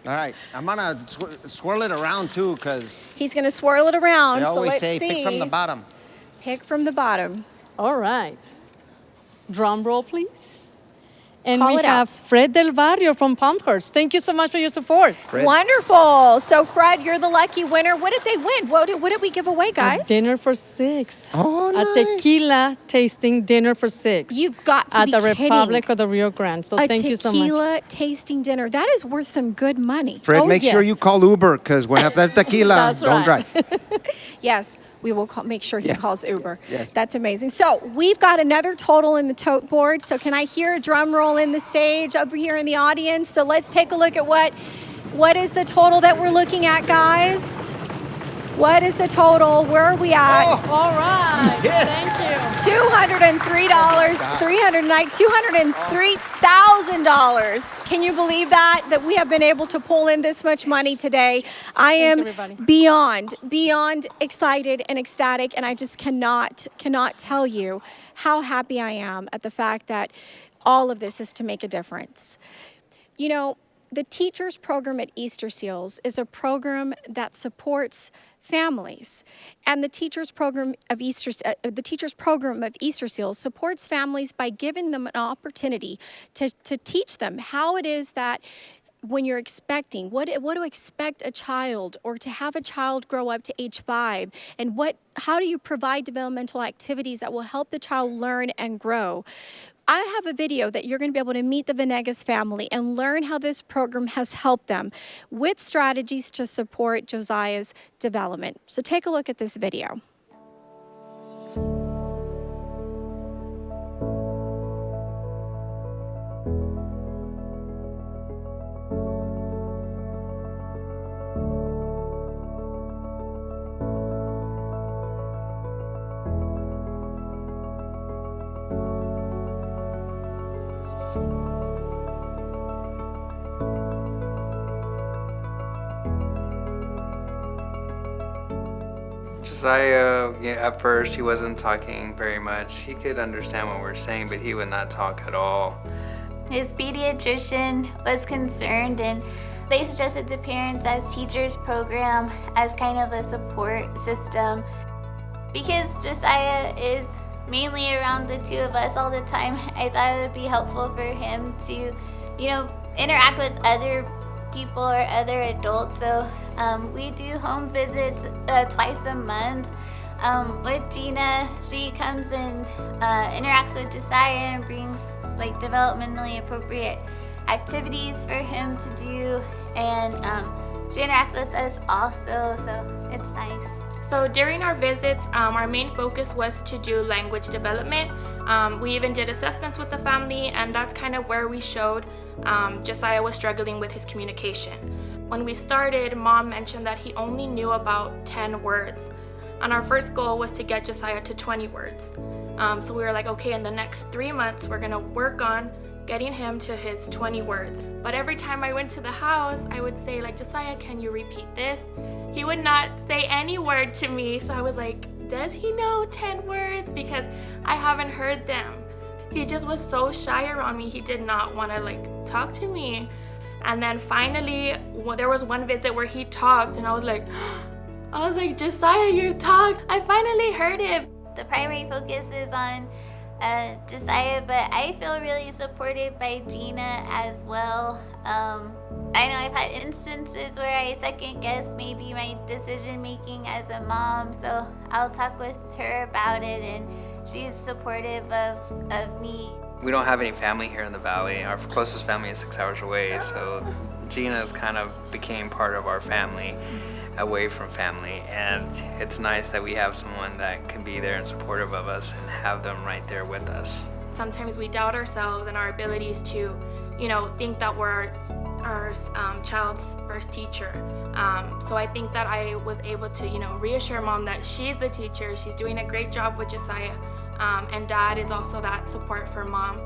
All right. I'm going to swirl it around, too, because He's going to swirl it around. they So always let's say see. pick from the bottom. Pick from the bottom. All right. Drum roll, please. And Call we it have out. Fred Del Barrio from Palmhurst. Thank you so much for your support. Wonderful. So, Fred, you're the lucky winner. What did they win? What did we give away, guys? A dinner for 6. Oh, A tequila tasting dinner for 6. You've got to at be the kidding. Republic of the Rio Grande. So thank you so much. A tequila tasting dinner. That is worth some good money. Fred, make sure you call Uber because we'll have that tequila. That's Don't right. drive. Yes, we will make sure he calls Uber. Yes. That's amazing. So we've got another total in the tote board. So can I hear a drum roll in the stage over here in the audience? So let's take a look at what is the total that we're looking at, guys? What is the total? Where are we at? Oh, all right. Thank you. $203,000. Can you believe that we have been able to pull in this much money today? I am beyond excited and ecstatic, and I just cannot tell you how happy I am at the fact that all of this is to make a difference. You know, the Teachers Program at Easterseals is a program that supports families, and the Teachers Program of Easterseals supports families by giving them an opportunity to teach them how it is that when you're expecting, what to expect a child, or to have a child grow up to age 5, and how do you provide developmental activities that will help the child learn and grow. I have a video that you're going to be able to meet the Venegas family and learn how this program has helped them with strategies to support Josiah's development. So take a look at this video. Josiah, at first he wasn't talking very much. He could understand what we're saying, but he would not talk at all. His pediatrician was concerned, and they suggested the Parents as Teachers program as kind of a support system. Because Josiah is mainly around the two of us all the time, I thought it would be helpful for him to, interact with other people or other adults. So we do home visits twice a month. With Gina, she comes and interacts with Josiah and brings developmentally appropriate activities for him to do, and she interacts with us also, so it's nice. So during our visits, our main focus was to do language development. We even did assessments with the family, and that's kind of where we showed Josiah was struggling with his communication. When we started, Mom mentioned that he only knew about 10 words, and our first goal was to get Josiah to 20 words. So we were like, okay, in the next 3 months, we're gonna work on getting him to his 20 words. But every time I went to the house, I would say Josiah, can you repeat this? He would not say any word to me, so I was like, does he know 10 words? Because I haven't heard them. He just was so shy around me. He did not want to talk to me. And then finally, there was one visit where he talked, and I was like, Josiah, you talked. I finally heard him. The primary focus is on Josiah, but I feel really supported by Gina as well. I know I've had instances where I second guess maybe my decision making as a mom, so I'll talk with her about it, and she's supportive of me. We don't have any family here in the valley. Our closest family is 6 hours away, so Gina's kind of became part of our family, away from family, and it's nice that we have someone that can be there and supportive of us and have them right there with us. Sometimes we doubt ourselves and our abilities to, think that we're our child's first teacher. So I think that I was able to, reassure Mom that she's the teacher, she's doing a great job with Josiah, and Dad is also that support for Mom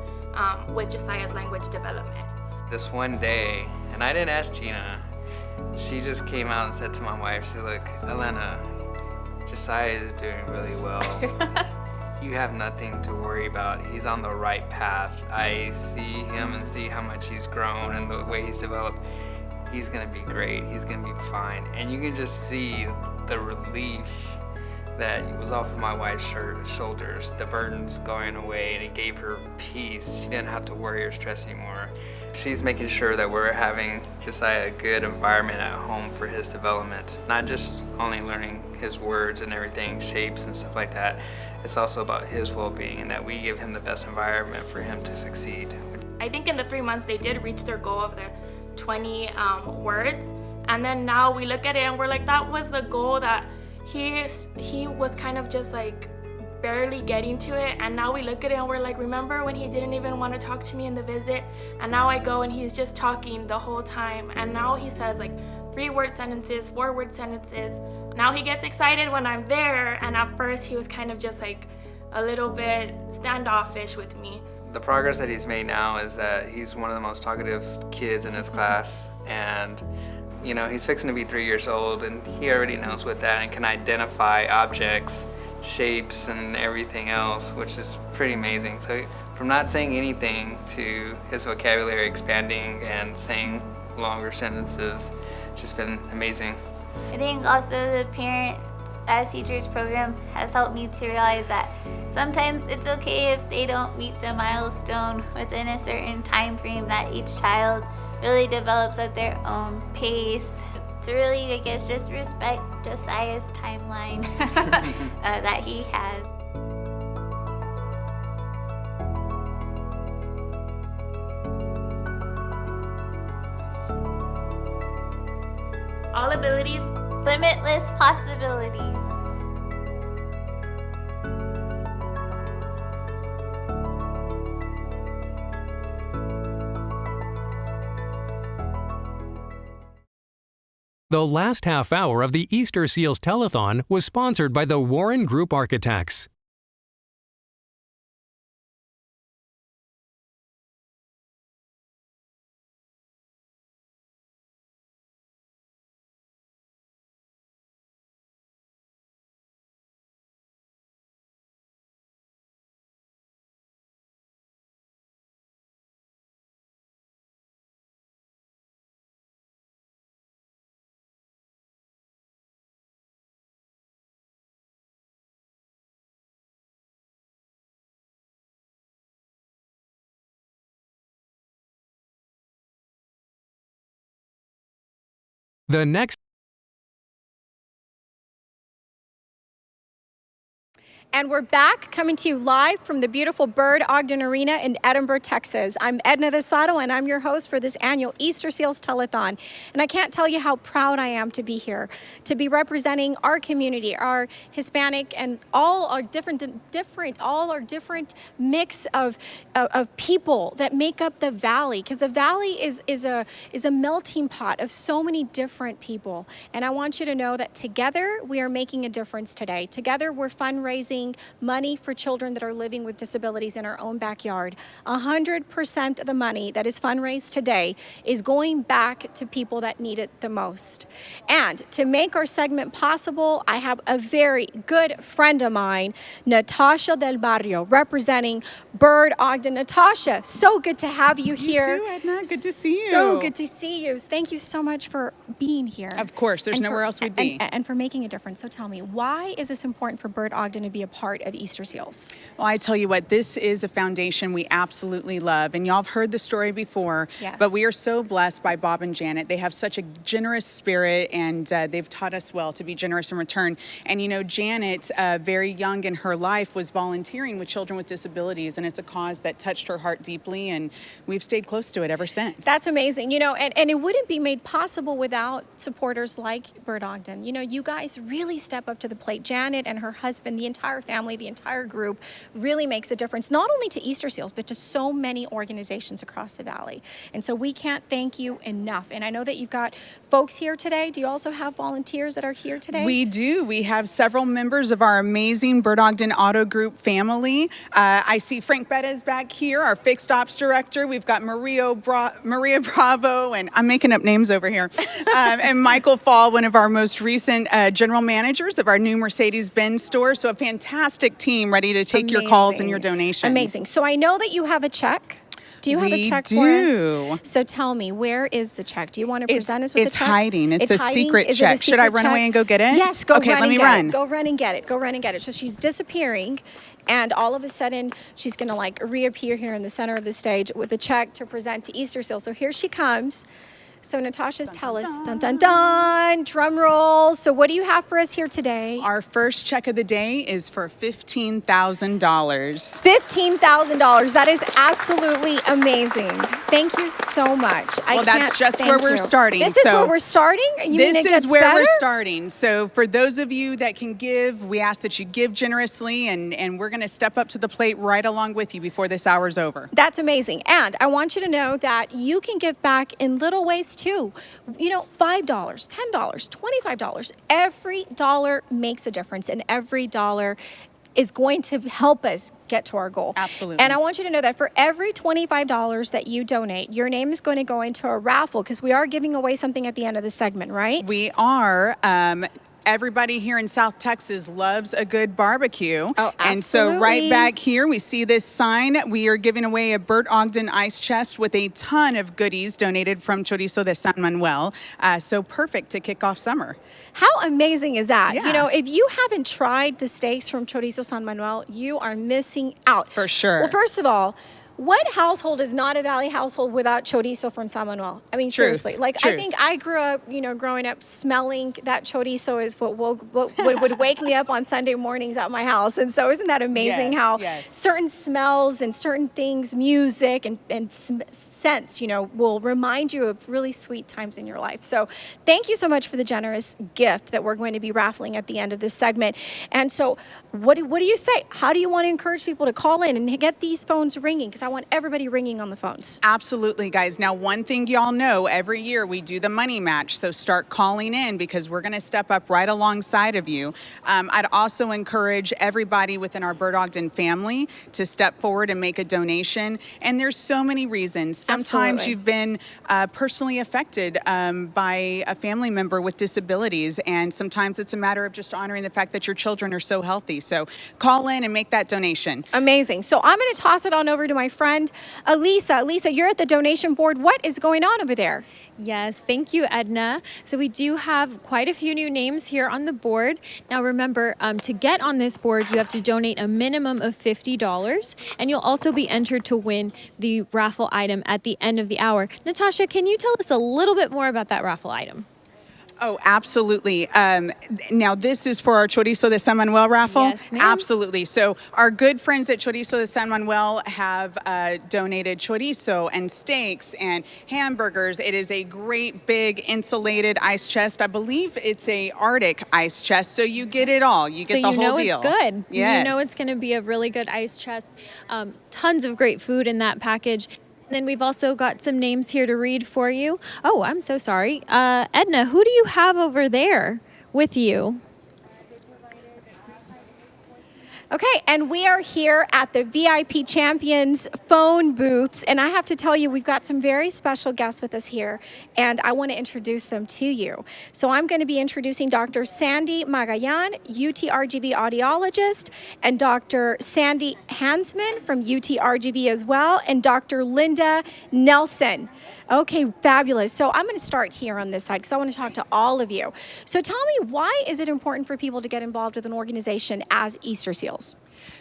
with Josiah's language development. This one day, and I didn't ask Gina, she just came out and said to my wife, she's like, Elena, Josiah is doing really well. You have nothing to worry about. He's on the right path. I see him and see how much he's grown and the way he's developed. He's gonna be great. He's gonna be fine. And you can just see the relief that was off of my wife's shoulders, the burden's going away, and it gave her peace. She didn't have to worry or stress anymore. She's making sure that we're having Josiah a good environment at home for his development, not just only learning his words and everything, shapes and stuff like that. It's also about his well-being, and that we give him the best environment for him to succeed. I think in the 3 months they did reach their goal of the 20 words, and then now we look at it and we're like, that was a goal that he was kind of just like barely getting to it, and now we look at it and we're like, remember when he didn't even want to talk to me in the visit, and now I go and he's just talking the whole time, and now he says like 3-word sentences, 4-word sentences. Now he gets excited when I'm there, and at first he was kind of just like a little bit standoffish with me. The progress that he's made now is that he's one of the most talkative kids in his class, and you know, he's fixing to be 3 years old, and he already knows what that and can identify objects, shapes, and everything else, which is pretty amazing. So from not saying anything to his vocabulary expanding and saying longer sentences, it's just been amazing. I think also the Parents as Teachers program has helped me to realize that sometimes it's okay if they don't meet the milestone within a certain time frame, that each child really develops at their own pace. To really, I guess, just respect Josiah's timeline that he has. All abilities, limitless possibilities. The last half hour of the Easterseals Telethon was sponsored by the Warren Group Architects. The next And we're back, coming to you live from the beautiful Bird Ogden Arena in Edinburgh, Texas. I'm Edna Desato, and I'm your host for this annual Easterseals Telethon. And I can't tell you how proud I am to be here, to be representing our community, our Hispanic, and all our different mix of people that make up the Valley. Because the Valley is a melting pot of so many different people. And I want you to know that together we are making a difference today. Together we're fundraising money for children that are living with disabilities in our own backyard. 100% of the money that is fundraised today is going back to people that need it the most. And to make our segment possible, I have a very good friend of mine, Natasha Del Barrio, representing Bird Ogden. Natasha, so good to have you here. You too, Edna. Good to see you. So good to see you. Thank you so much for being here. Of course, there's nowhere else we'd be. And for making a difference. So tell me, why is this important for Bird Ogden to be a part of Easterseals? Well, I tell you what, this is a foundation we absolutely love, and y'all have heard the story before, yes. But we are so blessed by Bob and Janet. They have such a generous spirit, and they've taught us well to be generous in return. And you know, Janet, very young in her life, was volunteering with children with disabilities, and it's a cause that touched her heart deeply, and we've stayed close to it ever since. That's amazing. You know, and it wouldn't be made possible without supporters like Bird Ogden. You know, you guys really step up to the plate. Janet and her husband, the entire family, the entire group really makes a difference, not only to Easterseals, but to so many organizations across the Valley. And so we can't thank you enough. And I know that you've got folks here today. Do you also have volunteers that are here today? We do. We have several members of our amazing Bird Ogden Auto Group family. I see Frank Bettis back here, our fixed ops director. We've got Maria Bravo, and I'm making up names over here, and Michael Fall, one of our most recent general managers of our new Mercedes-Benz store. So a fantastic team ready to take your calls and your donations. Amazing. So I know that you have a check. Do you have a check for us? So tell me, where is the check? Do you want to present us with the check? It's hiding. It's a hiding? secret Is it a check. Should I secret run check? away and go get it? Yes, go Okay, run let and me get run. it. Go run and get it. Go run and get it. So she's disappearing, and all of a sudden, she's going to like reappear here in the center of the stage with a check to present to Easterseals. So here she comes. So Natasha's tell us, dun dun dun, drum roll. So what do you have for us here today? Our first check of the day is for $15,000. $15,000. That is absolutely amazing. Thank you so much. Well, that's just where we're starting. This is where we're starting? You mean it gets This is where better? we're starting. So for those of you that can give, we ask that you give generously, and we're going to step up to the plate right along with you before this hour's over. That's amazing. And I want you to know that you can give back in little ways too. You know, $5, $10, $25. Every dollar makes a difference, and every dollar is going to help us get to our goal. Absolutely. And I want you to know that for every $25 that you donate, your name is going to go into a raffle, because we are giving away something at the end of the segment, right? We are. Everybody here in South Texas loves a good barbecue. Oh, absolutely. And so right back here, we see this sign. We are giving away a Bert Ogden ice chest with a ton of goodies donated from Chorizo de San Manuel. So perfect to kick off summer. How amazing is that? Yeah. You know, if you haven't tried the steaks from Chorizo San Manuel, you are missing out. For sure. Well, first of all, what household is not a Valley household without chorizo from San Manuel? I mean, seriously. Like, I think I grew up, you know, growing up smelling that chorizo is what would wake me up on Sunday mornings at my house. And so isn't that amazing how certain smells and certain things, music and scents, you know, will remind you of really sweet times in your life. So thank you so much for the generous gift that we're going to be raffling at the end of this segment. And so what do you say? How do you want to encourage people to call in and get these phones ringing? Because I want everybody ringing on the phones. Absolutely, guys. Now, one thing y'all know, every year we do the money match. So start calling in, because we're going to step up right alongside of you. I'd also encourage everybody within our Bert Ogden family to step forward and make a donation. And there's so many reasons. Sometimes you've been personally affected by a family member with disabilities. And sometimes it's a matter of just honoring the fact that your children are so healthy. So call in and make that donation. Amazing. So I'm going to toss it on over to my friend, Elisa. Elisa, you're at the donation board. What is going on over there? Yes, thank you, Edna. So we do have quite a few new names here on the board. Now remember, to get on this board, you have to donate a minimum of $50, and you'll also be entered to win the raffle item at the end of the hour. Natasha, can you tell us a little bit more about that raffle item? Oh, absolutely. Now, this is for our Chorizo de San Manuel raffle? Yes, ma'am. Absolutely. So our good friends at Chorizo de San Manuel have donated chorizo and steaks and hamburgers. It is a great big insulated ice chest. I believe it's a Arctic ice chest, so you get it all. You get the whole deal. So you know it's good. Yes. You know it's going to be a really good ice chest. Tons of great food in that package. Then we've also got some names here to read for you. Oh, I'm so sorry. Edna, who do you have over there with you? Okay, and we are here at the VIP Champions phone booths, and I have to tell you, we've got some very special guests with us here, and I want to introduce them to you. So I'm going to be introducing Dr. Sandy Magayan, UTRGV audiologist, and Dr. Sandy Hansman from UTRGV as well, and Dr. Linda Nelson. Okay, fabulous. So I'm going to start here on this side because I want to talk to all of you. So tell me, why is it important for people to get involved with an organization as Easterseals?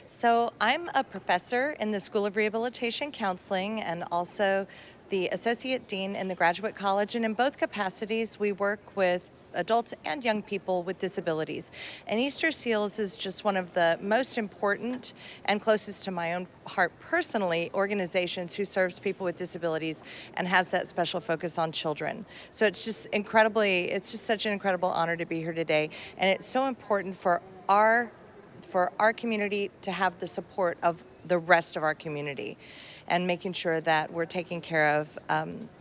So I'm a professor in the School of Rehabilitation Counseling and also the Associate Dean in the Graduate College. And in both capacities, we work with adults and young people with disabilities. And Easterseals is just one of the most important and closest to my own heart personally organizations who serves people with disabilities and has that special focus on children. So it's just such an incredible honor to be here today. And it's so important for our community to have the support of the rest of our community and making sure that we're taking care of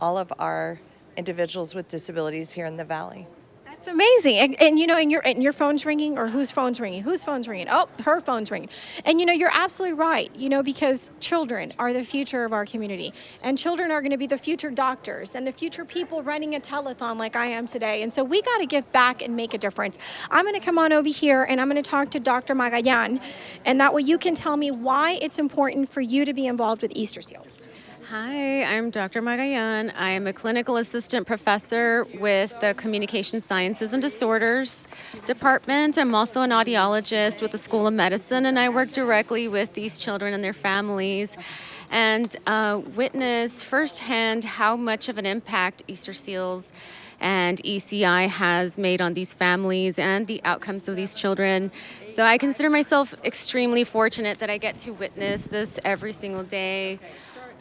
all of our individuals with disabilities here in the Valley. That's amazing. And you know, and your phone's ringing, or whose phone's ringing? Whose phone's ringing? Oh, her phone's ringing. And you know, you're absolutely right, you know, because children are the future of our community. And children are going to be the future doctors and the future people running a telethon like I am today. And so we got to give back and make a difference. I'm going to come on over here and I'm going to talk to Dr. Magayan, and that way you can tell me why it's important for you to be involved with Easterseals. Hi, I'm Dr. Magayan. I am a clinical assistant professor with the Communication Sciences and Disorders Department. I'm also an audiologist with the School of Medicine, and I work directly with these children and their families and witness firsthand how much of an impact Easterseals and ECI has made on these families and the outcomes of these children. So I consider myself extremely fortunate that I get to witness this every single day.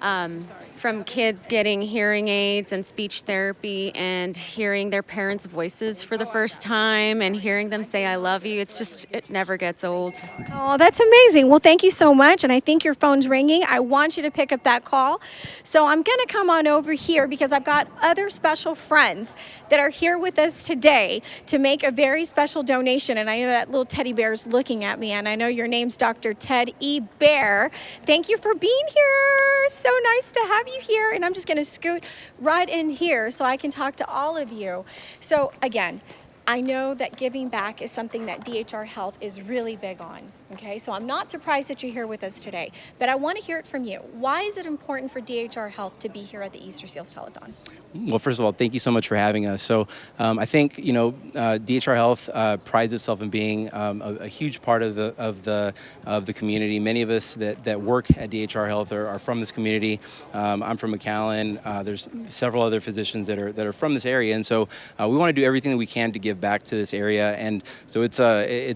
From kids getting hearing aids and speech therapy and hearing their parents' voices for the first time and hearing them say, I love you. It never gets old. Oh, that's amazing. Well, thank you so much. And I think your phone's ringing. I want you to pick up that call. So I'm going to come on over here because I've got other special friends that are here with us today to make a very special donation. And I know that little teddy bear is looking at me. And I know your name's Dr. Ted E. Bear. Thank you for being here. So nice to have you here. And I'm just going to scoot right in here so I can talk to all of you. So again, I know that giving back is something that DHR Health is really big on, okay? So I'm not surprised that you're here with us today, but I want to hear it from you. Why is it important for DHR Health to be here at the Easterseals Telethon? Well, first of all, thank you so much for having us. So I think, DHR Health prides itself in being a huge part of the community. Many of us that work at DHR Health are from this community. I'm from McAllen. There's several other physicians that are from this area. And so we want to do everything that we can to give back to this area. And so it's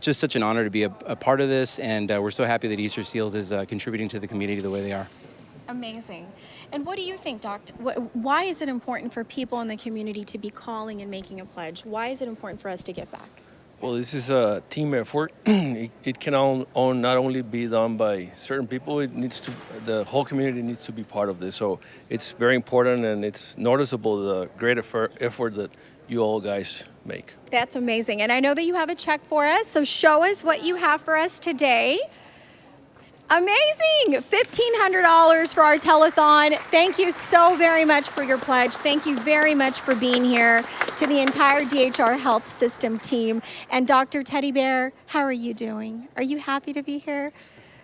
just such an honor to be a part of this. And we're so happy that Easterseals is contributing to the community the way they are. Amazing. And what do you think, Doctor? Why is it important for people in the community to be calling and making a pledge? Why is it important for us to give back? Well, this is a team effort. It can not only be done by certain people, the whole community needs to be part of this. So it's very important, and it's noticeable the great effort that you all guys make. That's amazing. And I know that you have a check for us, so show us what you have for us today. Amazing! $1,500 for our telethon. Thank you so very much for your pledge. Thank you very much for being here, to the entire DHR Health System team. And Dr. Teddy Bear, how are you doing? Are you happy to be here?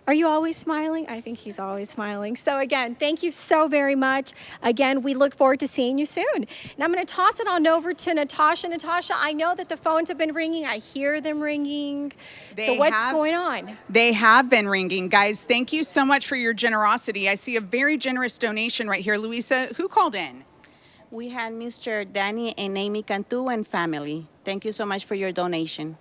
Are you always smiling? I think he's always smiling. So again, thank you so very much. Again, we look forward to seeing you soon. And I'm going to toss it on over to Natasha. Natasha, I know that the phones have been ringing. I hear them ringing. So what's going on? They have been ringing. Guys, thank you so much for your generosity. I see a very generous donation right here. Luisa, who called in? We had Mr. Danny and Amy Cantu and family. Thank you so much for your donation.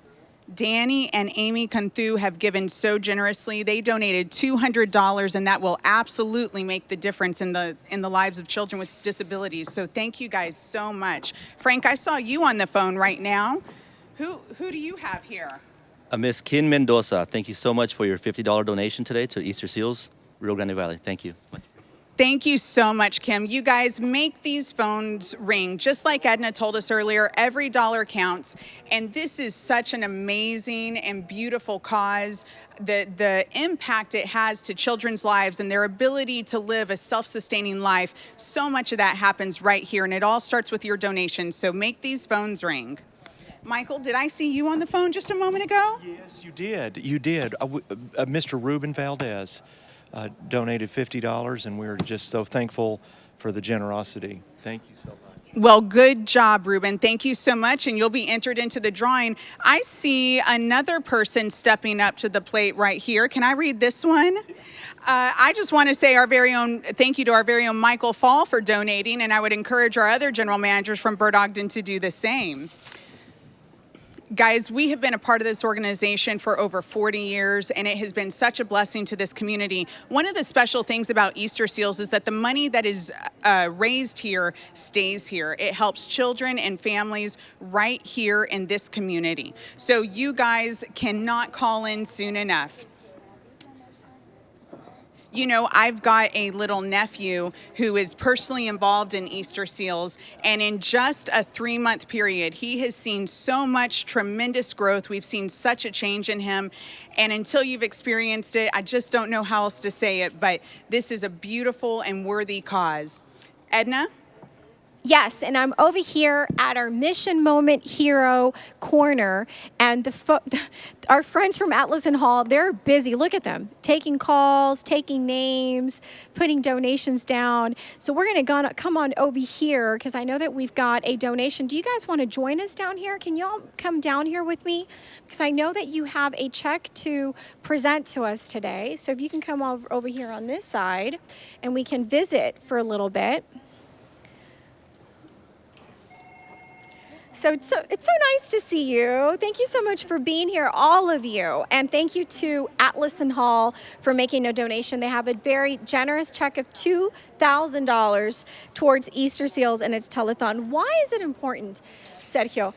Danny and Amy Cantu have given so generously. They donated $200, and that will absolutely make the difference in the lives of children with disabilities. So thank you guys so much. Frank, I saw you on the phone right now. Who do you have here? Miss Kin Mendoza, thank you so much for your $50 donation today to Easterseals, Rio Grande Valley. Thank you. Thank you so much, Kim. You guys make these phones ring. Just like Edna told us earlier, every dollar counts. And this is such an amazing and beautiful cause. The impact it has to children's lives and their ability to live a self-sustaining life, so much of that happens right here. And it all starts with your donation. So make these phones ring. Michael, did I see you on the phone just a moment ago? Yes, you did. You did. Mr. Ruben Valdez donated $50, and we're just so thankful for the generosity. Thank you so much. Well, good job, Ruben. Thank you so much, and you'll be entered into the drawing. I see another person stepping up to the plate right here. Can I read this one? I just want to say thank you to our very own Michael Fall for donating, and I would encourage our other general managers from Bird Ogden to do the same. Guys, we have been a part of this organization for over 40 years, and it has been such a blessing to this community. One of the special things about Easterseals is that the money that is raised here stays here. It helps children and families right here in this community. So you guys cannot call in soon enough. You know, I've got a little nephew who is personally involved in Easterseals, and in just a 3-month period, he has seen so much tremendous growth. We've seen such a change in him, and until you've experienced it, I just don't know how else to say it, but this is a beautiful and worthy cause. Edna? Yes, and I'm over here at our Mission Moment Hero Corner, and our friends from Atlas and Hall, they're busy. Look at them, taking calls, taking names, putting donations down. So we're going to come on over here because I know that we've got a donation. Do you guys want to join us down here? Can y'all come down here with me? Because I know that you have a check to present to us today. So if you can come over here on this side, and we can visit for a little bit. So it's so nice to see you. Thank you so much for being here, all of you. And thank you to Atlas and Hall for making a donation. They have a very generous check of $2,000 towards Easterseals and its telethon. Why is it important, Sergio?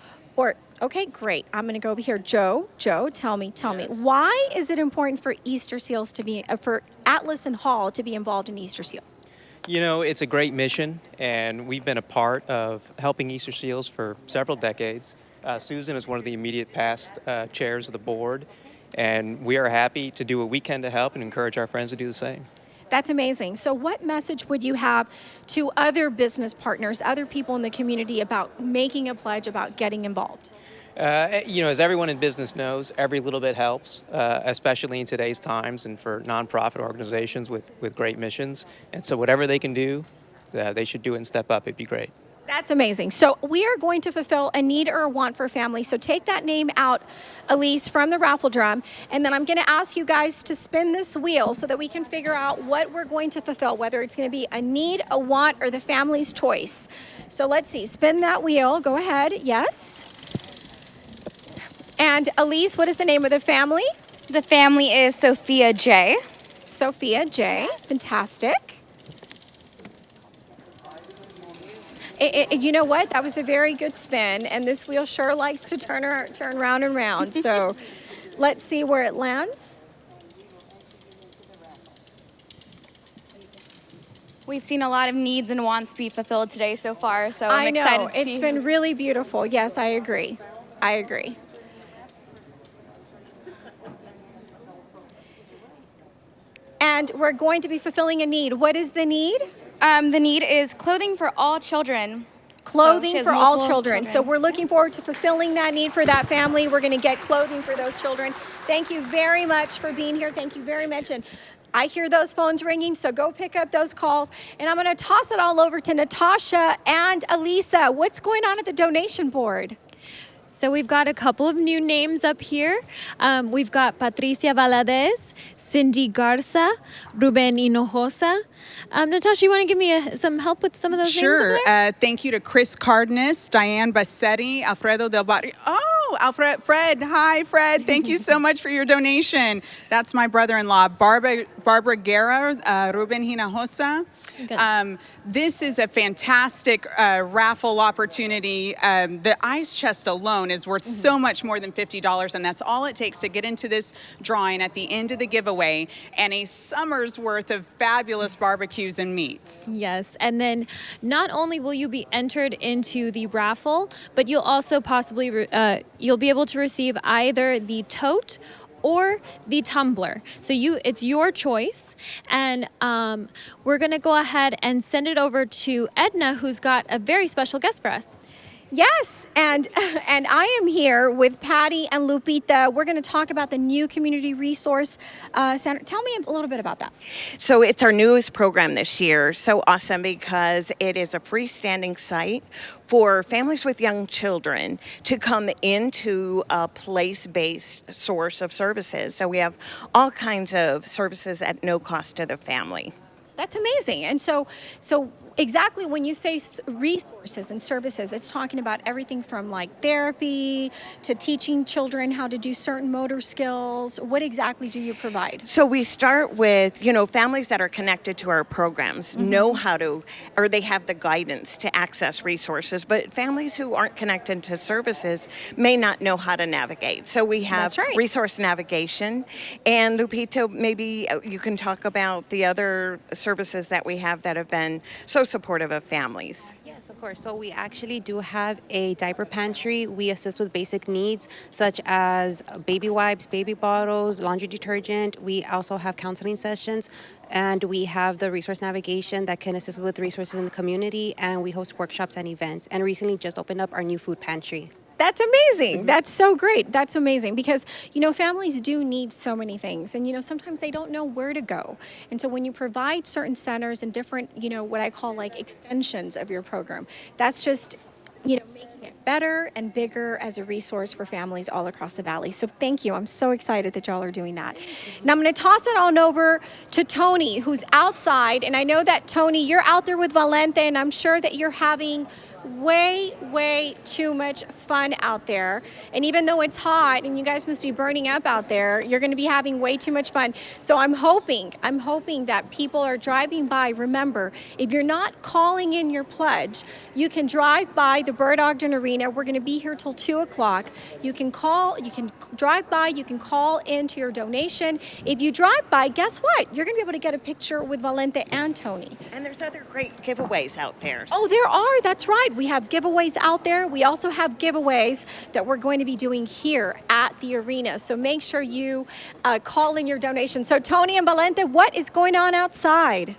Okay, great. I'm going to go over here. Joe, tell me. Why is it important for Easterseals to be, for Atlas and Hall to be involved in Easterseals? You know, it's a great mission, and we've been a part of helping Easterseals for several decades. Susan is one of the immediate past chairs of the board, and we are happy to do what we can to help and encourage our friends to do the same. That's amazing. So what message would you have to other business partners, other people in the community about making a pledge, about getting involved? You know, as everyone in business knows, every little bit helps, especially in today's times and for nonprofit organizations with great missions. And so whatever they can do, they should do it and step up. It'd be great. That's amazing. So we are going to fulfill a need or a want for a family. So take that name out, Elise, from the raffle drum. And then I'm going to ask you guys to spin this wheel so that we can figure out what we're going to fulfill, whether it's going to be a need, a want, or the family's choice. So let's see. Spin that wheel. Go ahead. Yes. And Elise, what is the name of the family? The family is Sophia J. Sophia J. Fantastic. You know what? That was a very good spin, and this wheel sure likes to turn round and round. So let's see where it lands. We've seen a lot of needs and wants be fulfilled today so far, so I'm excited to see. It's been really beautiful. Yes, I agree. And we're going to be fulfilling a need. What is the need? The need is clothing for all children. Clothing for all children. So we're looking forward to fulfilling that need for that family. We're going to get clothing for those children. Thank you very much for being here. Thank you very much. And I hear those phones ringing, so go pick up those calls. And I'm going to toss it all over to Natasha and Elisa. What's going on at the donation board? So we've got a couple of new names up here. We've got Patricia Valadez, Cindy Garza, Ruben Hinojosa. Natasha, you want to give me some help with some of those names over there? Thank you to Chris Cardenas, Diane Bassetti, Alfredo Del Barrio. Oh, Fred. Hi, Fred. Thank you so much for your donation. That's my brother-in-law, Barbara Guerra, Ruben Hinojosa. This is a fantastic raffle opportunity. The ice chest alone is worth so much more than $50, and that's all it takes to get into this drawing at the end of the giveaway, and a summer's worth of fabulous barbecues and meats. Yes, and then not only will you be entered into the raffle, but you'll also possibly you'll be able to receive either the tote or the tumbler. So it's your choice. And we're gonna go ahead and send it over to Edna, who's got a very special guest for us. Yes, and I am here with Patty and Lupita. We're going to talk about the new Community Resource Center. Tell me a little bit about that. So it's our newest program this year. So awesome because it is a freestanding site for families with young children to come into a place-based source of services. So we have all kinds of services at no cost to the family. That's amazing. And so exactly when you say resources and services, it's talking about everything from like therapy to teaching children how to do certain motor skills. What exactly do you provide? So we start with, families that are connected to our programs know how to, or they have the guidance to access resources, but families who aren't connected to services may not know how to navigate. So we have resource navigation. And Lupita, maybe you can talk about the other services that we have that have been so supportive of families. Yes, Yes, of course. So we actually do have a diaper pantry. We assist with basic needs such as baby wipes, baby bottles, laundry detergent. We also have counseling sessions, and we have the resource navigation that can assist with resources in the community, and we host workshops and events. And recently just opened up our new food pantry. That's amazing. That's so great. That's amazing because, families do need so many things and, sometimes they don't know where to go. And so when you provide certain centers and different, what I call like extensions of your program, that's just, making it better and bigger as a resource for families all across the valley. So thank you. I'm so excited that y'all are doing that. Now I'm going to toss it on over to Tony, who's outside. And I know that, Tony, you're out there with Valente, and I'm sure that you're having way too much fun out there. And even though it's hot and you guys must be burning up out there, you're going to be having way too much fun. So I'm hoping that people are driving by. Remember, if you're not calling in your pledge, you can drive by the Bird Ogden Arena. We're going to be here till 2 o'clock. You can drive by, you can call into your donation. If you drive by, guess what? You're going to be able to get a picture with Valente and Tony. And there's other great giveaways out there. Oh, there are. That's right. We have giveaways out there. We also have giveaways that we're going to be doing here at the arena. So make sure you call in your donation. So Tony and Valente, what is going on outside?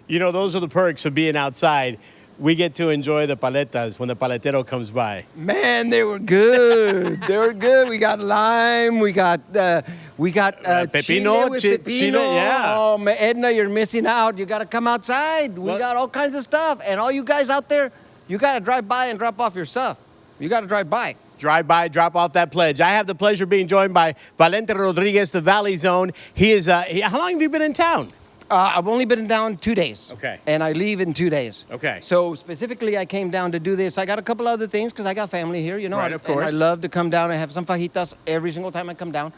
Those are the perks of being outside. We get to enjoy the paletas when the paletero comes by. Man, they were good. They were good. We got lime. We got pepino, chile with pepino. chile, yeah. Oh, man, Edna, you're missing out. You got to come outside. We got all kinds of stuff. And all you guys out there, you got to drive by and drop off your stuff. You got to drive by. Drive by, drop off that pledge. I have the pleasure of being joined by Valente Rodriguez, the Valley Zone. He is. How long have you been in town? I've only been down 2 days. Okay. And I leave in 2 days. Okay. So specifically, I came down to do this. I got a couple other things because I got family here, Right, of course. And I love to come down and have some fajitas every single time I come down.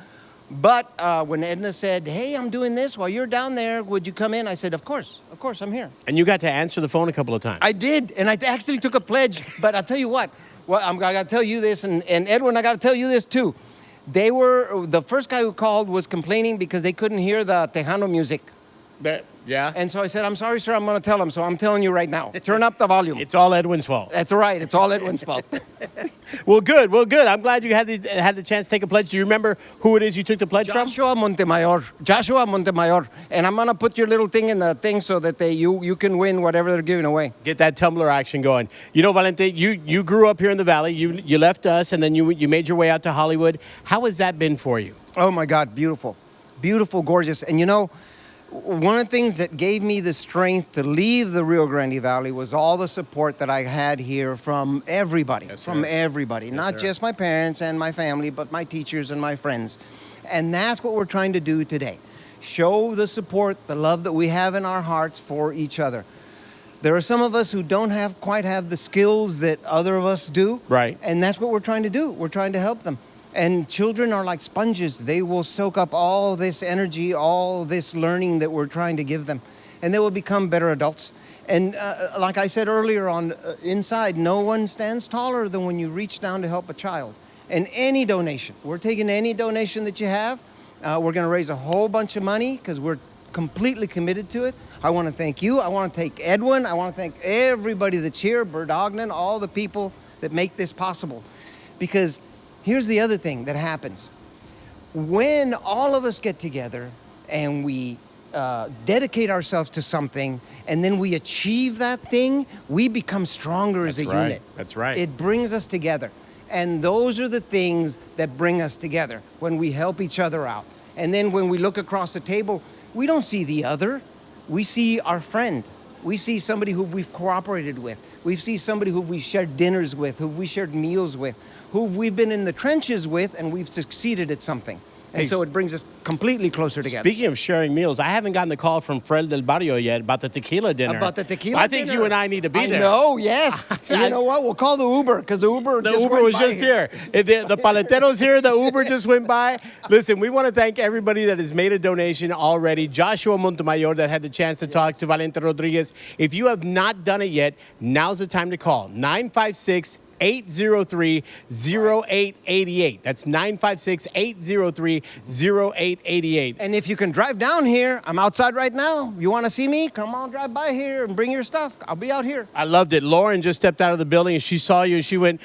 But when Edna said, hey, I'm doing this while you're down there, would you come in? I said, of course, I'm here. And you got to answer the phone a couple of times. I did, and I actually took a pledge. But I'll tell you what, I got to tell you this, and Edwin, I got to tell you this too. The first guy who called was complaining because they couldn't hear the Tejano music. Yeah. And so I said, I'm sorry, sir, I'm going to tell him. So I'm telling you right now, turn up the volume. It's all Edwin's fault. That's right. It's all Edwin's fault. Well, good. I'm glad you had the chance to take a pledge. Do you remember who it is you took the pledge from? Joshua Montemayor. And I'm going to put your little thing in the thing so that you can win whatever they're giving away. Get that tumbler action going. Valente, you grew up here in the Valley. You left us, and then you made your way out to Hollywood. How has that been for you? Oh, my God. Beautiful. Beautiful, gorgeous. And one of the things that gave me the strength to leave the Rio Grande Valley was all the support that I had here from everybody. Yes, everybody. Not just my parents and my family, but my teachers and my friends. And that's what we're trying to do today. Show the support, the love that we have in our hearts for each other. There are some of us who don't quite have the skills that other of us do. Right. And that's what we're trying to do. We're trying to help them. And children are like sponges. They will soak up all this energy, all this learning that we're trying to give them. And they will become better adults. And like I said earlier on, inside, no one stands taller than when you reach down to help a child. And any donation, we're taking any donation that you have. We're going to raise a whole bunch of money because we're completely committed to it. I want to thank you. I want to thank Edwin. I want to thank everybody that's here, Bird Ogden, all the people that make this possible. Because here's the other thing that happens. When all of us get together and we dedicate ourselves to something and then we achieve that thing, we become stronger as a unit. That's right. It brings us together. And those are the things that bring us together when we help each other out. And then when we look across the table, we don't see the other. We see our friend. We see somebody who we've cooperated with. We see somebody who we've shared dinners with, who we shared meals with, who we've been in the trenches with, and we've succeeded at something. And so it brings us completely closer together. Speaking of sharing meals, I haven't gotten the call from Fred del Barrio yet about the tequila dinner. About the tequila I think dinner. you and I need to be there. I know, yes. And you know what? We'll call the Uber because the Uber was just here. The paletero's here. The Uber just went by. Listen, we want to thank everybody that has made a donation already. Joshua Montemayor that had the chance to talk to Valente Rodriguez. If you have not done it yet, now's the time to call. 956 956-803-0888. That's 956-803-0888. And if you can drive down here, I'm outside right now. You want to see me? Come on, drive by here and bring your stuff. I'll be out here. I loved it. Lauren just stepped out of the building and she saw you and she went,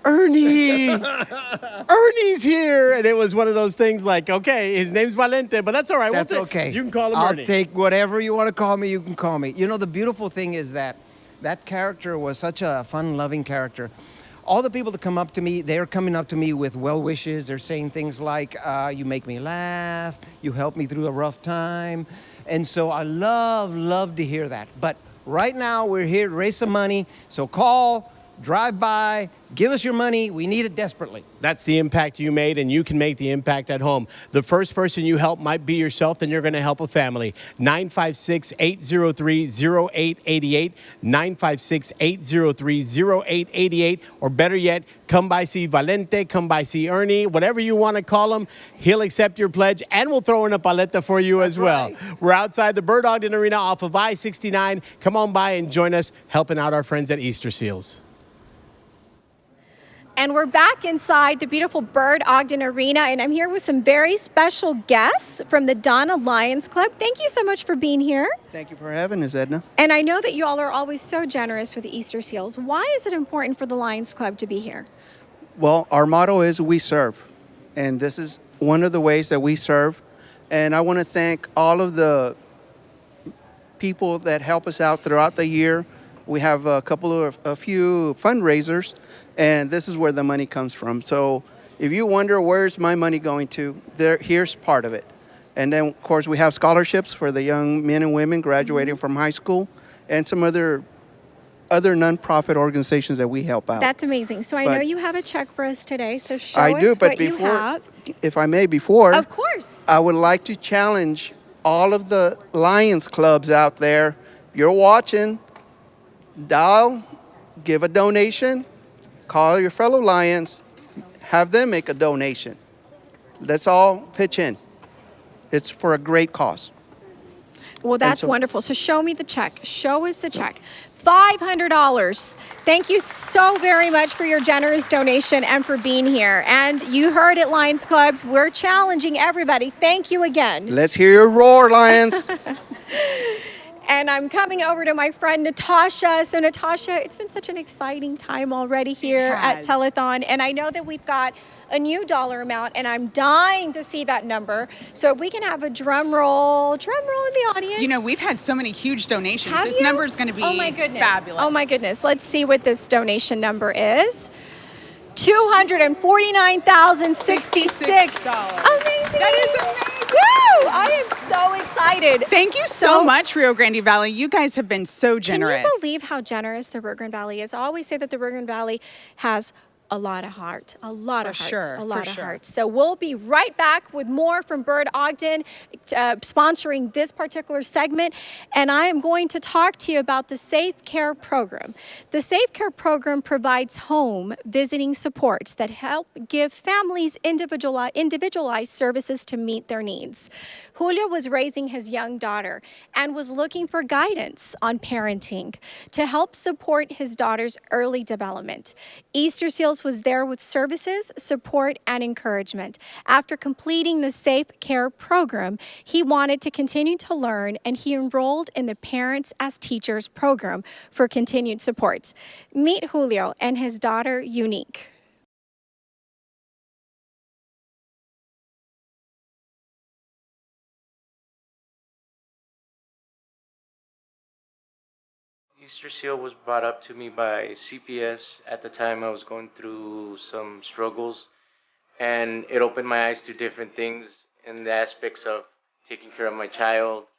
Ernie, Ernie's here. And it was one of those things like, okay, his name's Valente, but that's all right. That's okay. You can call him I'll Ernie. take whatever you want to call me. You can call me. You know, the beautiful thing is that character was such a fun-loving character. All the people that come up to me, they're coming up to me with well wishes. They're saying things like, you make me laugh. You help me through a rough time. And so I love to hear that. But right now, we're here to raise some money. So call, drive by, give us your money. We need it desperately. That's the impact you made, and you can make the impact at home. The first person you help might be yourself, then you're going to help a family. 956-803-0888, 956-803-0888, or better yet, come by see Valente, come by see Ernie, whatever you want to call him. He'll accept your pledge, and we'll throw in a paleta for you as well. Right. We're outside the Bird Ogden Arena off of I-69. Come on by and join us helping out our friends at Easterseals. And we're back inside the beautiful Bird Ogden Arena, and I'm here with some very special guests from the Donna Lions Club. Thank you so much for being here. Thank you for having us, Edna. And I know that you all are always so generous with the Easterseals. Why is it important for the Lions Club to be here? Well, our motto is we serve, and this is one of the ways that we serve. And I want to thank all of the people that help us out throughout the year. We have a few fundraisers, and this is where the money comes from. So if you wonder where's my money going to, here's part of it. And then, of course, we have scholarships for the young men and women graduating from high school, and some other nonprofit organizations that we help out. That's amazing. So I know you have a check for us today, so show I do, us but what you have. if I may, before, Of course. I would like to challenge all of the Lions clubs out there. You're watching, dial, give a donation, call your fellow Lions, have them make a donation. Let's all pitch in. It's for a great cause. Well, that's wonderful. So show me the check. Show us the check. $500. Thank you so very much for your generous donation and for being here. And you heard it, Lions Clubs. We're challenging everybody. Thank you again. Let's hear your roar, Lions. And I'm coming over to my friend Natasha. So Natasha, it's been such an exciting time already here at Telethon. And I know that we've got a new dollar amount, and I'm dying to see that number. So if we can have a drum roll in the audience. You know, we've had so many huge donations. Have This you? number is going to be fabulous. Oh my goodness. Let's see what this donation number is. $249,066. Amazing. That is amazing. Woo! I am so excited. Thank you so much, Rio Grande Valley. You guys have been so generous. Can you believe how generous the Rio Grande Valley is? I always say that the Rio Grande Valley has a lot of heart, a lot of heart. So we'll be right back with more from Bird Ogden, sponsoring this particular segment. And I am going to talk to you about the Safe Care Program. The Safe Care Program provides home visiting supports that help give families individualized services to meet their needs. Julio was raising his young daughter and was looking for guidance on parenting to help support his daughter's early development. Easterseals was there with services, support, and encouragement. After completing the Safe Care Program, he wanted to continue to learn, and he enrolled in the Parents as Teachers program for continued support. Meet Julio and his daughter, Unique. Easterseal was brought up to me by CPS. At the time, I was going through some struggles, and it opened my eyes to different things in the aspects of taking care of my child,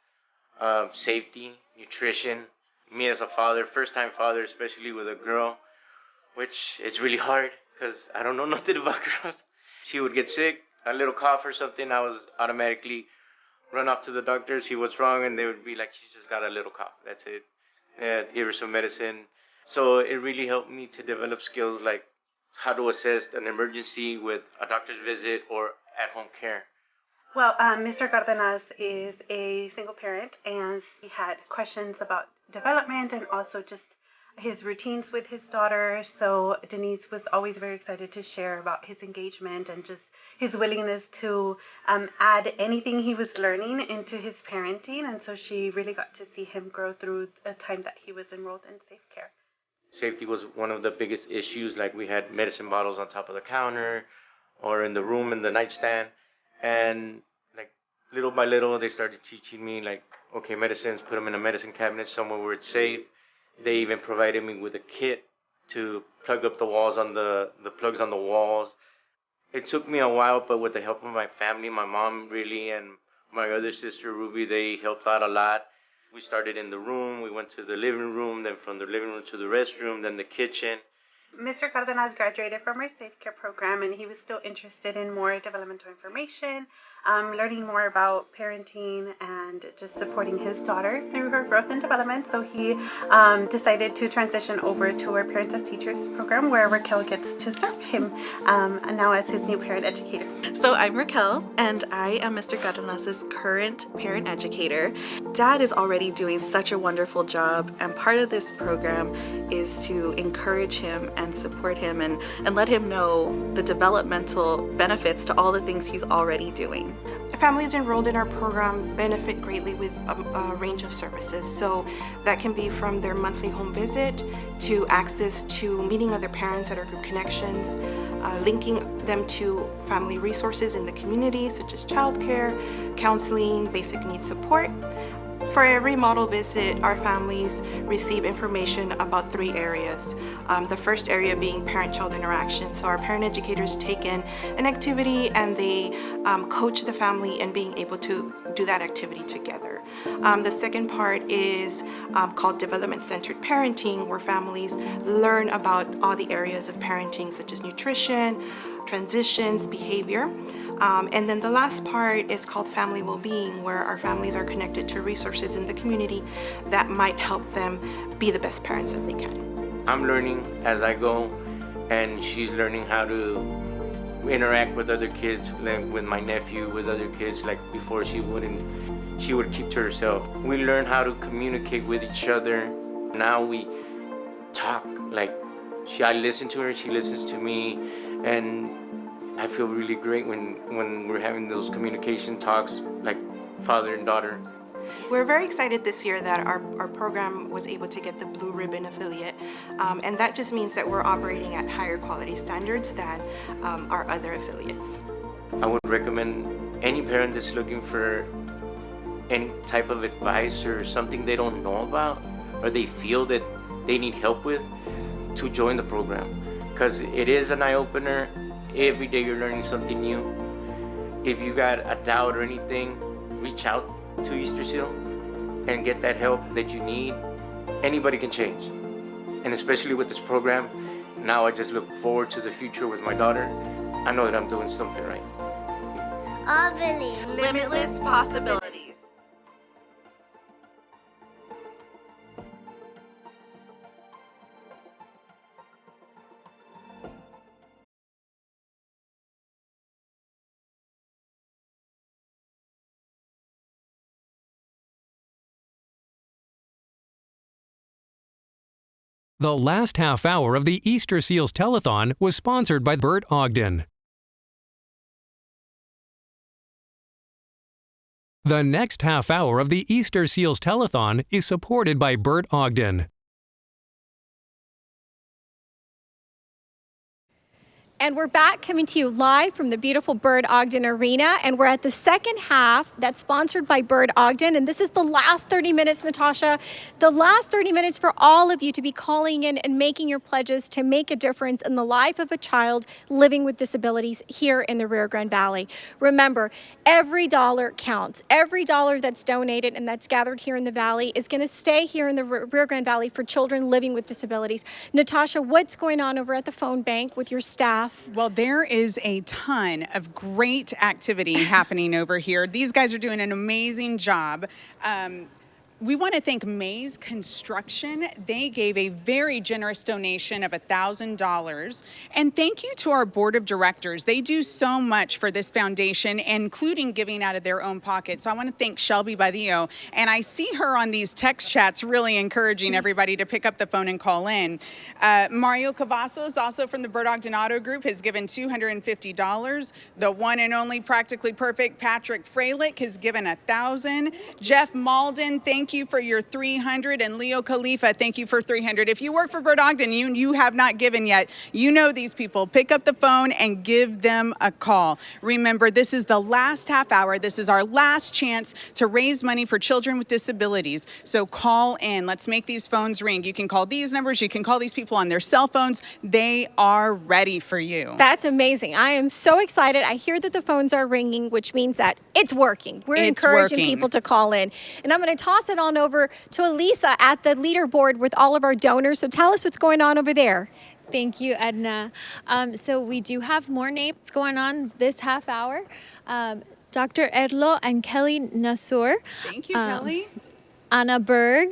safety, nutrition. Me as a father, first-time father, especially with a girl, which is really hard because I don't know nothing about girls. She would get sick, a little cough or something, I was automatically run off to the doctor, see what's wrong, and they would be like, she's just got a little cough, that's it. Give her some medicine. So it really helped me to develop skills like how to assess an emergency with a doctor's visit or at-home care. Well, Mr. Cardenas is a single parent, and he had questions about development and also just his routines with his daughter. So Denise was always very excited to share about his engagement and just his willingness to add anything he was learning into his parenting. And so she really got to see him grow through a time that he was enrolled in Safe Care. Safety was one of the biggest issues. Like we had medicine bottles on top of the counter or in the room in the nightstand. And like little by little, they started teaching me like, okay, medicines, put them in a medicine cabinet somewhere where it's safe. They even provided me with a kit to plug up the walls on the plugs on the walls. It took me a while, but with the help of my family, my mom really and my other sister Ruby, they helped out a lot. We started in the room, we went to the living room, then from the living room to the restroom, then the kitchen. Mr. Cardenas graduated from our Safe Care program, and he was still interested in more developmental information, learning more about parenting and just supporting his daughter through her growth and development. So he decided to transition over to our Parents as Teachers program, where Raquel gets to serve him now as his new parent educator. So I'm Raquel, and I am Mr. Cardenas's current parent educator. Dad is already doing such a wonderful job, and part of this program is to encourage him and support him and let him know the developmental benefits to all the things he's already doing. Families enrolled in our program benefit greatly with a range of services. So that can be from their monthly home visit to access to meeting other parents at our group connections, linking them to family resources in the community such as childcare, counseling, basic needs support. For every model visit, our families receive information about 3 areas. The first area being parent-child interaction. So our parent educators take in an activity and they coach the family in being able to do that activity together. The second part is called development-centered parenting, where families learn about all the areas of parenting such as nutrition, transitions, behavior. And then the last part is called family well-being, where our families are connected to resources in the community that might help them be the best parents that they can. I'm learning as I go, and she's learning how to interact with other kids, like with my nephew, with other kids. Like before, she would keep to herself. We learn how to communicate with each other. Now we talk. Like I listen to her, she listens to me, and I feel really great when we're having those communication talks like father and daughter. We're very excited this year that our program was able to get the Blue Ribbon affiliate, and that just means that we're operating at higher quality standards than our other affiliates. I would recommend any parent that's looking for any type of advice or something they don't know about or they feel that they need help with to join the program, because it is an eye-opener. Every day you're learning something new. If you got a doubt or anything, reach out to Easterseal and get that help that you need. Anybody can change. And especially with this program, now I just look forward to the future with my daughter. I know that I'm doing something right. I believe. Limitless possibilities. The last half hour of the Easterseals Telethon was sponsored by Bert Ogden. The next half hour of the Easterseals Telethon is supported by Bert Ogden. And we're back coming to you live from the beautiful Bert Ogden Arena. And we're at the second half that's sponsored by Bert Ogden. And this is the last 30 minutes, Natasha. The last 30 minutes for all of you to be calling in and making your pledges to make a difference in the life of a child living with disabilities here in the Rio Grande Valley. Remember, every dollar counts. Every dollar that's donated and that's gathered here in the Valley is going to stay here in the Rio Grande Valley for children living with disabilities. Natasha, what's going on over at the phone bank with your staff? Well, there is a ton of great activity happening over here. These guys are doing an amazing job. We want to thank Mays Construction. They gave a very generous donation of $1,000. And thank you to our board of directors. They do so much for this foundation, including giving out of their own pocket. So I want to thank Shelby Badillo. And I see her on these text chats really encouraging everybody to pick up the phone and call in. Mario Cavazos, also from the Bird Ogden Auto Group, has given $250. The one and only Practically Perfect Patrick Freilich has given $1,000. Jeff Malden, thank you for your $300, and Leo Khalifa, thank you for $300. If you work for Bird Ogden, you have not given yet, you know these people. Pick up the phone and give them a call. Remember, this is the last half hour. This is our last chance to raise money for children with disabilities. So call in. Let's make these phones ring. You can call these numbers. You can call these people on their cell phones. They are ready for you. That's amazing. I am so excited. I hear that the phones are ringing, which means that it's working. We're encouraging people to call in. And I'm going to toss it on over to Elisa at the leaderboard with all of our donors. So tell us what's going on over there. Thank you, Edna. So we do have more names going on this half hour. Dr. Edlo and Kelly Nasur. Thank you, Kelly. Anna Berg,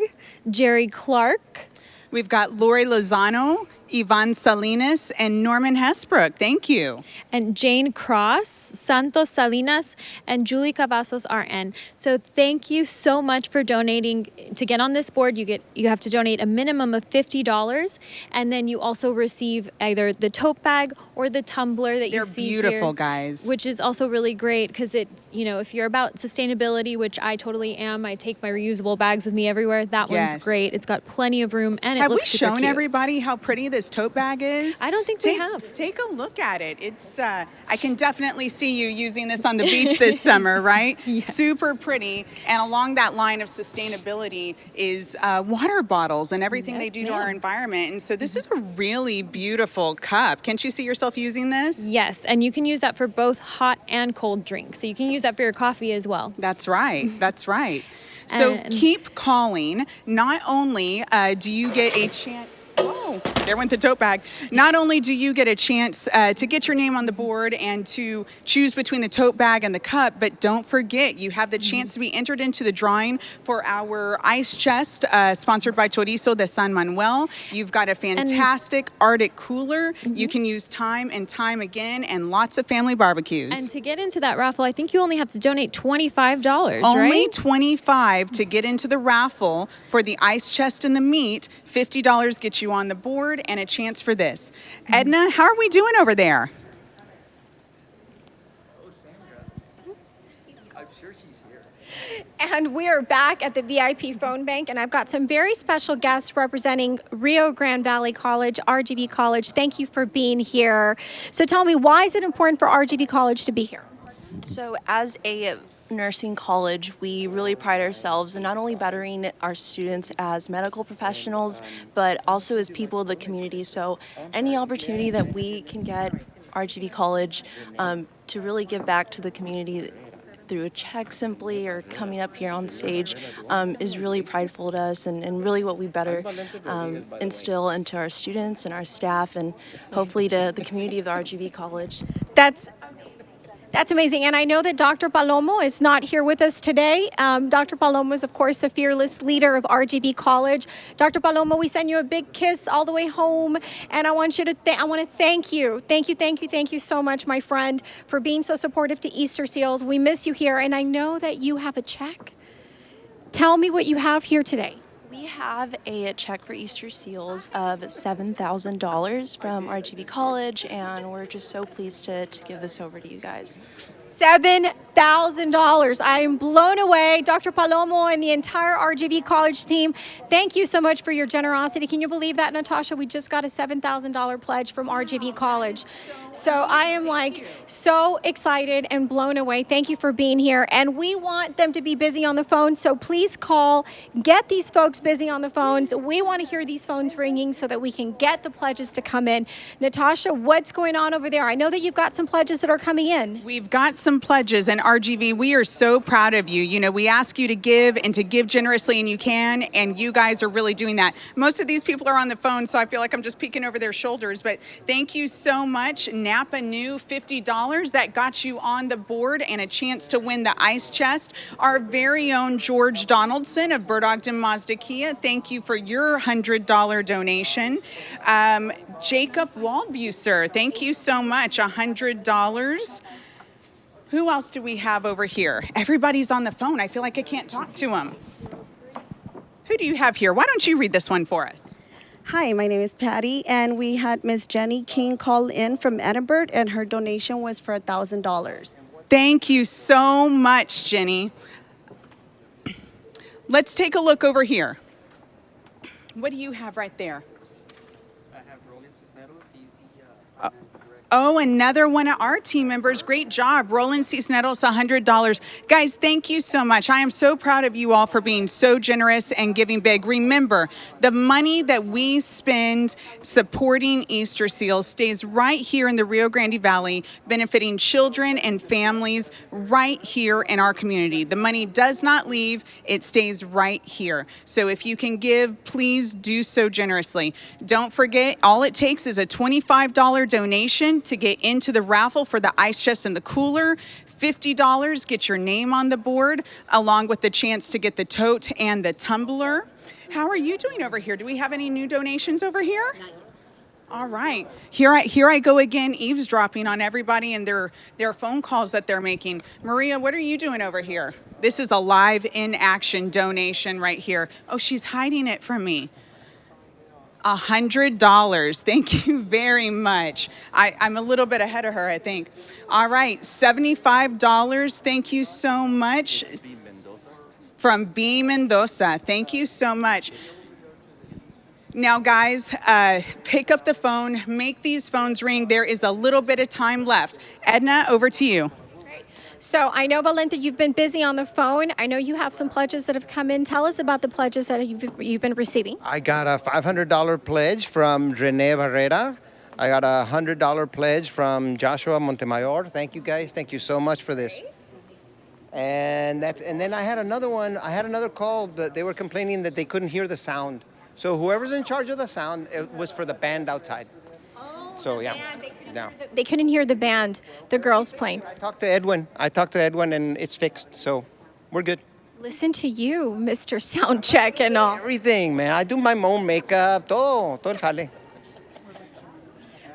Jerry Clark. We've got Lori Lozano, Yvonne Salinas, and Norman Hesbrook. Thank you. And Jane Cross, Santos Salinas, and Julie Cavazos RN. So thank you so much for donating. To get on this board, you have to donate a minimum of $50, and then you also receive either the tote bag or the tumbler that you see here. They're beautiful, guys. Which is also really great because it's, if you're about sustainability, which I totally am, I take my reusable bags with me everywhere. That one's great. It's got plenty of room, and it looks super cute. Have we shown everybody how pretty this tote bag is? I don't think we have. Take a look at it. It's I can definitely see you using this on the beach this summer, right? Yes. Super pretty. And along that line of sustainability is water bottles and everything they do to our environment. And so this is a really beautiful cup. Can't you see yourself using this? Yes, and you can use that for both hot and cold drinks. So you can use that for your coffee as well. That's right. That's right. So keep calling. Not only do you get a chance. Oh, there went the tote bag. Not only do you get a chance to get your name on the board and to choose between the tote bag and the cup, but don't forget, you have the chance to be entered into the drawing for our ice chest, sponsored by Chorizo de San Manuel. You've got a fantastic Arctic cooler. You can use time and time again, and lots of family barbecues. And to get into that raffle, I think you only have to donate $25, Only right? $25 to get into the raffle for the ice chest and the meat. $50 gets you on the board and a chance for this. Edna, how are we doing over there? And we are back at the VIP phone bank, and I've got some very special guests representing Rio Grande Valley College, RGV College. Thank you for being here. So tell me, why is it important for RGV College to be here? So as a nursing college, we really pride ourselves in not only bettering our students as medical professionals, but also as people of the community. So any opportunity that we can get RGV College to really give back to the community through a check simply or coming up here on stage is really prideful to us, and really what we better instill into our students and our staff, and hopefully to the community of the RGV College. That's amazing. And I know that Dr. Palomo is not here with us today. Dr. Palomo is, of course, the fearless leader of RGV College. Dr. Palomo, we send you a big kiss all the way home. And I want you to I want to thank you. Thank you so much, my friend, for being so supportive to Easterseals. We miss you here. And I know that you have a check. Tell me what you have here today. We have a check for Easterseals of $7,000 from RGV College, and we're just so pleased to give this over to you guys. $7,000. I am blown away. Dr. Palomo and the entire RGV College team, thank you so much for your generosity. Can you believe that, Natasha? We just got a $7,000 pledge from RGV College. So I am so excited and blown away. Thank you for being here. And we want them to be busy on the phone, so please call. Get these folks folks busy on the phones. We want to hear these phones ringing so that we can get the pledges to come in. Natasha, what's going on over there? I know that you've got some pledges that are coming in. We've got some pledges, and RGV, we are so proud of you. You know, we ask you to give and to give generously, and you can, and you guys are really doing that. Most of these people are on the phone, so I feel like I'm just peeking over their shoulders, but thank you so much. Napa New, $50. That got you on the board and a chance to win the ice chest. Our very own George Donaldson of Bird Ogden Mazda Kia, thank you for your $100 donation. Jacob Waldbuser, thank you so much, $100. Who else do we have over here? Everybody's on the phone. I feel like I can't talk to them. Who do you have here? Why don't you read this one for us? Hi, my name is Patty, and we had Miss Jenny King call in from Edinburgh, and her donation was for $1,000. Thank you so much, Jenny. Let's take a look over here. What do you have right there? Oh, another one of our team members. Great job. Roland Cisneros, $100. Guys, thank you so much. I am so proud of you all for being so generous and giving big. Remember, the money that we spend supporting Easterseals stays right here in the Rio Grande Valley, benefiting children and families right here in our community. The money does not leave. It stays right here. So if you can give, please do so generously. Don't forget, all it takes is a $25 donation to get into the raffle for the ice chest and the cooler. $50, get your name on the board, along with the chance to get the tote and the tumbler. How are you doing over here? Do we have any new donations over here? All right. Here I go again, eavesdropping on everybody and their phone calls that they're making. Maria, what are you doing over here? This is a live in-action donation right here. Oh, she's hiding it from me. $100. Thank you very much. I'm a little bit ahead of her, I think. All right, $75. Thank you so much. From B. Mendoza. Thank you so much. Now, guys, pick up the phone. Make these phones ring. There is a little bit of time left. Edna, over to you. So I know, Valenta, you've been busy on the phone. I know you have some pledges that have come in. Tell us about the pledges that you've been receiving. I got a $500 pledge from Rene Barrera. I got a $100 pledge from Joshua Montemayor. Thank you, guys. Thank you so much for this. And then I had another one. I had another call, but they were complaining that they couldn't hear the sound. So whoever's in charge of the sound, it was for the band outside. So yeah. They couldn't hear the band, the girls playing. I talked to Edwin, and it's fixed, so we're good. Listen to you, Mr. Soundcheck and all. Everything, man. I do my own makeup, todo el jale.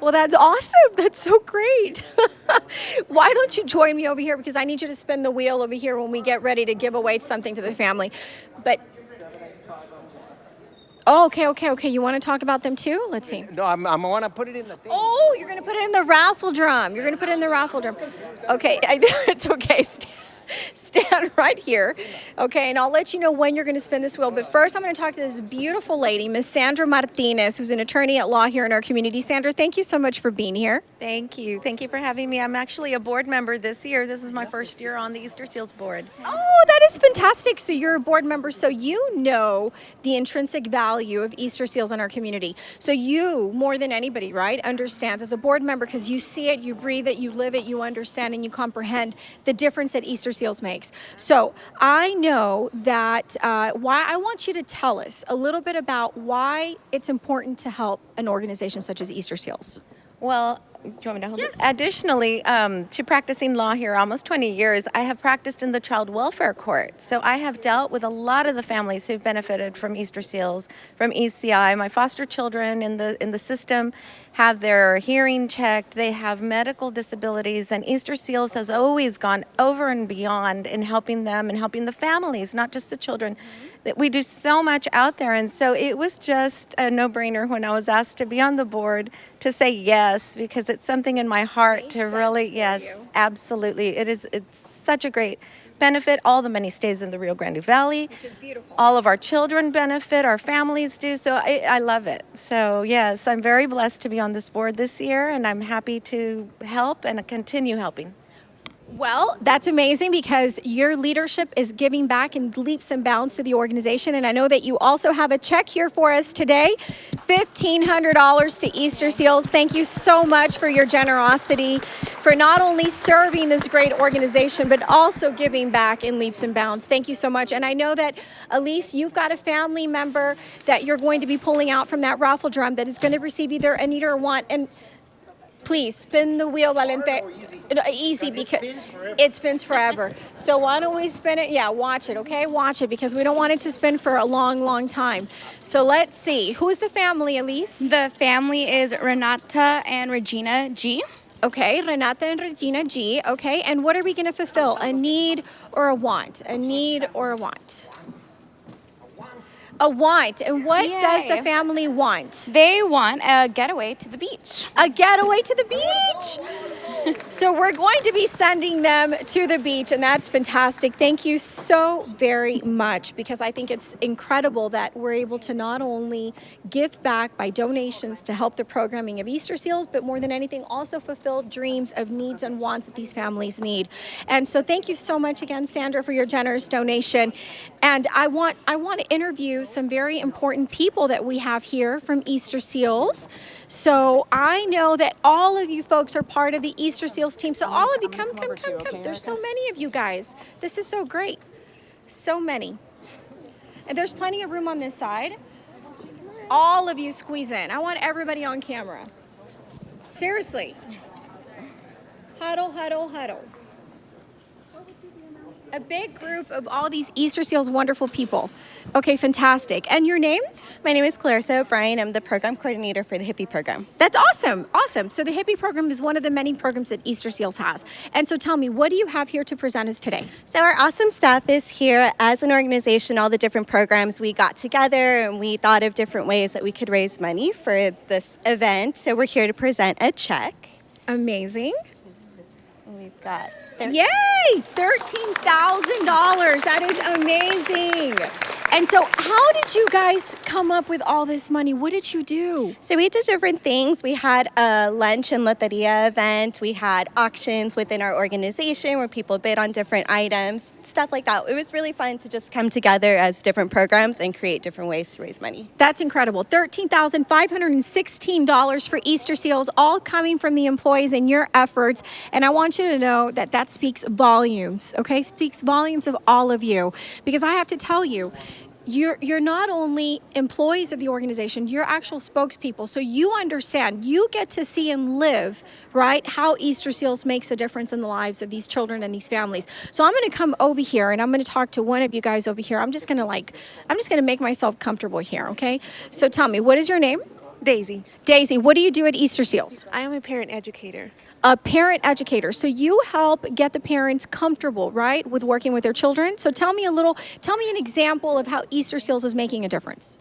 Well, that's awesome. That's so great. Why don't you join me over here? Because I need you to spin the wheel over here when we get ready to give away something to the family. But, oh, okay. You want to talk about them too? Let's see. No, I'm want to put it in the thing. Oh, you're going to put it in the raffle drum. Okay, I know it's okay. Stand right here, okay, and I'll let you know when you're going to spin this wheel. But first, I'm going to talk to this beautiful lady, Miss Sandra Martinez, who's an attorney at law here in our community. Sandra, thank you so much for being here. Thank you. Thank you for having me. I'm actually a board member this year. This is my first year on the Easterseals board. Oh, that is fantastic. So you're a board member, so you know the intrinsic value of Easterseals in our community. So you, more than anybody, right, understands as a board member, because you see it, you breathe it, you live it, you understand, and you comprehend the difference that Easterseals makes. So I know that why I want you to tell us a little bit about why it's important to help an organization such as Easterseals. Well, do you want me to hold it? Additionally, to practicing law here almost 20 years, I have practiced in the child welfare court. So I have dealt with a lot of the families who've benefited from Easterseals, from ECI. My foster children in the system have their hearing checked, they have medical disabilities, and Easterseals has always gone over and beyond in helping them and helping the families, not just the children. That we do so much out there, and so it was just a no-brainer when I was asked to be on the board to say yes, because it's something in my heart to really, yes, absolutely. It's such a great benefit. All the money stays in the Rio Grande Valley. Which is beautiful. All of our children benefit, our families do, so I love it. So yes, I'm very blessed to be on this board this year, and I'm happy to help and continue helping. Well, that's amazing because your leadership is giving back in leaps and bounds to the organization. And I know that you also have a check here for us today, $1,500 to Easterseals. Thank you so much for your generosity, for not only serving this great organization, but also giving back in leaps and bounds. Thank you so much. And I know that, Elise, you've got a family member that you're going to be pulling out from that raffle drum that is going to receive either a need or a want. And please spin the wheel, Valente. Easy because it spins forever. So why don't we spin it? Yeah, watch it, okay? Watch it because we don't want it to spin for a long, long time. So let's see. Who's the family, Elise? The family is Renata and Regina G. Okay, Renata and Regina G. Okay, and what are we going to fulfill? A need or a want? A need or a want? A want. And what does the family want? They want a getaway to the beach. A getaway to the beach? So we're going to be sending them to the beach, and that's fantastic. Thank you so very much, because I think it's incredible that we're able to not only give back by donations to help the programming of Easterseals, but more than anything, also fulfill dreams of needs and wants that these families need. And so thank you so much again, Sandra, for your generous donation. And I want to interview some very important people that we have here from Easterseals. So I know that all of you folks are part of the Easterseals team. So all of you, come. There's so many of you guys. This is so great. So many. And there's plenty of room on this side. All of you squeeze in. I want everybody on camera. Seriously. Huddle, huddle, huddle. A big group of all these Easterseals wonderful people. Okay, fantastic. And your name? My name is Clarissa O'Brien. I'm the program coordinator for the Hippie program. That's awesome. Awesome. So the Hippie program is one of the many programs that Easterseals has. And so tell me, what do you have here to present us today? So our awesome staff is here. As an organization, all the different programs, we got together and we thought of different ways that we could raise money for this event. So we're here to present a check. Amazing. We've got Yay! $13,000. That is amazing. And so how did you guys come up with all this money? What did you do? So we did different things. We had a lunch and loteria event. We had auctions within our organization where people bid on different items, stuff like that. It was really fun to just come together as different programs and create different ways to raise money. That's incredible. $13,516 for Easterseals, all coming from the employees and your efforts. And I want you to know that that speaks volumes, okay? Speaks volumes of all of you. Because I have to tell you, you're not only employees of the organization, you're actual spokespeople. So you understand, you get to see and live, right, how Easterseals makes a difference in the lives of these children and these families. So I'm going to come over here and I'm going to talk to one of you guys over here. I'm just going to make myself comfortable here, okay? So tell me, what is your name? Daisy. Daisy, what do you do at Easterseals? I am a parent educator. A parent educator. So you help get the parents comfortable, right, with working with their children. So tell me an example of how Easterseals is making a difference.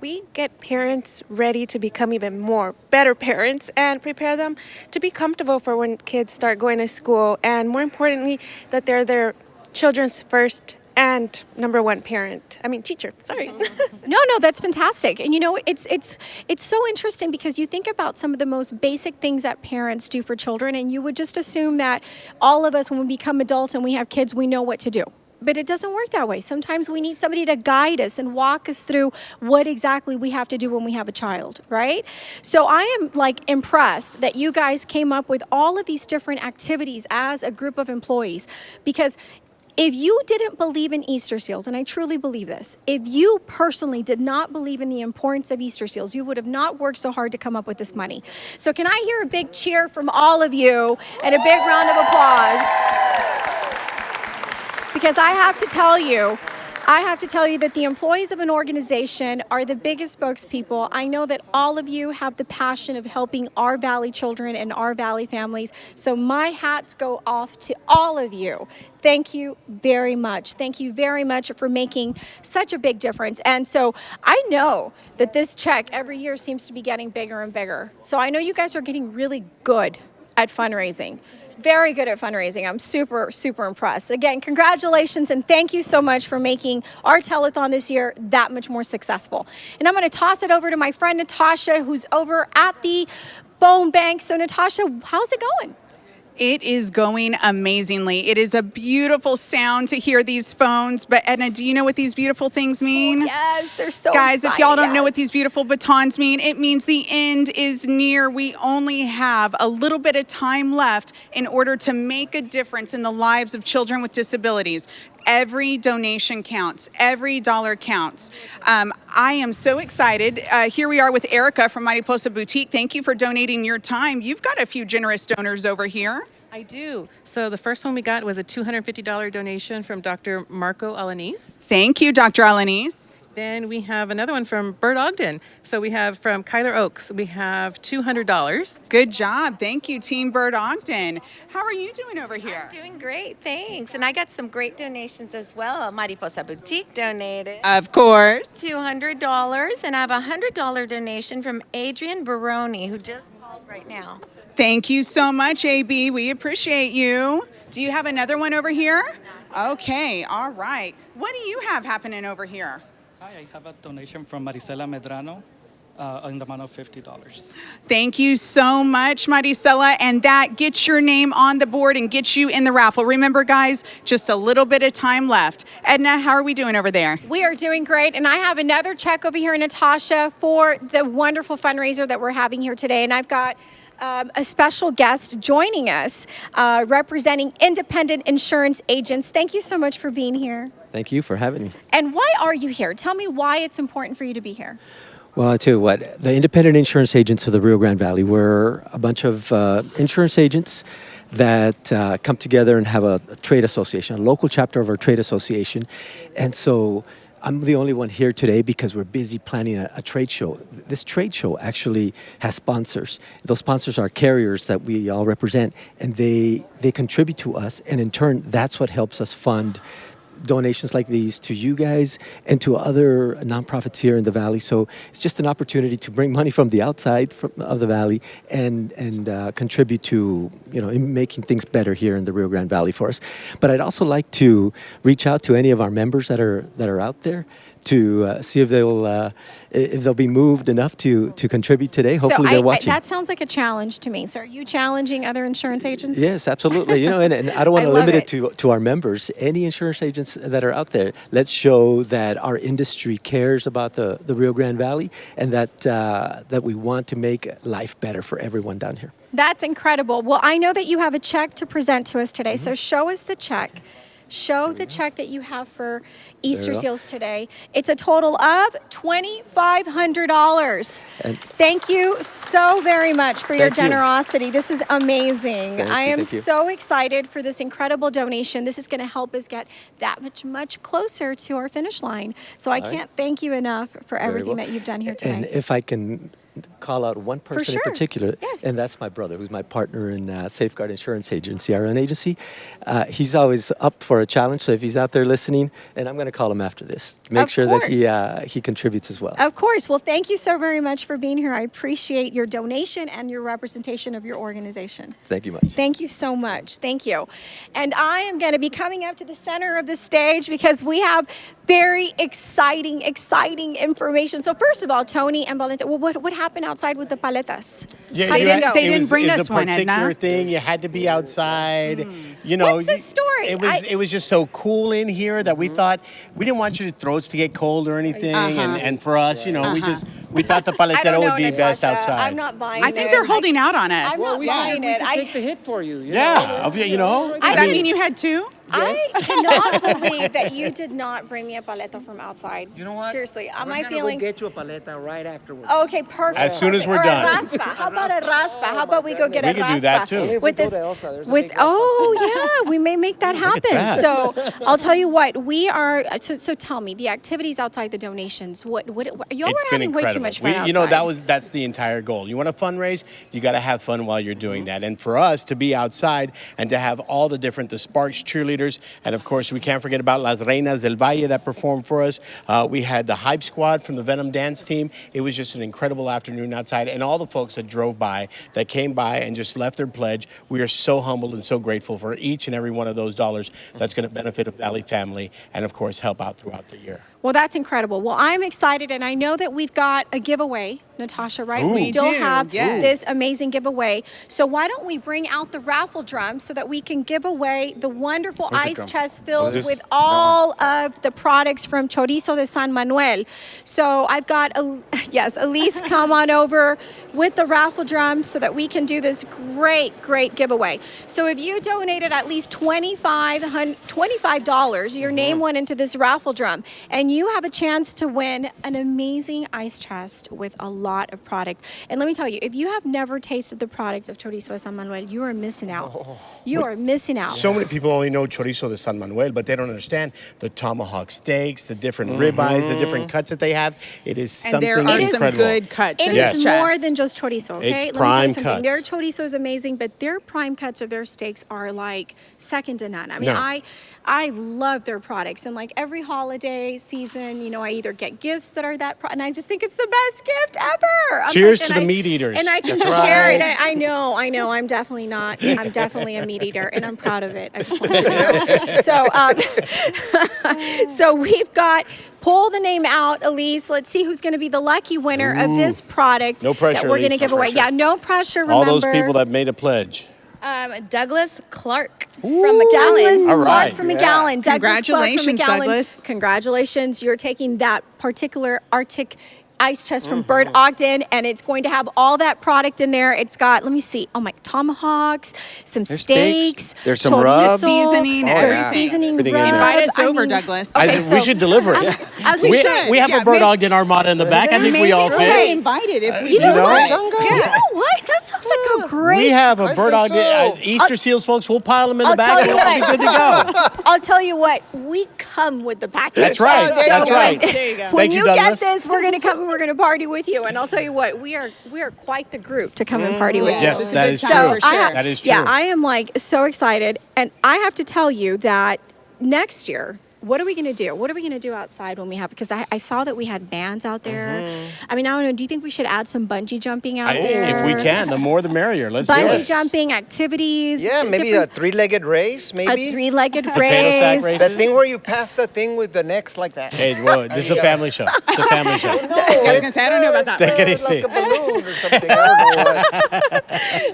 We get parents ready to become even better parents and prepare them to be comfortable for when kids start going to school, and more importantly, that they're their children's first and number one teacher. Sorry. No, that's fantastic. And you know, it's so interesting because you think about some of the most basic things that parents do for children, and you would just assume that all of us, when we become adults and we have kids, we know what to do. But it doesn't work that way. Sometimes we need somebody to guide us and walk us through what exactly we have to do when we have a child, right? So I am impressed that you guys came up with all of these different activities as a group of employees, because if you didn't believe in Easterseals, and I truly believe this, if you personally did not believe in the importance of Easterseals, you would have not worked so hard to come up with this money. So can I hear a big cheer from all of you and a big round of applause? Because I have to tell you that the employees of an organization are the biggest spokespeople. I know that all of you have the passion of helping our Valley children and our Valley families. So my hats go off to all of you. Thank you very much. Thank you very much for making such a big difference. And so I know that this check every year seems to be getting bigger and bigger. So I know you guys are getting really good at fundraising. Very good at fundraising. I'm super, super impressed. Again, congratulations and thank you so much for making our telethon this year that much more successful. And I'm going to toss it over to my friend Natasha, who's over at the phone bank. So Natasha, how's it going? It is going amazingly. It is a beautiful sound to hear these phones. But Edna, do you know what these beautiful things mean? Yes, they're so Guys, exciting. if y'all don't know what these beautiful batons mean, it means the end is near. We only have a little bit of time left in order to make a difference in the lives of children with disabilities. Every donation counts. Every dollar counts. I am so excited. Here we are with Erica from Mariposa Boutique. Thank you for donating your time. You've got a few generous donors over here. I do. So the first one we got was a $250 donation from Dr. Marco Alanis. Thank you, Dr. Alanis. Then we have another one from Bert Ogden. So we have from Kyler Oaks, we have $200. Good job. Thank you, Team Bert Ogden. How are you doing over here? Doing great, thanks. And I got some great donations as well. Mariposa Boutique donated. Of course. $200. And I have a $100 donation from Adrian Baroni, who just called right now. Thank you so much, AB. We appreciate you. Do you have another one over here? Okay, all right. What do you have happening over here? Hi, I have a donation from Marisela Medrano in the amount of $50. Thank you so much, Maricela. And that gets your name on the board and gets you in the raffle. Remember, guys, just a little bit of time left. Edna, how are we doing over there? We are doing great. And I have another check over here, Natasha, for the wonderful fundraiser that we're having here today. And I've got a special guest joining us, representing independent insurance agents. Thank you so much for being here. Thank you for having me. And why are you here? Tell me why it's important for you to be here. Well, I'll tell you what, the independent insurance agents of the Rio Grande Valley, we're a bunch of insurance agents that come together and have a trade association, a local chapter of our trade association. And so I'm the only one here today because we're busy planning a trade show. This trade show actually has sponsors. Those sponsors are carriers that we all represent, and they contribute to us. And in turn, that's what helps us fund donations like these to you guys and to other nonprofits here in the valley. So it's just an opportunity to bring money from the outside of the valley and contribute to, in making things better here in the Rio Grande Valley for us. But I'd also like to reach out to any of our members that are out there to see if they'll be moved enough to contribute today. Hopefully they're watching. That sounds like a challenge to me. So are you challenging other insurance agents? Yes, absolutely. And I don't want to limit it to our members. Any insurance agents that are out there, let's show that our industry cares about the Rio Grande Valley and that we want to make life better for everyone down here. That's incredible. Well, I know that you have a check to present to us today. So show us the check. Show the check that you have for Easterseals today. It's a total of $2,500. Thank you so very much for your generosity. This is amazing. I am so excited for this incredible donation. This is going to help us get that much closer to our finish line. So I can't thank you enough for everything that you've done here today. And if I can call out one person in particular, and that's my brother, who's my partner in Safeguard Insurance Agency, our own agency. He's always up for a challenge, so if he's out there listening, and I'm going to call him after this, make sure that he contributes as well. Of course. Well, thank you so very much for being here. I appreciate your donation and your representation of your organization. Thank you much. Thank you so much. Thank you. And I am going to be coming up to the center of the stage because we have very exciting information. So first of all, Tony and Valentina, what happened outside with the paletas? Yeah, they didn't bring us one, Edna. It was a particular thing. You had to be outside. What's the story? It was just so cool in here that we thought we didn't want your throats to get cold or anything. And for us, we thought the paletero would be Natasha. best outside. I'm not buying it. I think they're holding out on us. I'm not buying it. I take the hit for you. Does that mean you had two? I cannot believe that you did not bring me a paleta from outside. You know what? Seriously, my We're feelings. Go get you a paleta right afterwards. Okay, perfect. As soon as we're Or done. A raspa. How about a raspa? How about we go get a raspa? We can do that too. With this, we may make that happen. So I'll tell you what, we are. So tell me, the activities outside the donations. Y'all were having way too much fun outside. That's the entire goal. You want to fundraise, you got to have fun while you're doing that. And for us to be outside and to have all the Sparks cheerleaders, and of course we can't forget about Las Reinas del Valle that performed for us. We had the Hype Squad from the Venom dance team. It was just an incredible afternoon outside, and all the folks that drove by, that came by and just left their pledge. We are so humbled and so grateful for each and every one of those dollars that's going to benefit a Valley family and of course help out throughout the year. Well, that's incredible. Well, I'm excited, and I know that we've got a giveaway, Natasha, right? Ooh. We We still do, have yes. this amazing giveaway. So why don't we bring out the raffle drum so that we can give away the wonderful Where's the ice drum? chest Oh, filled this? with all of the products from Chorizo de San Manuel. So I've got, yes, Elise, come on over with the raffle drum so that we can do this great giveaway. So if you donated at least $25, your name went into this raffle drum, and you have a chance to win an amazing ice chest with a lot of product. And let me tell you, if you have never tasted the product of Chorizo de San Manuel, you are missing out. You are missing out. So many people only know chorizo de San Manuel, but they don't understand the tomahawk steaks, the different ribeyes, the different cuts that they have. It is something And there are incredible. some good cuts. It in is this more chest. than just chorizo, okay? It's Let me tell prime you something. cuts. Their chorizo is amazing, but their prime cuts of their steaks are like second to none. I mean, No. I love their products, and like every holiday season, you know, I either get gifts that are and I just think it's the best gift ever. Cheers like, to and the meat eaters. And I can That's share right. it. I know. I'm definitely not. I'm definitely a meat eater, and I'm proud of it. I just want you to know. So we've got. Pull the name out, Elise. Let's see who's going to be the lucky winner of this product No pressure, that we're going to Elise. give No away. pressure. Yeah, no pressure. Remember, All those people that made a pledge. Douglas Clark from McAllen. Douglas All Clark right. from Yeah. McAllen. Douglas Clark from Congratulations, McAllen. Douglas. Congratulations. You're taking that particular Arctic ice chest from Bird Ogden, and it's going to have all that product in there. It's got, let me see, oh my, tomahawks, some There's steaks. steaks. There's some rub. Seasoning, Oh, everything. yeah. Seasoning, Everything in rub. there. Invite us I over, mean, Douglas. Okay, We so- should deliver it. As we should. We have Yeah, a Bird maybe- Ogden Armada in the back. I think we Maybe all we'll fit. get invited if we You do know know? what? Chunga. You know what? That sounds like a great. We have a I Bird think Ogden. so. Easter Seals, folks. We'll pile them in the I'll back tell and you we'll be what. good to go. I'll tell you what. We come with the package. That's right. So That's right. There you go. When Thank you, you get Douglas. this, we're gonna come and we're gonna party with you. And I'll tell you what, we are quite the group to come and party with Yes, you. it's a that good is time true. for sure. That is true. Yeah, I am like so excited, and I have to tell you that next year. What are we going to do? What are we going to do outside when we have, because I saw that we had bands out there. I mean, I don't know, do you think we should add some bungee jumping out there? If we can, the more the merrier. Let's do Bungee it. jumping activities. Yeah, maybe different- a three-legged race, maybe. a three-legged sack race. race. That thing where you pass the thing with the necks like that. Hey, well, this is a family show. It's a family show. No, I was gonna say I don't know about that. Take it like easy. a balloon or something. I don't know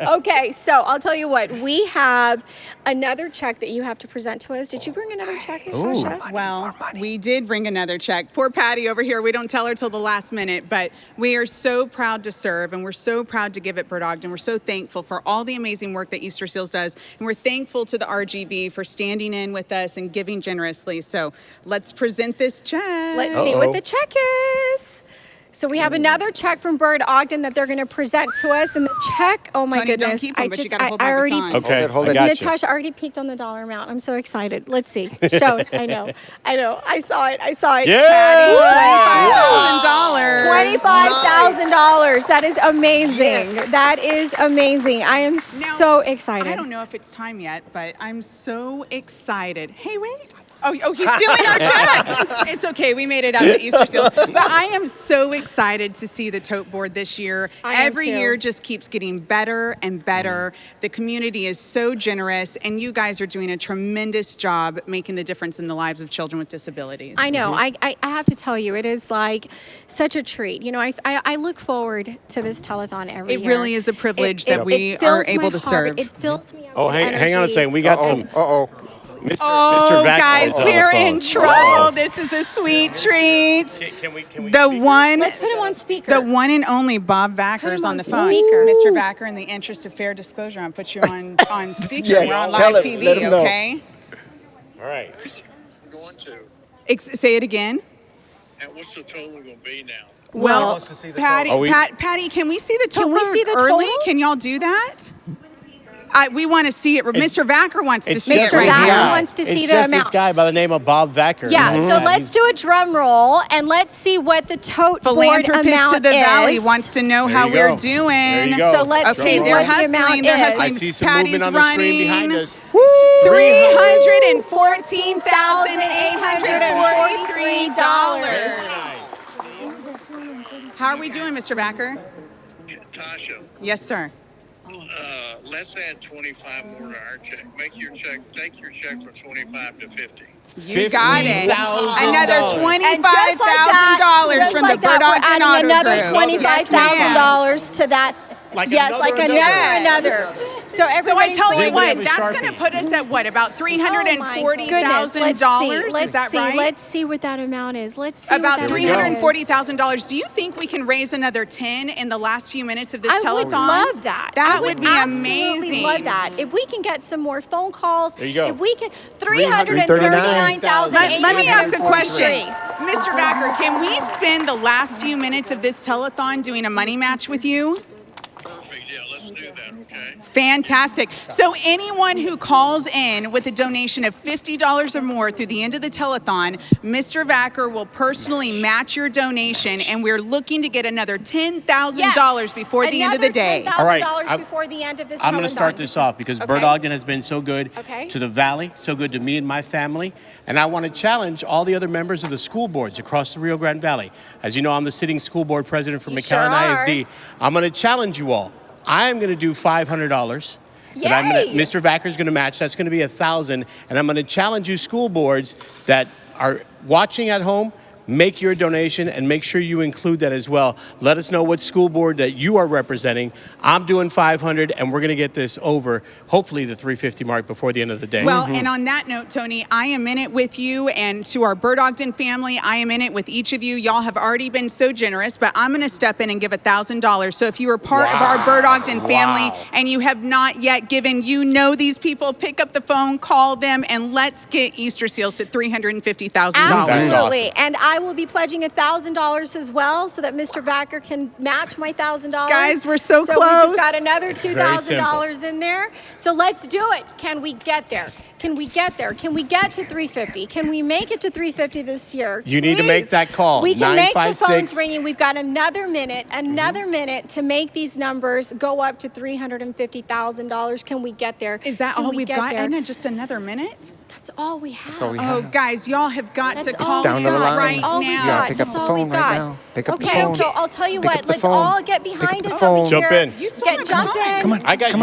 what. Okay, so I'll tell you what, we have another check that you have to present to us. Did you bring another check, Natasha? Well, we did bring another check. Poor Patty over here. We don't tell her till the last minute, but we are so proud to serve, and we're so proud to give at Bird Ogden. We're so thankful for all the amazing work that Easterseals does, and we're thankful to the RGV for standing in with us and giving generously. So let's present this check. Let's see what the check is. So we have another check from Bird Ogden that they're going to present to us, and the check, oh my Tony, don't goodness, keep 'em, I but you just, gotta hold I my already, baton. Okay, Hold it. I got you. Natasha already peeked on the dollar amount. I'm so excited. Let's see. Show us. I know. I saw it. Yeah! $25,000. $25,000. That is amazing. That is amazing. I am so excited. I don't know if it's time yet, but I'm so excited. Hey, wait. Oh, he's stealing our check. It's okay. We made it out to Easterseals. But I am so excited to see the tote board this year. I am Every too. year just keeps getting better and better. The community is so generous, and you guys are doing a tremendous job making the difference in the lives of children with disabilities. I know. I have to tell you, it is like such a treat. You know, I look forward to this telethon every It year. really is a privilege that we it fills are able my to heart. serve. It fills me up Oh, with hang on a energy. second. We got some. Uh-oh. Mr. Oh, Vac guys, is on the we're phone. in trouble. This is a sweet treat. Can we The one, Let's put him on speaker. the one and only Bob Vacker Put is him on on the phone. speaker. Mr. Vacker, in the interest of fair disclosure, I'll put you on speaker. Yes, We're on tell live him, let TV, him know. okay? All right. Say it again. And what's the total going to be now? Well, Patty, Are we- Patty, can we see the total Can we see the early? total? Can y'all do that? We want to see it. Mr. Vacker wants to It's see just it Mr. right Vacker here. wants to see It's the just this amount. guy by the name of Bob Vacker. Yeah, so Yeah, let's do a drum roll and let's see what the tote board Philanthropist amount to the Valley is. wants to know There how you we're go. doing. There you go. So let's Okay, see they're what the hustling. amount They're is. hustling. I see some Patty's movement on the screen behind running. us. $314,843. How are we doing, Mr. Backer? Tasha, Yes, sir. Let's add 25 more to our check. Take your check from 25 to 50. You got it. Another $25,000 from the Bird Ogden Auto another Group. $25,000 to that. Another. So I everybody's tell you going what, in. that's going to put us at what, about $340,000? Is that right? Let's see what that amount is. Let's see About what that amount is. $340,000. Do you think we can raise another 10 in the last few minutes of this telethon? I would love that. That would be absolutely amazing. Love that. If we can get some more phone calls. There you go. If we can, 339,000. Let me ask a question. Mr. Backer, can we spend the last few minutes of this telethon doing a money match with you? Fantastic. So anyone who calls in with a donation of $50 or more through the end of the telethon, Mr. Vacker will personally match your donation, and we're looking to get another $10,000 before the end of the day. All right. Before the end of this I'm going to telethon. start this off because Bird Ogden has been so good to the Valley, so good to me and my family. And I want to challenge all the other members of the school boards across the Rio Grande Valley. As you know, I'm the sitting school board president for McAllen ISD. I'm going to challenge you all. I am going to do $500. That Mr. Vacker's going to match. That's going to be $1,000. And I'm going to challenge you school boards that are watching at home. Make your donation and make sure you include that as well. Let us know what school board that you are representing. I'm doing $500, and we're going to get this over, hopefully, the $350 mark before the end of the day. Well, and on that note, Tony, I am in it with you, and to our Bird Ogden family, I am in it with each of you. Y'all have already been so generous, but I'm going to step in and give $1,000. So if you are part of our Bird Ogden family and you have not yet given, you know these people, pick up the phone, call them, and let's get Easterseals to $350,000. Absolutely. And I will be pledging $1,000 as well, so that Mr. Backer can match my $1,000. Guys, we're so So close. we just got another $2,000 in there. So let's do it. Can we get there? Can we get there? Can we get to 350? Can we make it to 350 this year? You need to make that call. We can make the 956. phones ringing. We've got another minute to make these numbers go up to $350,000. Can we get there? Is that Can all we we've get got, there? Edna? Just another minute? That's all we have. Oh, guys, y'all have got to call down to the line. right all now. we Yeah, got. pick up That's the all phone we've right got. now. Pick up the Okay, phone. so I'll tell you Pick up what. the Let's phone. all get Pick up behind the us phone. over Jump here. in. Jump in. Come on.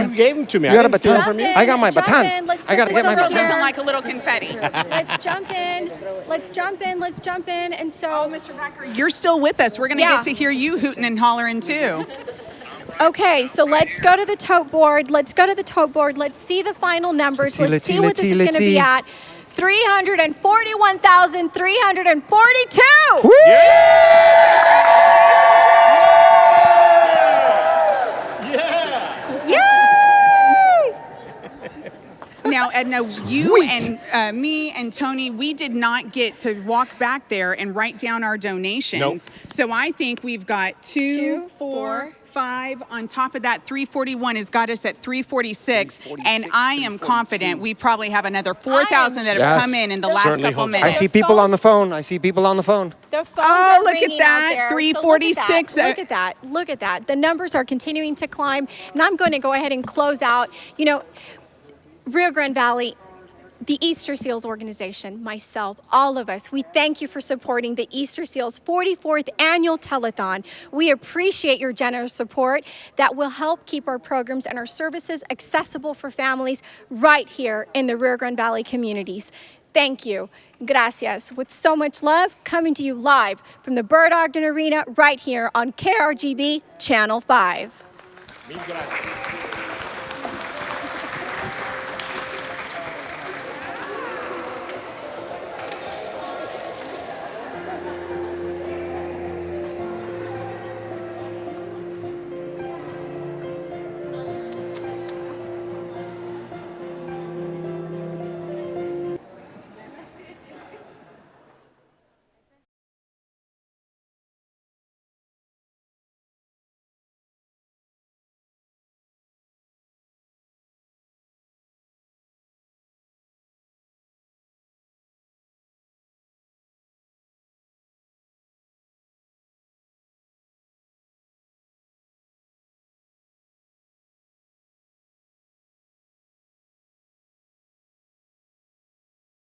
You gave them to me. You I got a didn't steal them baton? from you. I got my Jump baton. in. Let's I got to put get this my over Doesn't baton. here. like a little confetti. Let's jump in. Let's jump in. Let's jump in. And so, Mr. Backer, you're still with us. We're going to get to hear you hooting and hollering too. okay, so let's go to the tote board. Let's see the final numbers. Let's see what this is going to be at. 341,342. Now, Edna, you and me and Tony, we did not get to walk back there and write down our donations. Nope. So I think we've got 2, 4, 5. On top of that, 341 has got us at 346. And I am confident we probably have another 4,000 that have come in the last couple minutes. I see people on the phone. The phones Oh, are look at ringing that, out there. 346. So look at that. Look at that. The numbers are continuing to climb. And I'm going to go ahead and close out. You know, Rio Grande Valley, the Easterseals organization, myself, all of us, we thank you for supporting the Easterseals 44th annual telethon. We appreciate your generous support that will help keep our programs and our services accessible for families right here in the Rio Grande Valley communities. Thank you. Gracias. With so much love, coming to you live from the Bird Ogden Arena right here on KRGB Channel 5. Mil gracias.